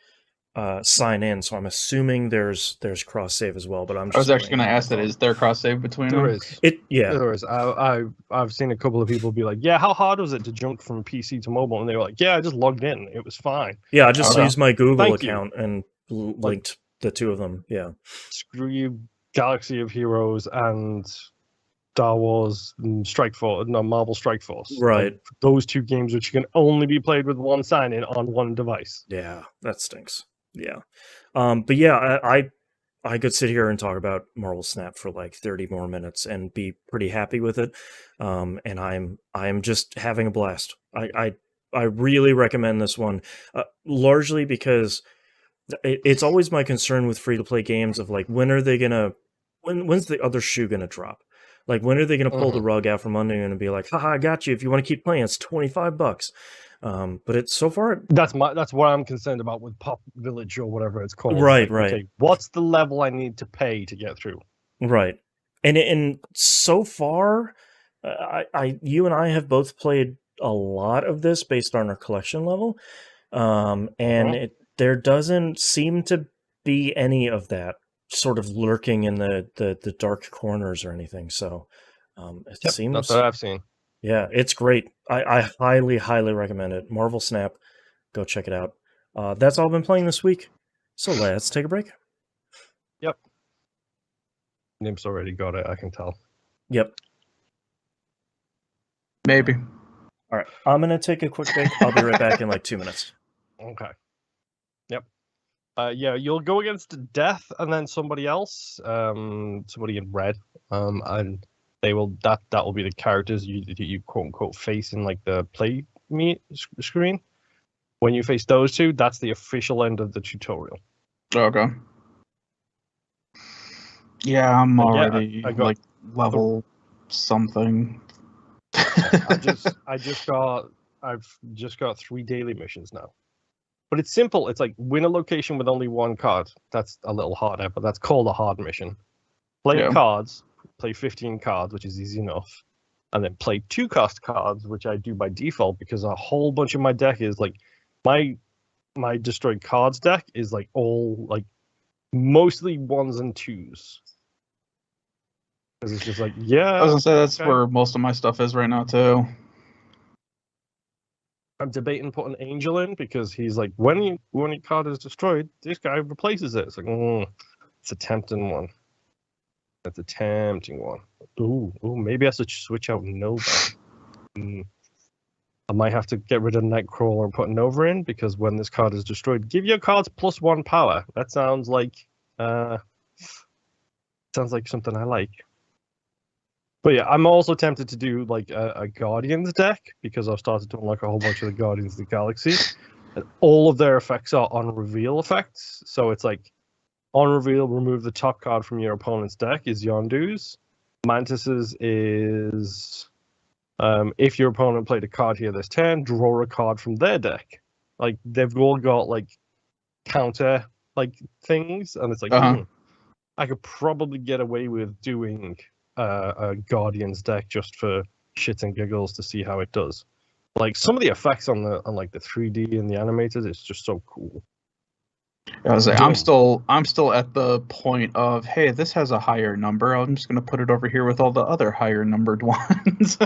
Speaker 2: sign in, so I'm assuming there's cross save as well. But I
Speaker 1: was actually going to ask that. Is there cross save between them?
Speaker 3: There is. There is. I've seen a couple of people be like, yeah, how hard was it to jump from PC to mobile? And they were like, yeah, I just logged in. It was fine.
Speaker 2: Yeah, I just
Speaker 1: Okay.
Speaker 2: used my Google
Speaker 3: Thank
Speaker 2: account and linked the two of them. Yeah.
Speaker 3: Screw you, Galaxy of Heroes and Star Wars and Marvel Strike Force.
Speaker 2: Right.
Speaker 3: Like, those 2 games which can only be played with one sign-in on one device.
Speaker 2: Yeah, that stinks. Yeah. But yeah, I could sit here and talk about Marvel Snap for like 30 more minutes and be pretty happy with it. And I'm just having a blast. I really recommend this one, largely because it's always my concern with free-to-play games of like, when's the other shoe gonna drop? Like, when are they gonna pull the rug out from under you and be like, haha, I got you. If you want to keep playing, it's $25. But it's so far.
Speaker 3: That's what I'm concerned about with Pop Village or whatever it's called.
Speaker 2: Right.
Speaker 3: Okay, what's the level I need to pay to get through? Right.
Speaker 2: And so far, you and I have both played a lot of this based on our collection level, and there doesn't seem to be any of that sort of lurking in the dark corners or anything. So it seems
Speaker 3: that's what I've seen.
Speaker 2: Yeah, it's great. I highly, highly recommend it. Marvel Snap, go check it out. That's all I've been playing this week. So let's take a break.
Speaker 3: Yep. Nim's already got it, I can tell.
Speaker 2: Yep.
Speaker 1: Maybe.
Speaker 2: All right, I'm gonna take a quick break. I'll be right back in like 2 minutes.
Speaker 3: Okay. Yep. Yeah, you'll go against Death and then somebody else, somebody in red, and they will that will be the characters you quote unquote face in like the play screen. When you face those two, that's the official end of the tutorial.
Speaker 1: Okay. Yeah, I'm already
Speaker 3: I got
Speaker 1: like level something.
Speaker 3: I've just got 3 daily missions now. But it's simple. It's like win a location with only 1 card. That's a little harder, but that's called a hard mission. Play cards, play 15 cards, which is easy enough. And then play 2 cost cards, which I do by default because a whole bunch of my deck is like my destroyed cards deck is like all like mostly 1s and 2s. Because it's just like, yeah.
Speaker 1: I was gonna say that's where most of my stuff is right now too.
Speaker 3: I'm debating putting Angel in because he's like, when your card is destroyed, this guy replaces it. It's like, it's a tempting one. That's a tempting one. Ooh, maybe I should switch out Nova. I might have to get rid of Nightcrawler and put Nova in because when this card is destroyed, give your cards +1 power. That sounds like something I like. But yeah, I'm also tempted to do like a Guardians deck because I've started to unlock a whole bunch of the Guardians of the Galaxy. And all of their effects are on reveal effects. So it's like on reveal, remove the top card from your opponent's deck is Yondu's. Mantis's is if your opponent played a card here this turn, draw a card from their deck. Like they've all got like counter like things, and it's like I could probably get away with doing a Guardians deck just for shits and giggles to see how it does. Like some of the effects on like the 3D and the animated is just so cool.
Speaker 1: I was like, I'm still at the point of, hey, this has a higher number. I'm just gonna put it over here with all the other higher numbered ones.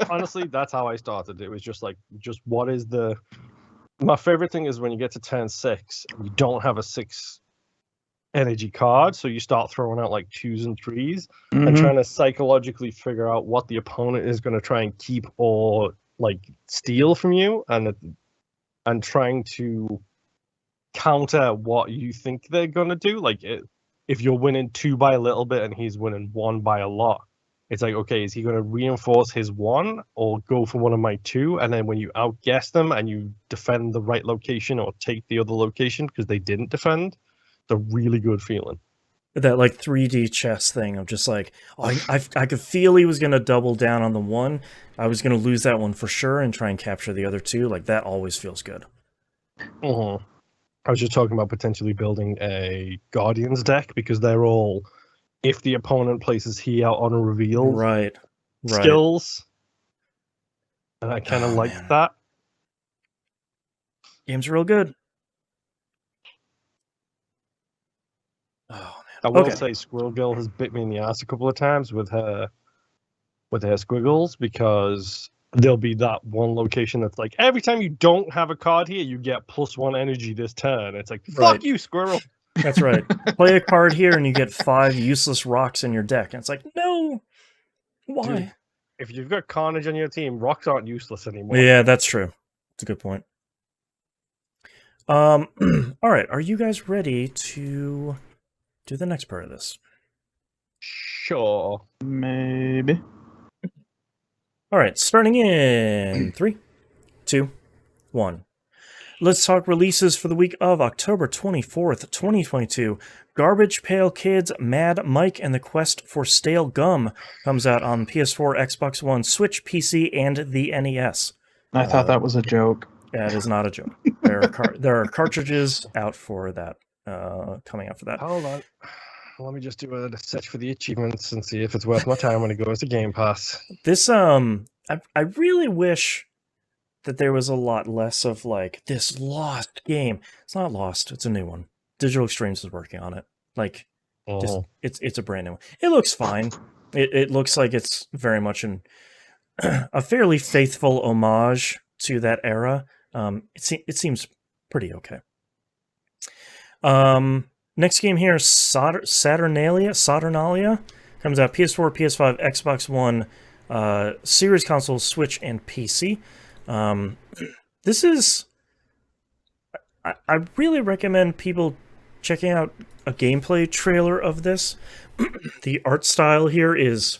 Speaker 3: Honestly, that's how I started. It was just like, what is the? My favorite thing is when you get to turn 6, and you don't have a 6 energy card, so you start throwing out like 2s and 3s and trying to psychologically figure out what the opponent is going to try and keep or like steal from you, and trying to counter what you think they're going to do. Like if you're winning 2 by a little bit and he's winning 1 by a lot, it's like, okay, is he going to reinforce his 1 or go for one of my 2? And then when you outguess them and you defend the right location or take the other location because they didn't defend, it's a really good feeling.
Speaker 2: That like 3D chess thing of just like, I could feel he was going to double down on the 1. I was going to lose that one for sure and try and capture the other 2. Like that always feels good.
Speaker 3: I was just talking about potentially building a Guardians deck because they're all, if the opponent places he out on a reveal skills. And I kind of like that.
Speaker 2: Game's real good. Oh man.
Speaker 3: I will say Squirrel Girl has bit me in the ass a couple of times with her squiggles because there'll be that one location that's like, every time you don't have a card here, you get +1 energy this turn. It's like, fuck you, Squirrel.
Speaker 2: That's right. Play a card here and you get 5 useless rocks in your deck. And it's like, no. Why?
Speaker 3: Dude, if you've got Carnage on your team, rocks aren't useless anymore.
Speaker 2: Yeah, that's true. It's a good point. All right. Are you guys ready to do the next part of this?
Speaker 3: Sure.
Speaker 1: Maybe.
Speaker 2: All right. Starting in 3, 2, 1. Let's talk releases for the week of October 24th, 2022. Garbage Pail Kids, Mad Mike, and the Quest for Stale Gum comes out on PS4, Xbox One, Switch, PC, and the NES.
Speaker 1: I thought that was a joke.
Speaker 2: That is not a joke. There are cartridges out for that, coming out for that.
Speaker 3: Hold on. Let me just do a search for the achievements and see if it's worth my time when it goes to Game Pass.
Speaker 2: This, I really wish that there was a lot less of like this lost game. It's not lost. It's a new one. Digital Extremes is working on it. Like, just, it's a brand new one. It looks fine. It looks like it's very much a fairly faithful homage to that era. It seems pretty okay. Next game here is Saturnalia. Comes out PS4, PS5, Xbox One, Series console, Switch, and PC. This is... I really recommend people checking out a gameplay trailer of this. The art style here is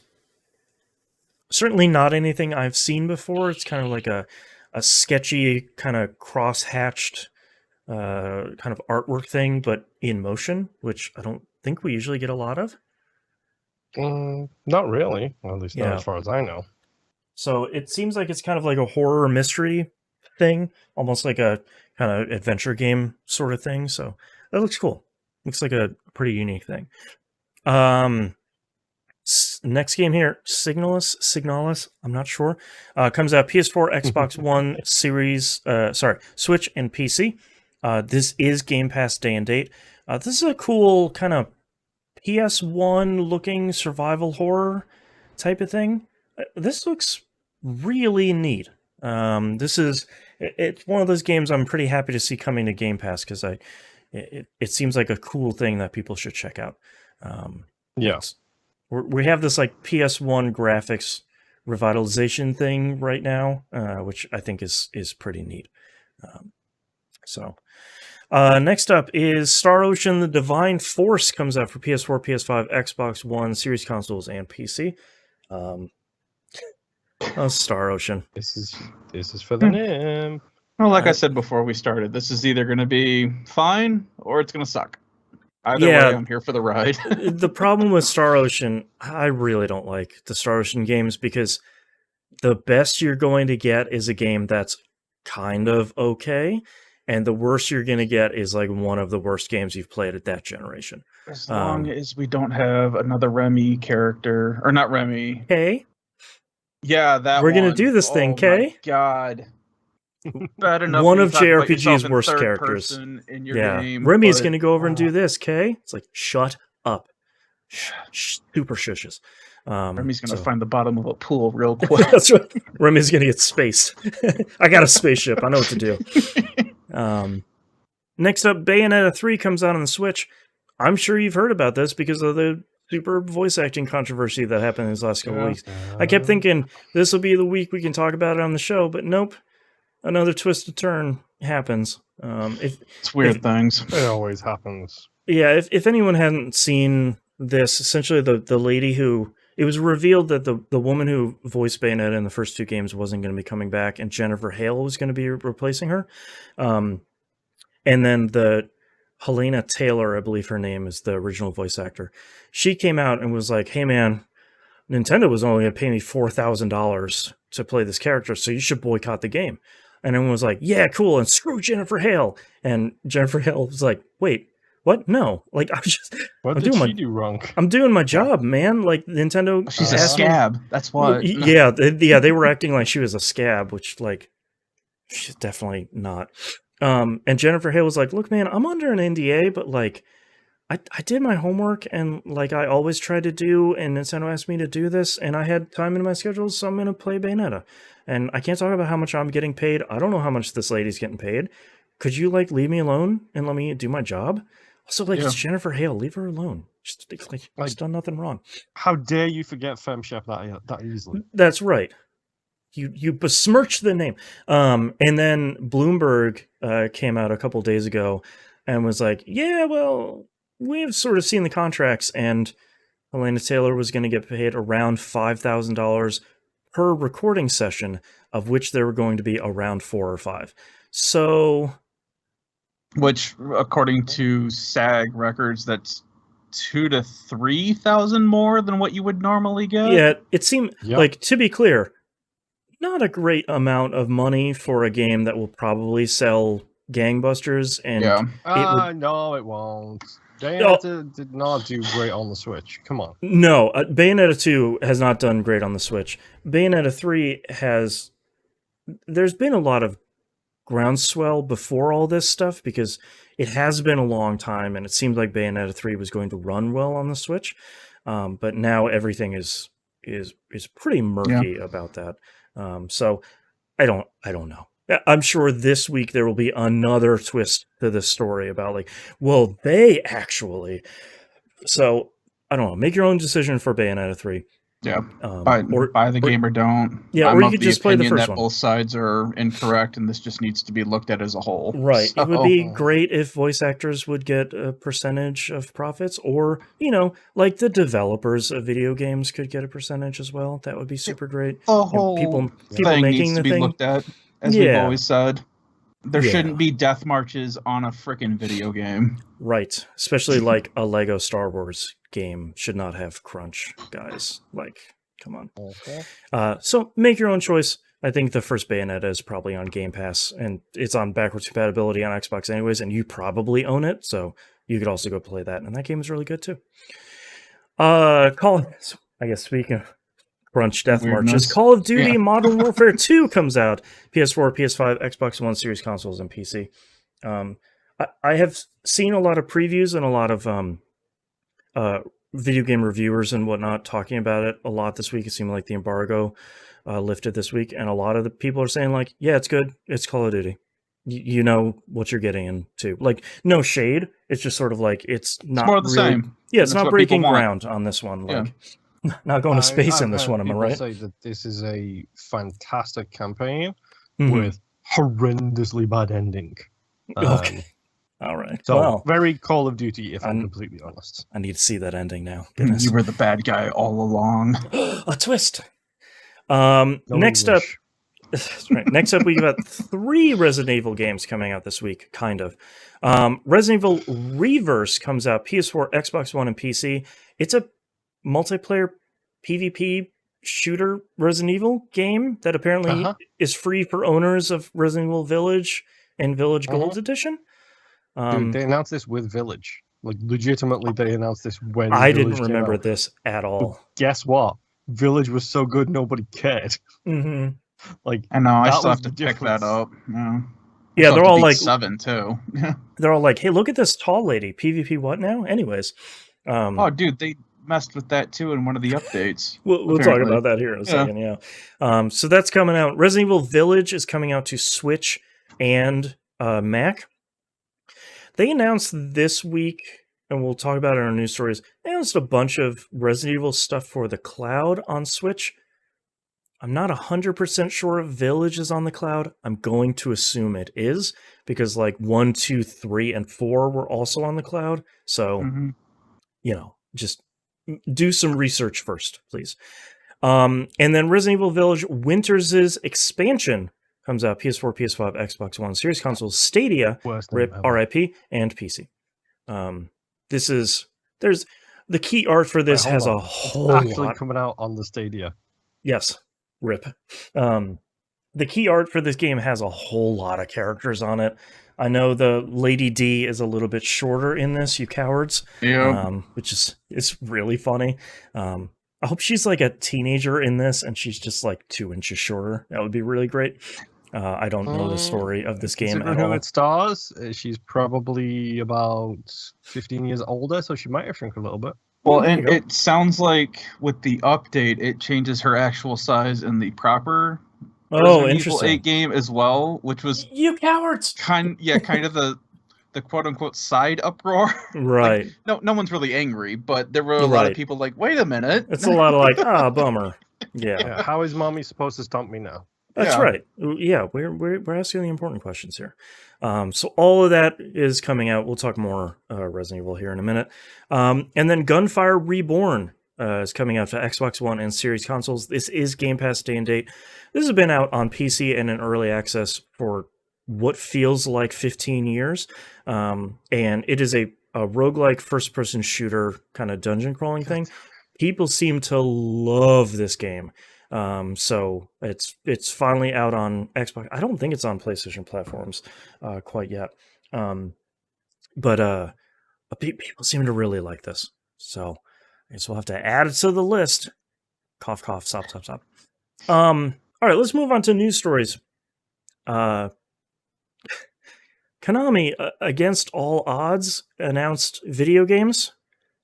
Speaker 2: certainly not anything I've seen before. It's kind of like a sketchy, kind of cross-hatched kind of artwork thing, but in motion, which I don't think we usually get a lot of.
Speaker 3: Not really. Well, at least not as far as I know.
Speaker 2: So it seems like it's kind of like a horror mystery thing, almost like a kind of adventure game sort of thing. So that looks cool. Looks like a pretty unique thing. Next game here, Signalis, I'm not sure. Comes out PS4, Xbox One, Switch, and PC. This is Game Pass day and date. This is a cool kind of PS1 looking survival horror type of thing. This looks really neat. It's one of those games I'm pretty happy to see coming to Game Pass because it seems like a cool thing that people should check out. We have this like PS1 graphics revitalization thing right now, which I think is pretty neat. Next up is Star Ocean: The Divine Force comes out for PS4, PS5, Xbox One, Series consoles, and PC. Star Ocean.
Speaker 3: This is for the NIM.
Speaker 1: Well, like I said before we started, this is either going to be fine or it's going to suck. Either way, I'm here for the ride.
Speaker 2: The problem with Star Ocean, I really don't like the Star Ocean games because the best you're going to get is a game that's kind of okay, and the worst you're going to get is like one of the worst games you've played at that generation.
Speaker 1: As long as we don't have another Remy character, or not Remy.
Speaker 2: Kay?
Speaker 1: Yeah, that
Speaker 2: we're going to do this thing, Kay?
Speaker 1: My God. Bad enough
Speaker 2: one of JRPG's worst characters.
Speaker 1: In your game,
Speaker 2: Remy's going to go over and do this, Kay? It's like, shut up. Super shushes.
Speaker 1: Remy's going to find the bottom of a pool real quick.
Speaker 2: That's right. Remy's going to get spaced. I got a spaceship. I know what to do. Next up, Bayonetta 3 comes out on the Switch. I'm sure you've heard about this because of the super voice acting controversy that happened these last couple weeks. I kept thinking this will be the week we can talk about it on the show, but nope. Another twisted turn happens.
Speaker 1: It's weird things.
Speaker 3: It always happens.
Speaker 2: Yeah, if anyone hadn't seen this, essentially the lady who... It was revealed that the woman who voiced Bayonetta in the first two games wasn't going to be coming back, and Jennifer Hale was going to be replacing her. And then the Helena Taylor, I believe her name is the original voice actor. She came out and was like, hey man, Nintendo was only going to pay me $4,000 to play this character, so you should boycott the game. And everyone was like, yeah, cool, and screw Jennifer Hale. And Jennifer Hale was like, wait, what? No. Like, I was just...
Speaker 3: What did she do wrong?
Speaker 2: I'm doing my job, man. Like, Nintendo...
Speaker 1: She's a scab. That's why.
Speaker 2: Yeah, they were acting like she was a scab, which, like, she's definitely not. And Jennifer Hale was like, look, man, I'm under an NDA, but, like, I did my homework, and, like, I always try to do, and Nintendo asked me to do this, and I had time in my schedule, so I'm going to play Bayonetta. And I can't talk about how much I'm getting paid. I don't know how much this lady's getting paid. Could you, like, she's me alone and let me do my job? Also, like, it's Jennifer Hale. Leave her alone. She's done nothing wrong.
Speaker 3: How dare you forget FemChef that easily?
Speaker 2: That's right. You besmirch the name. And then Bloomberg came out a couple days ago and was like, yeah, well, we've sort of seen the contracts, and Helena Taylor was going to get paid around $5,000 per recording session, of which there were going to be around 4 or 5. So...
Speaker 1: Which, according to SAG records, that's 2,000 to 3,000 more than what you would normally get.
Speaker 2: Yeah, it seemed like, to be clear, not a great amount of money for a game that will probably sell gangbusters. And
Speaker 3: no, it won't. Bayonetta did not do great on the Switch. Come on.
Speaker 2: No, Bayonetta 2 has not done great on the Switch. Bayonetta 3 has... There's been a lot of groundswell before all this stuff because it has been a long time, and it seemed like Bayonetta 3 was going to run well on the Switch. But now everything is pretty murky about that. So I don't know. I'm sure this week there will be another twist to this story about, like, well, they actually... So, I don't know. Make your own decision for Bayonetta 3.
Speaker 1: Yeah, buy the game or don't.
Speaker 2: Yeah,
Speaker 1: I'm
Speaker 2: or you
Speaker 1: of
Speaker 2: could
Speaker 1: the
Speaker 2: just play the
Speaker 1: opinion
Speaker 2: first
Speaker 1: that
Speaker 2: one.
Speaker 1: both sides are incorrect, and this just needs to be looked at as a whole.
Speaker 2: Right.
Speaker 1: So,
Speaker 2: It would be great if voice actors would get a percentage of profits, or, like the developers of video games could get a percentage as well. That would be super great.
Speaker 1: the whole
Speaker 2: people
Speaker 1: thing
Speaker 2: making
Speaker 1: needs
Speaker 2: the
Speaker 1: to be
Speaker 2: thing.
Speaker 1: looked at, as we've always said. There
Speaker 2: Yeah.
Speaker 1: shouldn't be death marches on a freaking video game.
Speaker 2: Right. Especially like a Lego Star Wars game should not have crunch, guys. Like, come on.
Speaker 3: Okay.
Speaker 2: So make your own choice. I think the first Bayonetta is probably on Game Pass, and it's on backwards compatibility on Xbox anyways, and you probably own it, so you could also go play that, and that game is really good too. I guess speaking of crunch death marches, Call of Duty Modern Warfare 2 comes out. PS4, PS5, Xbox One Series consoles, and PC. I have seen a lot of previews and a lot of video game reviewers and whatnot talking about it a lot this week. It seemed like the embargo lifted this week, and a lot of the people are saying like, yeah, it's good. It's Call of Duty. You know what you're getting into. Like, no shade. It's just sort of like it's not
Speaker 1: more of the
Speaker 2: really,
Speaker 1: same.
Speaker 2: Yeah, it's not breaking ground on this one. Like, not going to space in this one. Am I right?
Speaker 3: Say that this is a fantastic campaign with horrendously bad ending.
Speaker 2: Okay. All right.
Speaker 3: So
Speaker 2: well,
Speaker 3: very Call of Duty, if I'm completely honest.
Speaker 2: I need to see that ending now. Goodness.
Speaker 1: You were the bad guy all along.
Speaker 2: A twist. Next up, Next up, we got 3 Resident Evil games coming out this week, kind of. Resident Evil Reverse comes out PS4, Xbox One, and PC. It's a multiplayer PvP shooter Resident Evil game that apparently is free for owners of Resident Evil Village and Village Gold Edition.
Speaker 3: Dude, they announced this with Village. Like, legitimately, they announced this when
Speaker 2: I
Speaker 3: Village
Speaker 2: didn't remember this at all.
Speaker 3: But guess what? Village was so good, nobody cared.
Speaker 2: Mm-hmm.
Speaker 3: Like,
Speaker 1: I know, I still have to pick that up.
Speaker 2: Yeah, they're all like
Speaker 1: 7 too.
Speaker 2: They're all like, hey, look at this tall lady. PvP what now? Anyways.
Speaker 1: Oh, dude, they messed with that too in one of the updates.
Speaker 2: We'll talk about that here in a second, yeah. So that's coming out. Resident Evil Village is coming out to Switch and Mac. They announced this week, and we'll talk about it in our news stories, they announced a bunch of Resident Evil stuff for the cloud on Switch. I'm not 100% sure if Village is on the cloud. I'm going to assume it is, because like 1, 2, 3, and 4 were also on the cloud. So, just do some research first, please. And then Resident Evil Village Winters' expansion comes out PS4, PS5, Xbox One, Series Consoles, Stadia, RIP, RIP, and PC. There's the key art for this has a whole lot
Speaker 3: coming out on the Stadia.
Speaker 2: Yes, RIP. The key art for this game has a whole lot of characters on it. I know the Lady D is a little bit shorter in this, you cowards.
Speaker 1: Yeah.
Speaker 2: Which is it's really funny. I hope she's like a teenager in this and she's just like 2 inches shorter. That would be really great. I don't know the story of this game at all.
Speaker 3: It stars, she's probably about 15 years older, so she might have shrunk a little bit.
Speaker 1: Well, and it sounds like with the update, it changes her actual size in the proper Resident Evil 8 game as well, which was
Speaker 2: you cowards.
Speaker 1: Kind of the quote unquote side uproar.
Speaker 2: Right.
Speaker 1: Like, no one's really angry, but there were a lot of people like, wait a minute.
Speaker 2: It's a lot of like, bummer. Yeah.
Speaker 3: How is mommy supposed to stomp me now?
Speaker 2: That's right. Yeah, we're asking the important questions here. So all of that is coming out. We'll talk more Resident Evil here in a minute. And then Gunfire Reborn is coming out to Xbox One and Series consoles. This is Game Pass day and date. This has been out on PC and in early access for what feels like 15 years. And it is a roguelike first-person shooter kind of dungeon crawling thing. People seem to love this game. So it's finally out on Xbox. I don't think it's on PlayStation platforms quite yet. But people seem to really like this. So I guess we'll have to add it to the list. Cough, cough, stop. All right, let's move on to news stories. Konami, against all odds, announced video games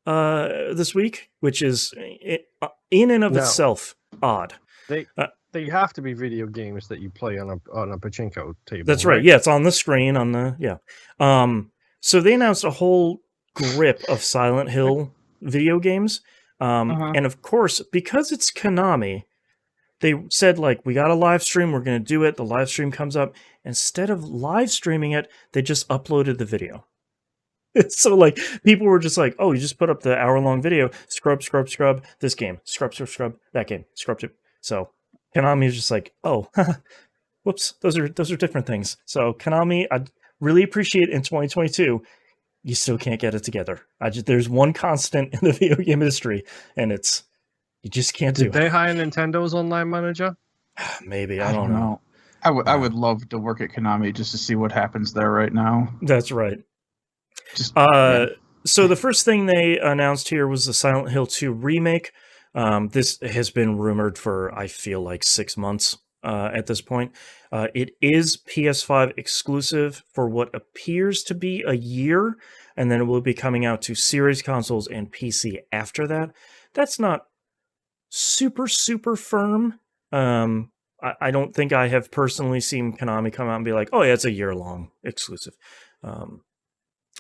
Speaker 2: this week, which is in and of itself odd.
Speaker 3: They have to be video games that you play on a pachinko table.
Speaker 2: That's right. Yeah, it's on the screen on the So they announced a whole grip of Silent Hill video games. And of course, because it's Konami, they said, like, we got a live stream, we're going to do it. The live stream comes up. Instead of live streaming it, they just uploaded the video. So, like, people were just like, oh, you just put up the hour-long video, scrub, this game, scrub, that game, scrub. So, Konami is just like, oh, whoops, those are different things. So, Konami, I really appreciate in 2022, you still can't get it together. There's one constant in the video game industry, and it's you just can't do it.
Speaker 3: Did they hire Nintendo's online manager?
Speaker 2: Maybe, I don't know.
Speaker 1: I would love to work at Konami just to see what happens there right now.
Speaker 2: That's right.
Speaker 1: Yeah.
Speaker 2: So the first thing they announced here was the Silent Hill 2 remake. This has been rumored for, I feel like, 6 months at this point. It is PS5 exclusive for what appears to be a year, and then it will be coming out to series consoles and PC after that. That's not super firm. I don't think I have personally seen Konami come out and be like, oh yeah, it's a year-long exclusive.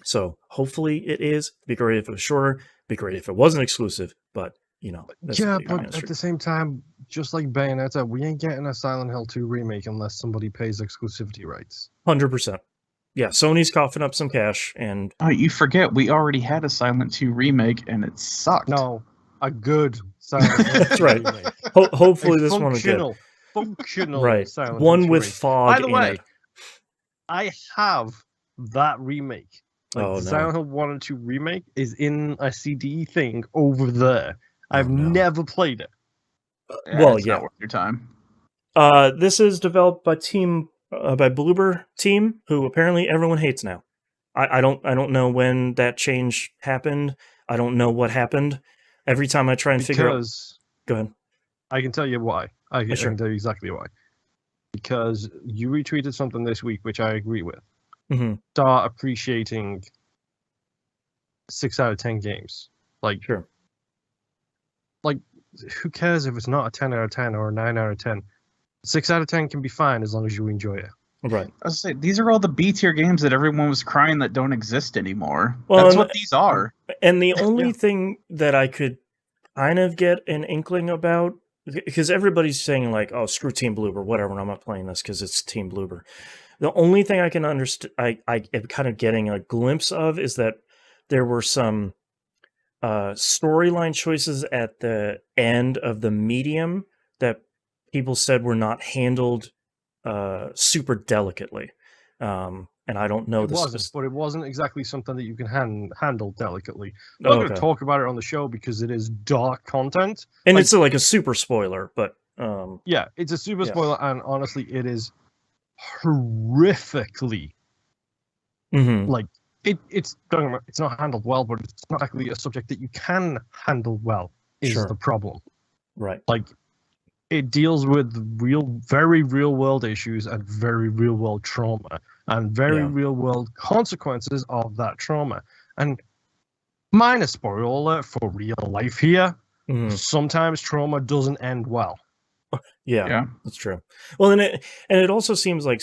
Speaker 2: So hopefully it is. Be great if it was shorter. Be great if it wasn't exclusive. But
Speaker 3: yeah, but at the same time, just like Bayonetta, we ain't getting a Silent Hill 2 remake unless somebody pays exclusivity rights.
Speaker 2: 100%. Yeah, Sony's coughing up some cash, and
Speaker 1: you forget we already had a Silent 2 remake and it sucked.
Speaker 3: No, a good Silent Hill.
Speaker 2: That's right.
Speaker 3: Remake.
Speaker 2: Hopefully this one will get
Speaker 3: functional
Speaker 2: right.
Speaker 3: Silent
Speaker 2: One
Speaker 3: Hill
Speaker 2: with
Speaker 3: remake.
Speaker 2: fog.
Speaker 3: By the way, I have that remake.
Speaker 2: Like,
Speaker 3: Silent Hill 1 and 2 remake is in a CD thing over there. I've
Speaker 2: no.
Speaker 3: never played it.
Speaker 1: It's not worth your time.
Speaker 2: This is developed by by Bloober Team, who apparently everyone hates now. I don't know when that change happened. I don't know what happened. Every time I try and figure out. Go ahead.
Speaker 3: I can tell you why. I
Speaker 2: Sure.
Speaker 3: can tell you exactly why. Because you retweeted something this week, which I agree with.
Speaker 2: Mm-hmm.
Speaker 3: Start appreciating 6 out of 10 games.
Speaker 2: Sure.
Speaker 3: Like, who cares if it's not a 10 out of 10 or a 9 out of 10? 6 out of 10 can be fine as long as you enjoy it.
Speaker 2: Right.
Speaker 1: I was saying, these are all the B-tier games that everyone was crying that don't exist anymore.
Speaker 2: Well,
Speaker 1: that's what these are.
Speaker 2: And the only thing that I could kind of get an inkling about, because everybody's saying, like, oh, screw Team Bloober, whatever, I'm not playing this because it's Team Bloober. The only thing I can understand, I am kind of getting a glimpse of, is that there were some storyline choices at the end of the medium that people said were not handled super delicately. And I don't know
Speaker 3: but it wasn't exactly something that you can handle delicately. I'm not going to talk about it on the show because it is dark content.
Speaker 2: And it's like a super spoiler, but...
Speaker 3: yeah, it's a super spoiler, and honestly, it is horrifically... Like, it's not handled well, but it's not actually a subject that you can handle well, is the problem.
Speaker 2: Right.
Speaker 3: Like, it deals with very real world issues and very real world trauma and very real world consequences of that trauma. And minor spoiler alert for real life here. Sometimes trauma doesn't end well.
Speaker 2: Yeah, that's true. Well, and it also seems like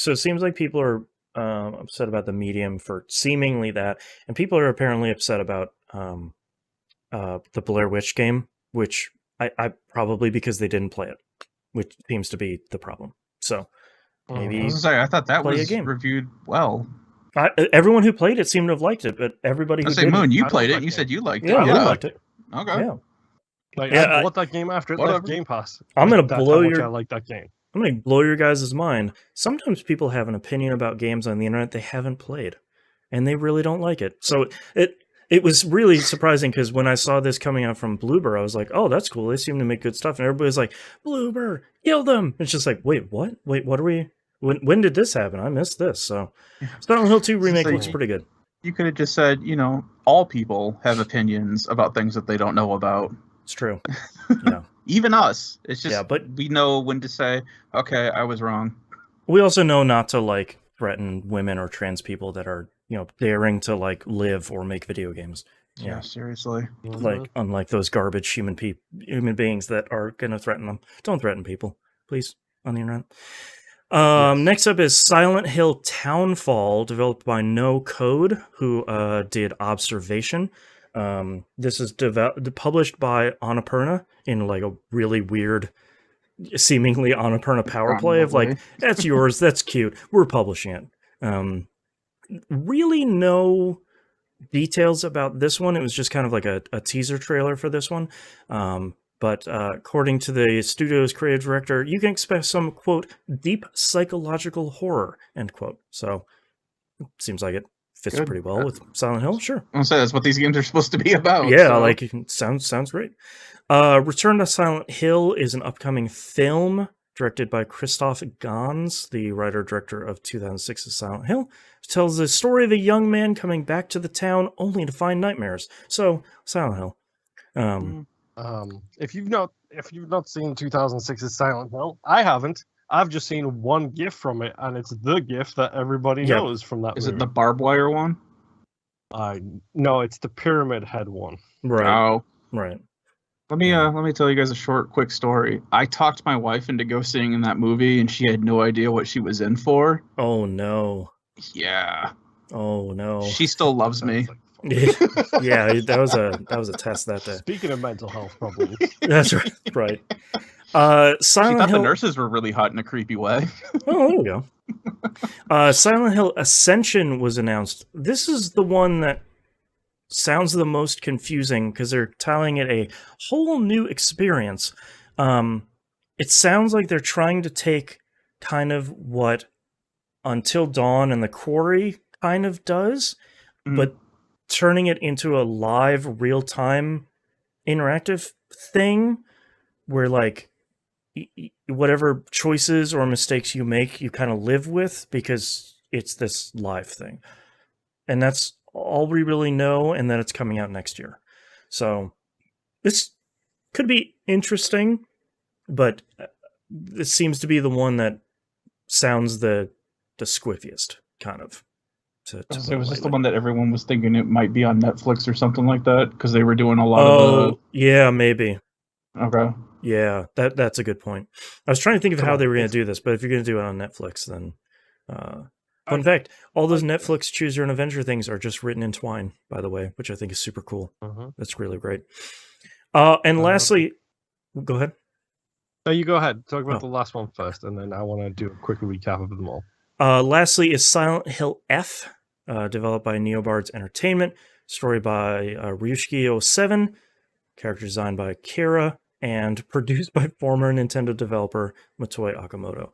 Speaker 2: people are upset about the medium for seemingly that, and people are apparently upset about the Blair Witch game, which I probably because they didn't play it, which seems to be the problem. So maybe
Speaker 1: I thought that was reviewed well.
Speaker 2: Everyone who played it seemed to have liked it, but everybody who didn't.
Speaker 1: Moon, you played it and you said you liked it.
Speaker 2: Yeah, you liked it.
Speaker 1: Okay.
Speaker 2: Yeah.
Speaker 3: I bought that game after it left Game Pass.
Speaker 2: I'm gonna blow
Speaker 3: I like that game.
Speaker 2: I'm gonna blow your guys' mind. Sometimes people have an opinion about games on the internet they haven't played, and they really don't like it. So it was really surprising because when I saw this coming out from Bloober, I was like, "Oh, that's cool. They seem to make good stuff." And everybody's like, "Bloober, kill them!" It's just like, "Wait, what? Wait, what are we? When did this happen? I missed this." So, Silent Hill 2 remake looks pretty good.
Speaker 1: You could have just said, all people have opinions about things that they don't know about.
Speaker 2: It's true. Yeah.
Speaker 1: Even us. It's just, but we know when to say, "Okay, I was wrong."
Speaker 2: We also know not to threaten women or trans people that are daring to live or make video games.
Speaker 1: Yeah, seriously.
Speaker 2: Unlike those garbage human beings that are going to threaten them. Don't threaten people, please, on the internet. Next up is Silent Hill Townfall, developed by No Code, who did Observation. This is published by Annapurna in like a really weird, seemingly Annapurna power play of like, that's yours, that's cute, we're publishing it. Really no details about this one. It was just kind of like a teaser trailer for this one. But according to the studio's creative director, you can expect some, quote, deep psychological horror, end quote. So it seems like it fits pretty well with Silent Hill. Sure.
Speaker 1: I'll say that's what these games are supposed to be about.
Speaker 2: Yeah,
Speaker 1: so.
Speaker 2: like sounds great. Return to Silent Hill is an upcoming film directed by Christoph Gans, the writer-director of 2006's Silent Hill. It tells the story of a young man coming back to the town only to find nightmares. So, Silent Hill.
Speaker 3: If you've not seen 2006's Silent Hill, I haven't. I've just seen one GIF from it, and it's the GIF that everybody knows from that movie.
Speaker 1: Is it the barbed wire one?
Speaker 3: No, it's the pyramid head one.
Speaker 2: Right.
Speaker 1: Oh.
Speaker 2: Right.
Speaker 1: Let me tell you guys a quick story. I talked my wife into go seeing in that movie, and she had no idea what she was in for.
Speaker 2: Oh no.
Speaker 1: Yeah.
Speaker 2: Oh no.
Speaker 1: She still loves me.
Speaker 2: Yeah, that was a test that day.
Speaker 3: Speaking of mental health problems.
Speaker 2: That's right. Right. Silent
Speaker 1: she thought
Speaker 2: Hill...
Speaker 1: the nurses were really hot in a creepy way.
Speaker 2: Oh, there we go. Silent Hill Ascension was announced. This is the one that sounds the most confusing because they're telling it a whole new experience. It sounds like they're trying to take kind of what Until Dawn and The Quarry kind of does, but turning it into a live, real-time interactive thing where, like, whatever choices or mistakes you make, you kind of live with because it's this live thing. And that's all we really know, and that it's coming out next year. So this could be interesting, but this seems to be the one that sounds the squiffiest, kind of.
Speaker 1: It was just the one that everyone was thinking it might be on Netflix or something like that, because they were doing a lot of the...
Speaker 2: yeah, maybe.
Speaker 1: Okay.
Speaker 2: Yeah, that's a good point. I was trying to think of how they were going to do this, but if you're going to do it on Netflix, then... Fun fact, all those Netflix Choose Your Own Adventure things are just written in Twine, by the way, which I think is super cool. That's really great. And lastly... Go ahead.
Speaker 3: No, you go ahead. Talk about the last one first, and then I want to do a quick recap of them all.
Speaker 2: Lastly is Silent Hill F, developed by Neobards Entertainment, story by Ryushiki07, character design by Kira, and produced by former Nintendo developer Motoi Akamoto.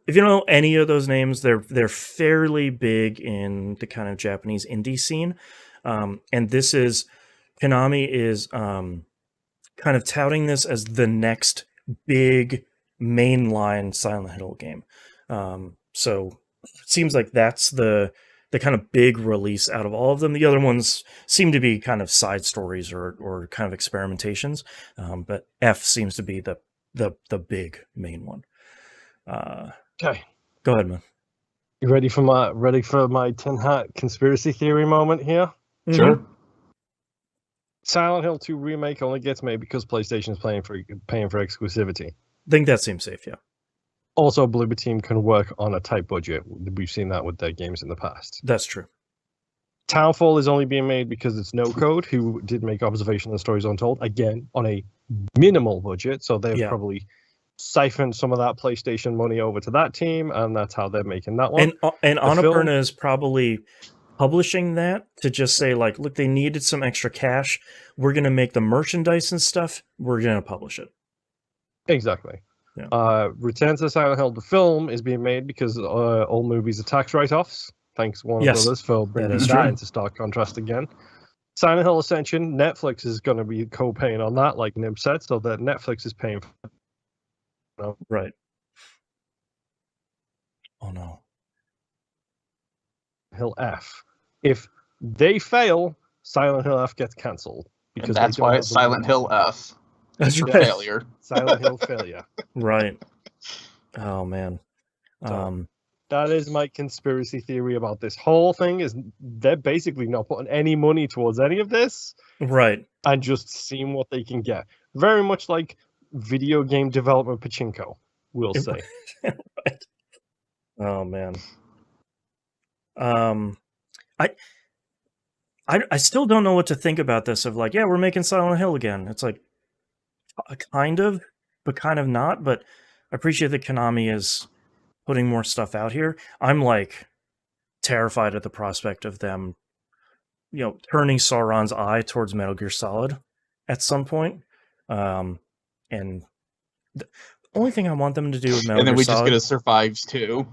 Speaker 2: If you don't know any of those names, they're fairly big in the kind of Japanese indie scene. And this is, Konami is kind of touting this as the next big mainline Silent Hill game. So it seems like that's the kind of big release out of all of them. The other ones seem to be kind of side stories or kind of experimentations. But F seems to be the big main one.
Speaker 3: Okay.
Speaker 2: Go ahead, man.
Speaker 3: You ready for my tin hat conspiracy theory moment here?
Speaker 1: Sure.
Speaker 3: Silent Hill 2 remake only gets made because PlayStation is paying for exclusivity.
Speaker 2: I think that seems safe, yeah.
Speaker 3: Also, Bloober Team can work on a tight budget. We've seen that with their games in the past.
Speaker 2: That's true.
Speaker 3: Townfall is only being made because it's No Code, who did make Observation and Stories Untold, again, on a minimal budget, so they've probably siphoned some of that PlayStation money over to that team, and that's how they're making that one.
Speaker 2: And Annapurna is probably publishing that to just say, like, look, they needed some extra cash. We're going to make the merchandise and stuff. We're going to publish it.
Speaker 3: Exactly.
Speaker 2: Yeah.
Speaker 3: Return to Silent Hill, the film, is being made because all movies are tax write-offs. Thanks, Warner Brothers, for bringing that into stark contrast again. Silent Hill Ascension, Netflix is going to be co-paying on that, like Nib said, so that Netflix is paying for
Speaker 2: Right. Oh, no.
Speaker 3: Hill F. If they fail, Silent Hill F gets cancelled.
Speaker 1: And that's why it's Silent Hill F.
Speaker 2: That's
Speaker 1: right. Failure.
Speaker 3: Silent Hill failure.
Speaker 2: Right. Oh, man.
Speaker 3: That is my conspiracy theory about this whole thing, is they're basically not putting any money towards any of this.
Speaker 2: Right.
Speaker 3: And just seeing what they can get. Very much like video game development pachinko, we'll say.
Speaker 2: Right. Oh, man. I still don't know what to think about this. Of like, yeah, we're making Silent Hill again. It's like, kind of, but kind of not. But I appreciate that Konami is putting more stuff out here. I'm like terrified at the prospect of them, turning Sauron's eye towards Metal Gear Solid at some point. And the only thing I want them to do with Metal
Speaker 1: And then
Speaker 2: Gear
Speaker 1: we
Speaker 2: Solid,
Speaker 1: just get a Survives too.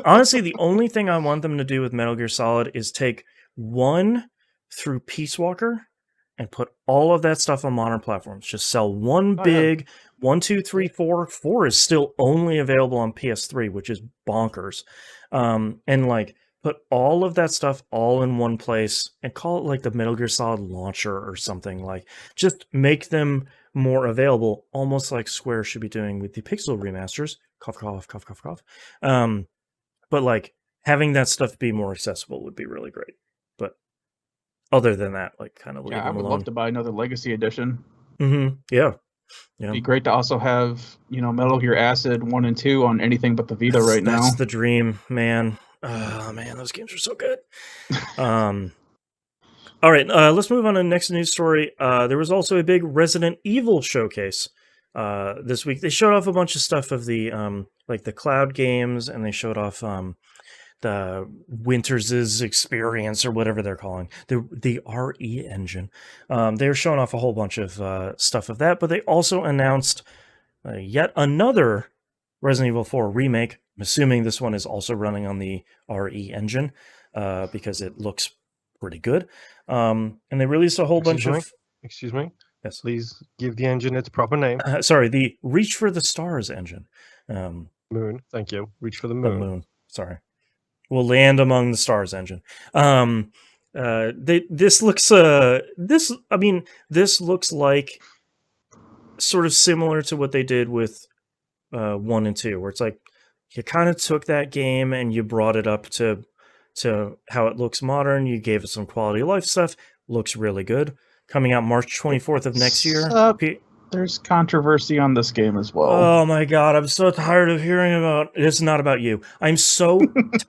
Speaker 2: honestly, the only thing I want them to do with Metal Gear Solid is take 1 through Peace Walker and put all of that stuff on modern platforms. Just sell one big 1, 2, 3, 4. 4 is still only available on PS3, which is bonkers. And like put all of that stuff all in one place and call it like the Metal Gear Solid launcher or something. Like, just make them more available, almost like Square should be doing with the Pixel remasters. Cough, cough, cough, cough, cough. But like having that stuff be more accessible would be really great. But other than that, like, kind of leave them
Speaker 1: I would
Speaker 2: alone.
Speaker 1: love to buy another Legacy Edition.
Speaker 2: Mm-hmm. Yeah.
Speaker 1: It'd be great to also have, Metal Gear Acid 1 and 2 on anything but the Vita right now.
Speaker 2: That's the dream, man. Oh man, those games are so good. All right, let's move on to the next news story. There was also a big Resident Evil showcase this week. They showed off a bunch of stuff of the like the cloud games, and they showed off the Winters' experience, or whatever they're calling the RE engine. They were showing off a whole bunch of stuff of that, but they also announced yet another Resident Evil 4 remake. I'm assuming this one is also running on the RE engine because it looks pretty good. And they released a whole bunch of...
Speaker 3: Excuse me?
Speaker 2: Yes.
Speaker 3: Please give the engine its proper name.
Speaker 2: Sorry, the Reach for the Stars engine.
Speaker 3: Moon, thank you. Reach for the
Speaker 2: The
Speaker 3: moon.
Speaker 2: moon, sorry. We'll land among the stars engine. This looks like sort of similar to what they did with 1 and 2, where it's like you kind of took that game and you brought it up to how it looks modern. You gave it some quality of life stuff. Looks really good. Coming out March 24th of next year.
Speaker 1: There's controversy on this game as well.
Speaker 2: Oh my god, I'm so tired of hearing about... It's not about you. I'm so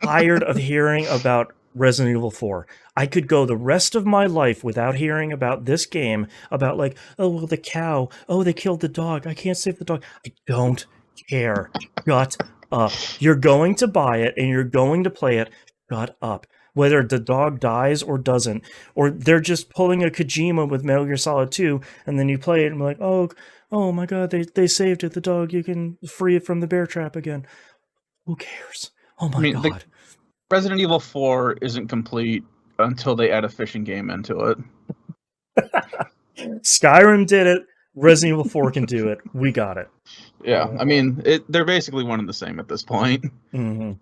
Speaker 2: tired of hearing about Resident Evil 4. I could go the rest of my life without hearing about this game, about like, oh, well, the cow. Oh, they killed the dog. I can't save the dog. I don't care. Shut up. You're going to buy it and you're going to play it. Shut up. Whether the dog dies or doesn't, or they're just pulling a Kojima with Metal Gear Solid 2, and then you play it and be like, oh my god, they saved it, the dog, you can free it from the bear trap again. Who cares? Oh my god.
Speaker 1: Resident Evil 4 isn't complete until they add a fishing game into it.
Speaker 2: Skyrim did it. Resident Evil 4 can do it. We got it.
Speaker 1: Yeah, I mean, they're basically one and the same at this point.
Speaker 2: Mm-hmm.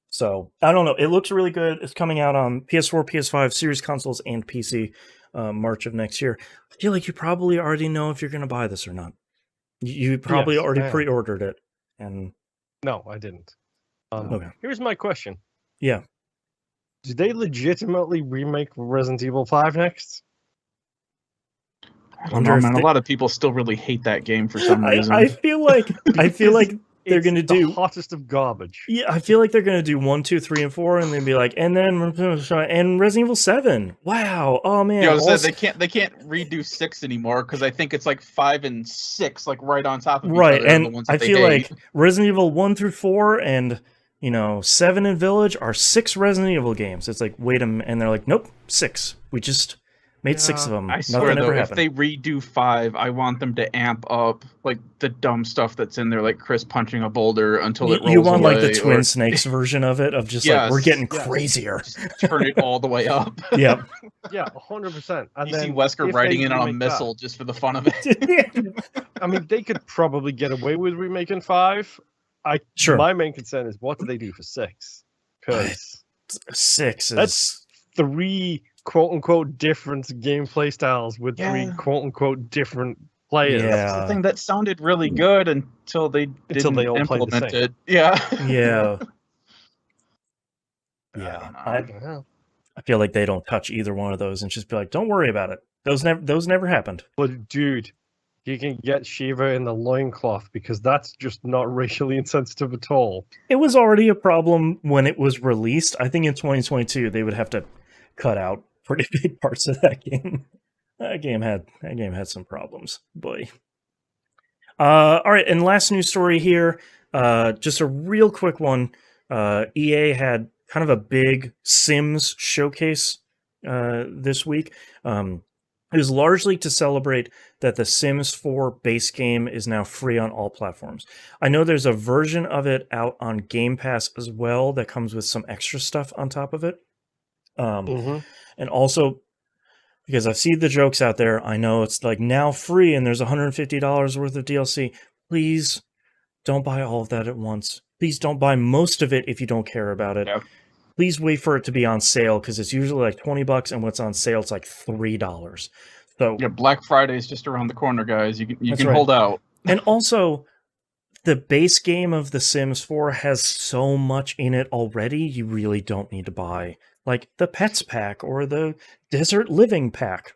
Speaker 2: So, I don't know. It looks really good. It's coming out on PS4, PS5, Series consoles, and PC March of next year. I feel like you probably already know if you're going to buy this or not. You probably already pre-ordered it. And
Speaker 3: no, I didn't.
Speaker 2: Okay.
Speaker 3: Here's my question.
Speaker 2: Yeah.
Speaker 3: Did they legitimately remake Resident Evil 5 next?
Speaker 1: I don't know, man. A lot of people still really hate that game for some reason.
Speaker 2: I feel like they're going to do
Speaker 3: the hottest of garbage.
Speaker 2: Yeah, I feel like they're going to do 1, 2, 3, and 4, and then be like, and then and Resident Evil 7. Wow. Oh man.
Speaker 1: Yeah, they can't redo 6 anymore because I think it's like 5 and 6, like right on top of each other.
Speaker 2: And
Speaker 1: the ones
Speaker 2: I
Speaker 1: that
Speaker 2: feel
Speaker 1: they hate.
Speaker 2: like Resident Evil 1 through 4 and 7 and Village are 6 Resident Evil games. It's like, wait a minute, and they're like, nope, 6. We just made 6 of them.
Speaker 1: I swear though, if they redo 5, I want them to amp up like the dumb stuff that's in there, like Chris punching a boulder until it rolls away.
Speaker 2: You want like the Twin Snakes version of it, of just like, we're getting crazier.
Speaker 1: Just turn it all the way up.
Speaker 2: Yep.
Speaker 3: Yeah, 100%. And
Speaker 1: you see Wesker riding in on a missile just for the fun of
Speaker 2: it.
Speaker 3: I mean, they could probably get away with remaking 5.
Speaker 2: Sure.
Speaker 3: My main concern is, what do they do for 6? Because
Speaker 2: 6 is...
Speaker 3: That's 3 quote-unquote different gameplay styles with 3 quote-unquote different players.
Speaker 1: Yeah. Something that sounded really good until they didn't implement it. Yeah.
Speaker 2: Yeah. Yeah. I feel like they don't touch either one of those and just be like, don't worry about it. Those never happened.
Speaker 3: But dude, you can get Shiva in the loincloth because that's just not racially insensitive at all.
Speaker 2: It was already a problem when it was released. I think in 2022 they would have to cut out pretty big parts of that game. That game had some problems, boy. All right, and last news story here, just a real quick one. EA had kind of a big Sims showcase this week. It was largely to celebrate that the Sims 4 base game is now free on all platforms. I know there's a version of it out on Game Pass as well that comes with some extra stuff on top of it. And also, because I've seen the jokes out there, I know it's like now free and there's $150 worth of DLC. Please don't buy all of that at once. Please don't buy most of it if you don't care about it.
Speaker 1: Yep.
Speaker 2: Please wait for it to be on sale because it's usually like $20, and what's on sale it's like $3. So
Speaker 1: yeah, Black Friday is just around the corner, guys. You can
Speaker 2: right.
Speaker 1: hold out.
Speaker 2: And also, the base game of The Sims 4 has so much in it already. You really don't need to buy like the Pets pack or the Desert Living pack.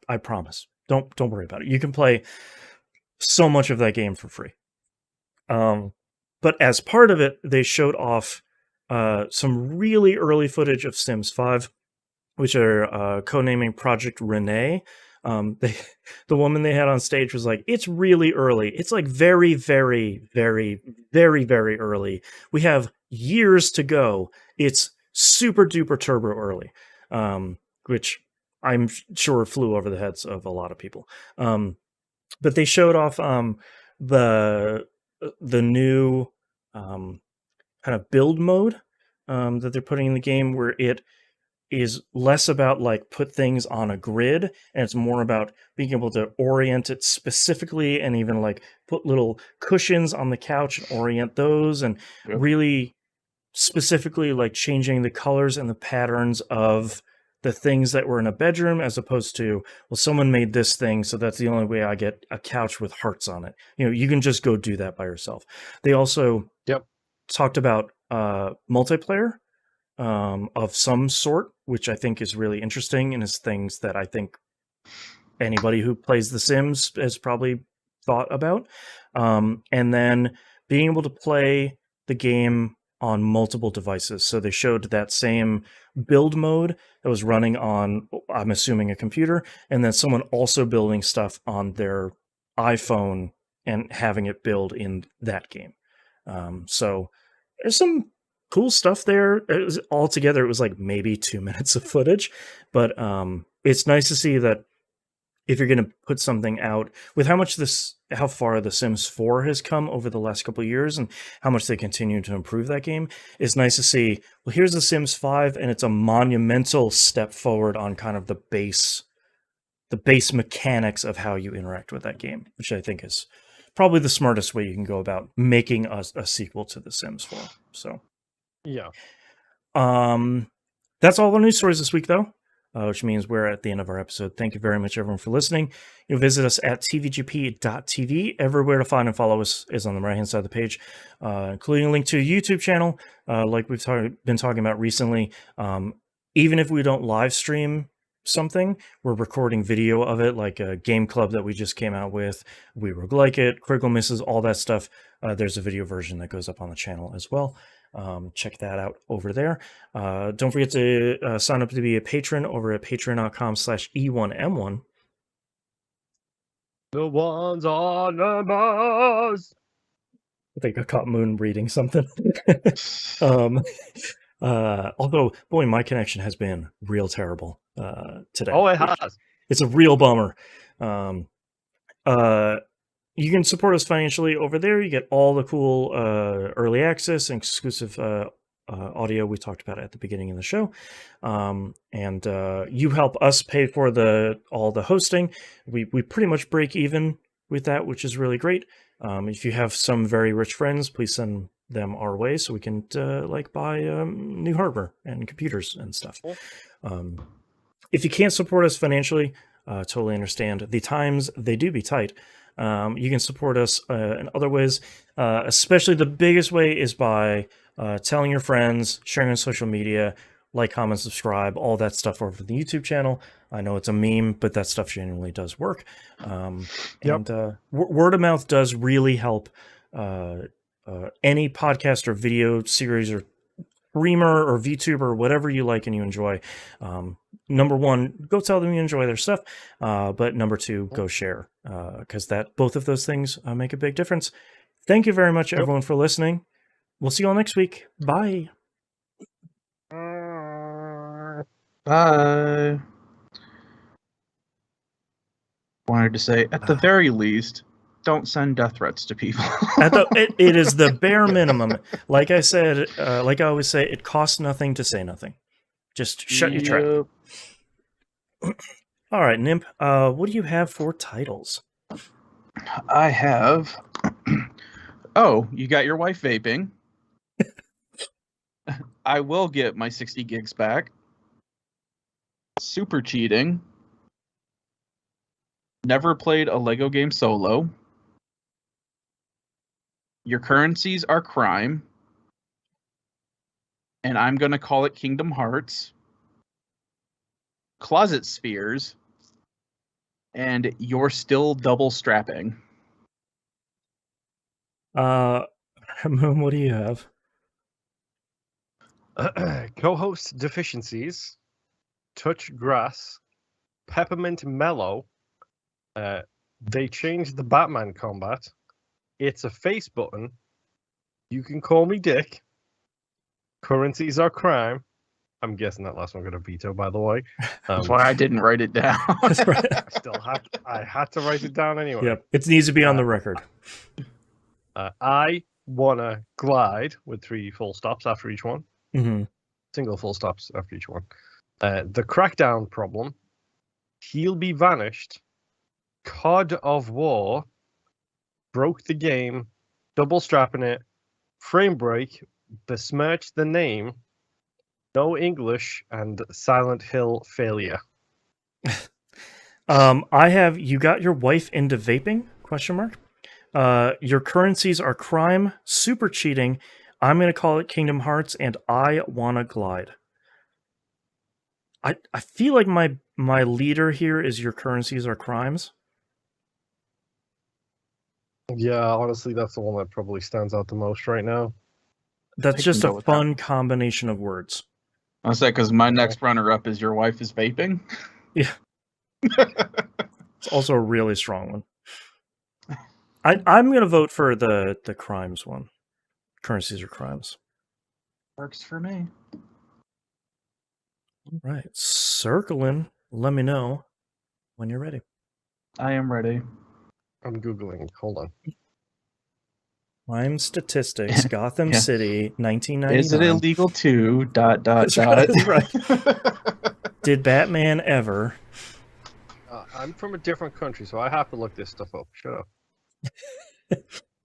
Speaker 2: I promise. Don't worry about it. You can play so much of that game for free. But as part of it, they showed off some really early footage of Sims 5, which are codenaming Project Renee. The woman they had on stage was like, "It's really early. It's like very, very, very, very, very early. We have years to go. It's super duper turbo early," which I'm sure flew over the heads of a lot of people. But they showed off the new kind of build mode that they're putting in the game, where it is less about like put things on a grid, and it's more about being able to orient it specifically, and even like put little cushions on the couch and orient those, and really specifically like changing the colors and the patterns of the things that were in a bedroom, as opposed to, well, someone made this thing, so that's the only way I get a couch with hearts on it. You can just go do that by yourself. They also talked about multiplayer of some sort, which I think is really interesting, and is things that I think anybody who plays The Sims has probably thought about. And then being able to play the game on multiple devices. So they showed that same build mode that was running on, I'm assuming, a computer, and then someone also building stuff on their iPhone and having it build in that game. So there's some cool stuff there. Altogether, it was like maybe 2 minutes of footage, but it's nice to see that if you're going to put something out with how far The Sims 4 has come over the last couple of years and how much they continue to improve that game, it's nice to see, well, here's The Sims 5, and it's a monumental step forward on kind of the base mechanics of how you interact with that game, which I think is probably the smartest way you can go about making a sequel to The Sims 4. So,
Speaker 3: yeah.
Speaker 2: That's all the news stories this week, though. Which means we're at the end of our episode. Thank you very much, everyone, for listening. You'll visit us at tvgp.tv. Everywhere to find and follow us is on the right-hand side of the page, including a link to a YouTube channel, like we've been talking about recently. Even if we don't live stream something, we're recording video of it, like a game club that we just came out with. We roguelike it, critical misses, all that stuff. There's a video version that goes up on the channel as well. Check that out over there. Don't forget to sign up to be a patron over at patreon.com/E1M1.
Speaker 3: The ones on numbers.
Speaker 2: I think I caught Moon reading something. Although, boy, my connection has been real terrible today.
Speaker 3: Oh, it has.
Speaker 2: It's a real bummer. You can support us financially over there. You get all the cool early access and exclusive audio we talked about at the beginning of the show. And you help us pay for all the hosting. We pretty much break even with that, which is really great. If you have some very rich friends, please send them our way so we can buy new hardware and computers and stuff. If you can't support us financially, totally understand. The times, they do be tight. You can support us in other ways, especially the biggest way is by telling your friends, sharing on social media, like, comment, subscribe, all that stuff over the YouTube channel. I know it's a meme, but that stuff genuinely does work. And word of mouth does really help any podcast or video series or streamer or VTuber, whatever you like and you enjoy. Number one, go tell them you enjoy their stuff. But number two, go share, because both of those things make a big difference. Thank you very much, everyone, for listening. We'll see you all next week. Bye.
Speaker 1: Bye. Wanted to say, at the very least, don't send death threats to people.
Speaker 2: It is the bare minimum. Like I said, like I always say, it costs nothing to say nothing. Just shut your trap. All right, Nimp, what do you have for titles?
Speaker 1: I have... Oh, you got your wife vaping. I will get my 60 gigs back. Super cheating. Never played a Lego game solo. Your currencies are crime. And I'm going to call it Kingdom Hearts. Closet spheres. And you're still double strapping.
Speaker 2: Moon, what do you have?
Speaker 3: Co-host deficiencies. Touch grass. Peppermint mellow. They changed the Batman combat. It's a face button. You can call me Dick. Currencies are crime. I'm guessing that last one got a veto, by the way.
Speaker 1: That's why I didn't write it down.
Speaker 2: That's right.
Speaker 3: I had to write it down anyway.
Speaker 2: Yep, it needs to be on the record.
Speaker 3: I wanna glide with 3 full stops after each one.
Speaker 2: Mm-hmm.
Speaker 3: Single full stops after each one. The crackdown problem. He'll be vanished. COD of War. Broke the game. Double strapping it. Frame break. Besmirched the name. No English and Silent Hill failure.
Speaker 2: I have you got your wife into vaping? Question mark. Your currencies are crime, super cheating. I'm gonna call it Kingdom Hearts, and I wanna glide. I feel like my leader here is your currencies are crimes.
Speaker 3: Yeah, honestly, that's the one that probably stands out the most right now.
Speaker 2: That's just a fun combination of words.
Speaker 1: I'll say because my next runner-up is your wife is vaping.
Speaker 2: Yeah. It's also a really strong one. I'm going to vote for the crimes one. Currencies are crimes.
Speaker 1: Works for me.
Speaker 2: All right. Circling. Let me know when you're ready.
Speaker 1: I am ready.
Speaker 3: I'm Googling. Hold on.
Speaker 2: Crime statistics, Gotham City, 1999.
Speaker 1: Is it illegal to... ...
Speaker 2: That's right. Did Batman ever...
Speaker 3: I'm from a different country, so I have to look this stuff up. Shut up.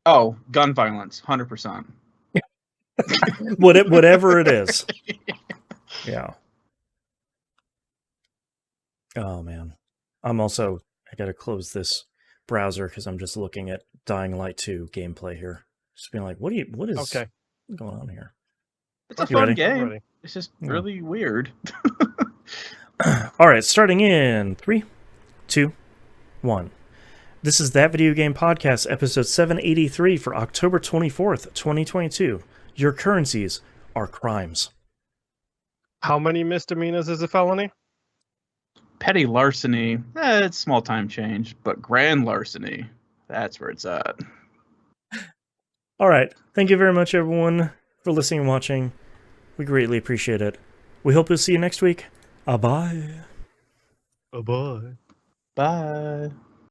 Speaker 1: Oh, gun violence, 100%.
Speaker 2: Whatever it is. Yeah. Oh, man. I got to close this browser because I'm just looking at Dying Light 2 gameplay here. Just being like, what is going on here?
Speaker 1: It's a fun game. It's just really weird.
Speaker 2: All right, starting in 3, 2, 1. This is That Video Game Podcast, episode 783 for October 24th, 2022. Your currencies are crimes.
Speaker 3: How many misdemeanors is a felony?
Speaker 1: Petty larceny, it's small time change, but grand larceny, that's where it's at.
Speaker 2: All right. Thank you very much, everyone, for listening and watching. We greatly appreciate it. We hope to see you next week. Bye.
Speaker 3: Bye.
Speaker 1: Bye.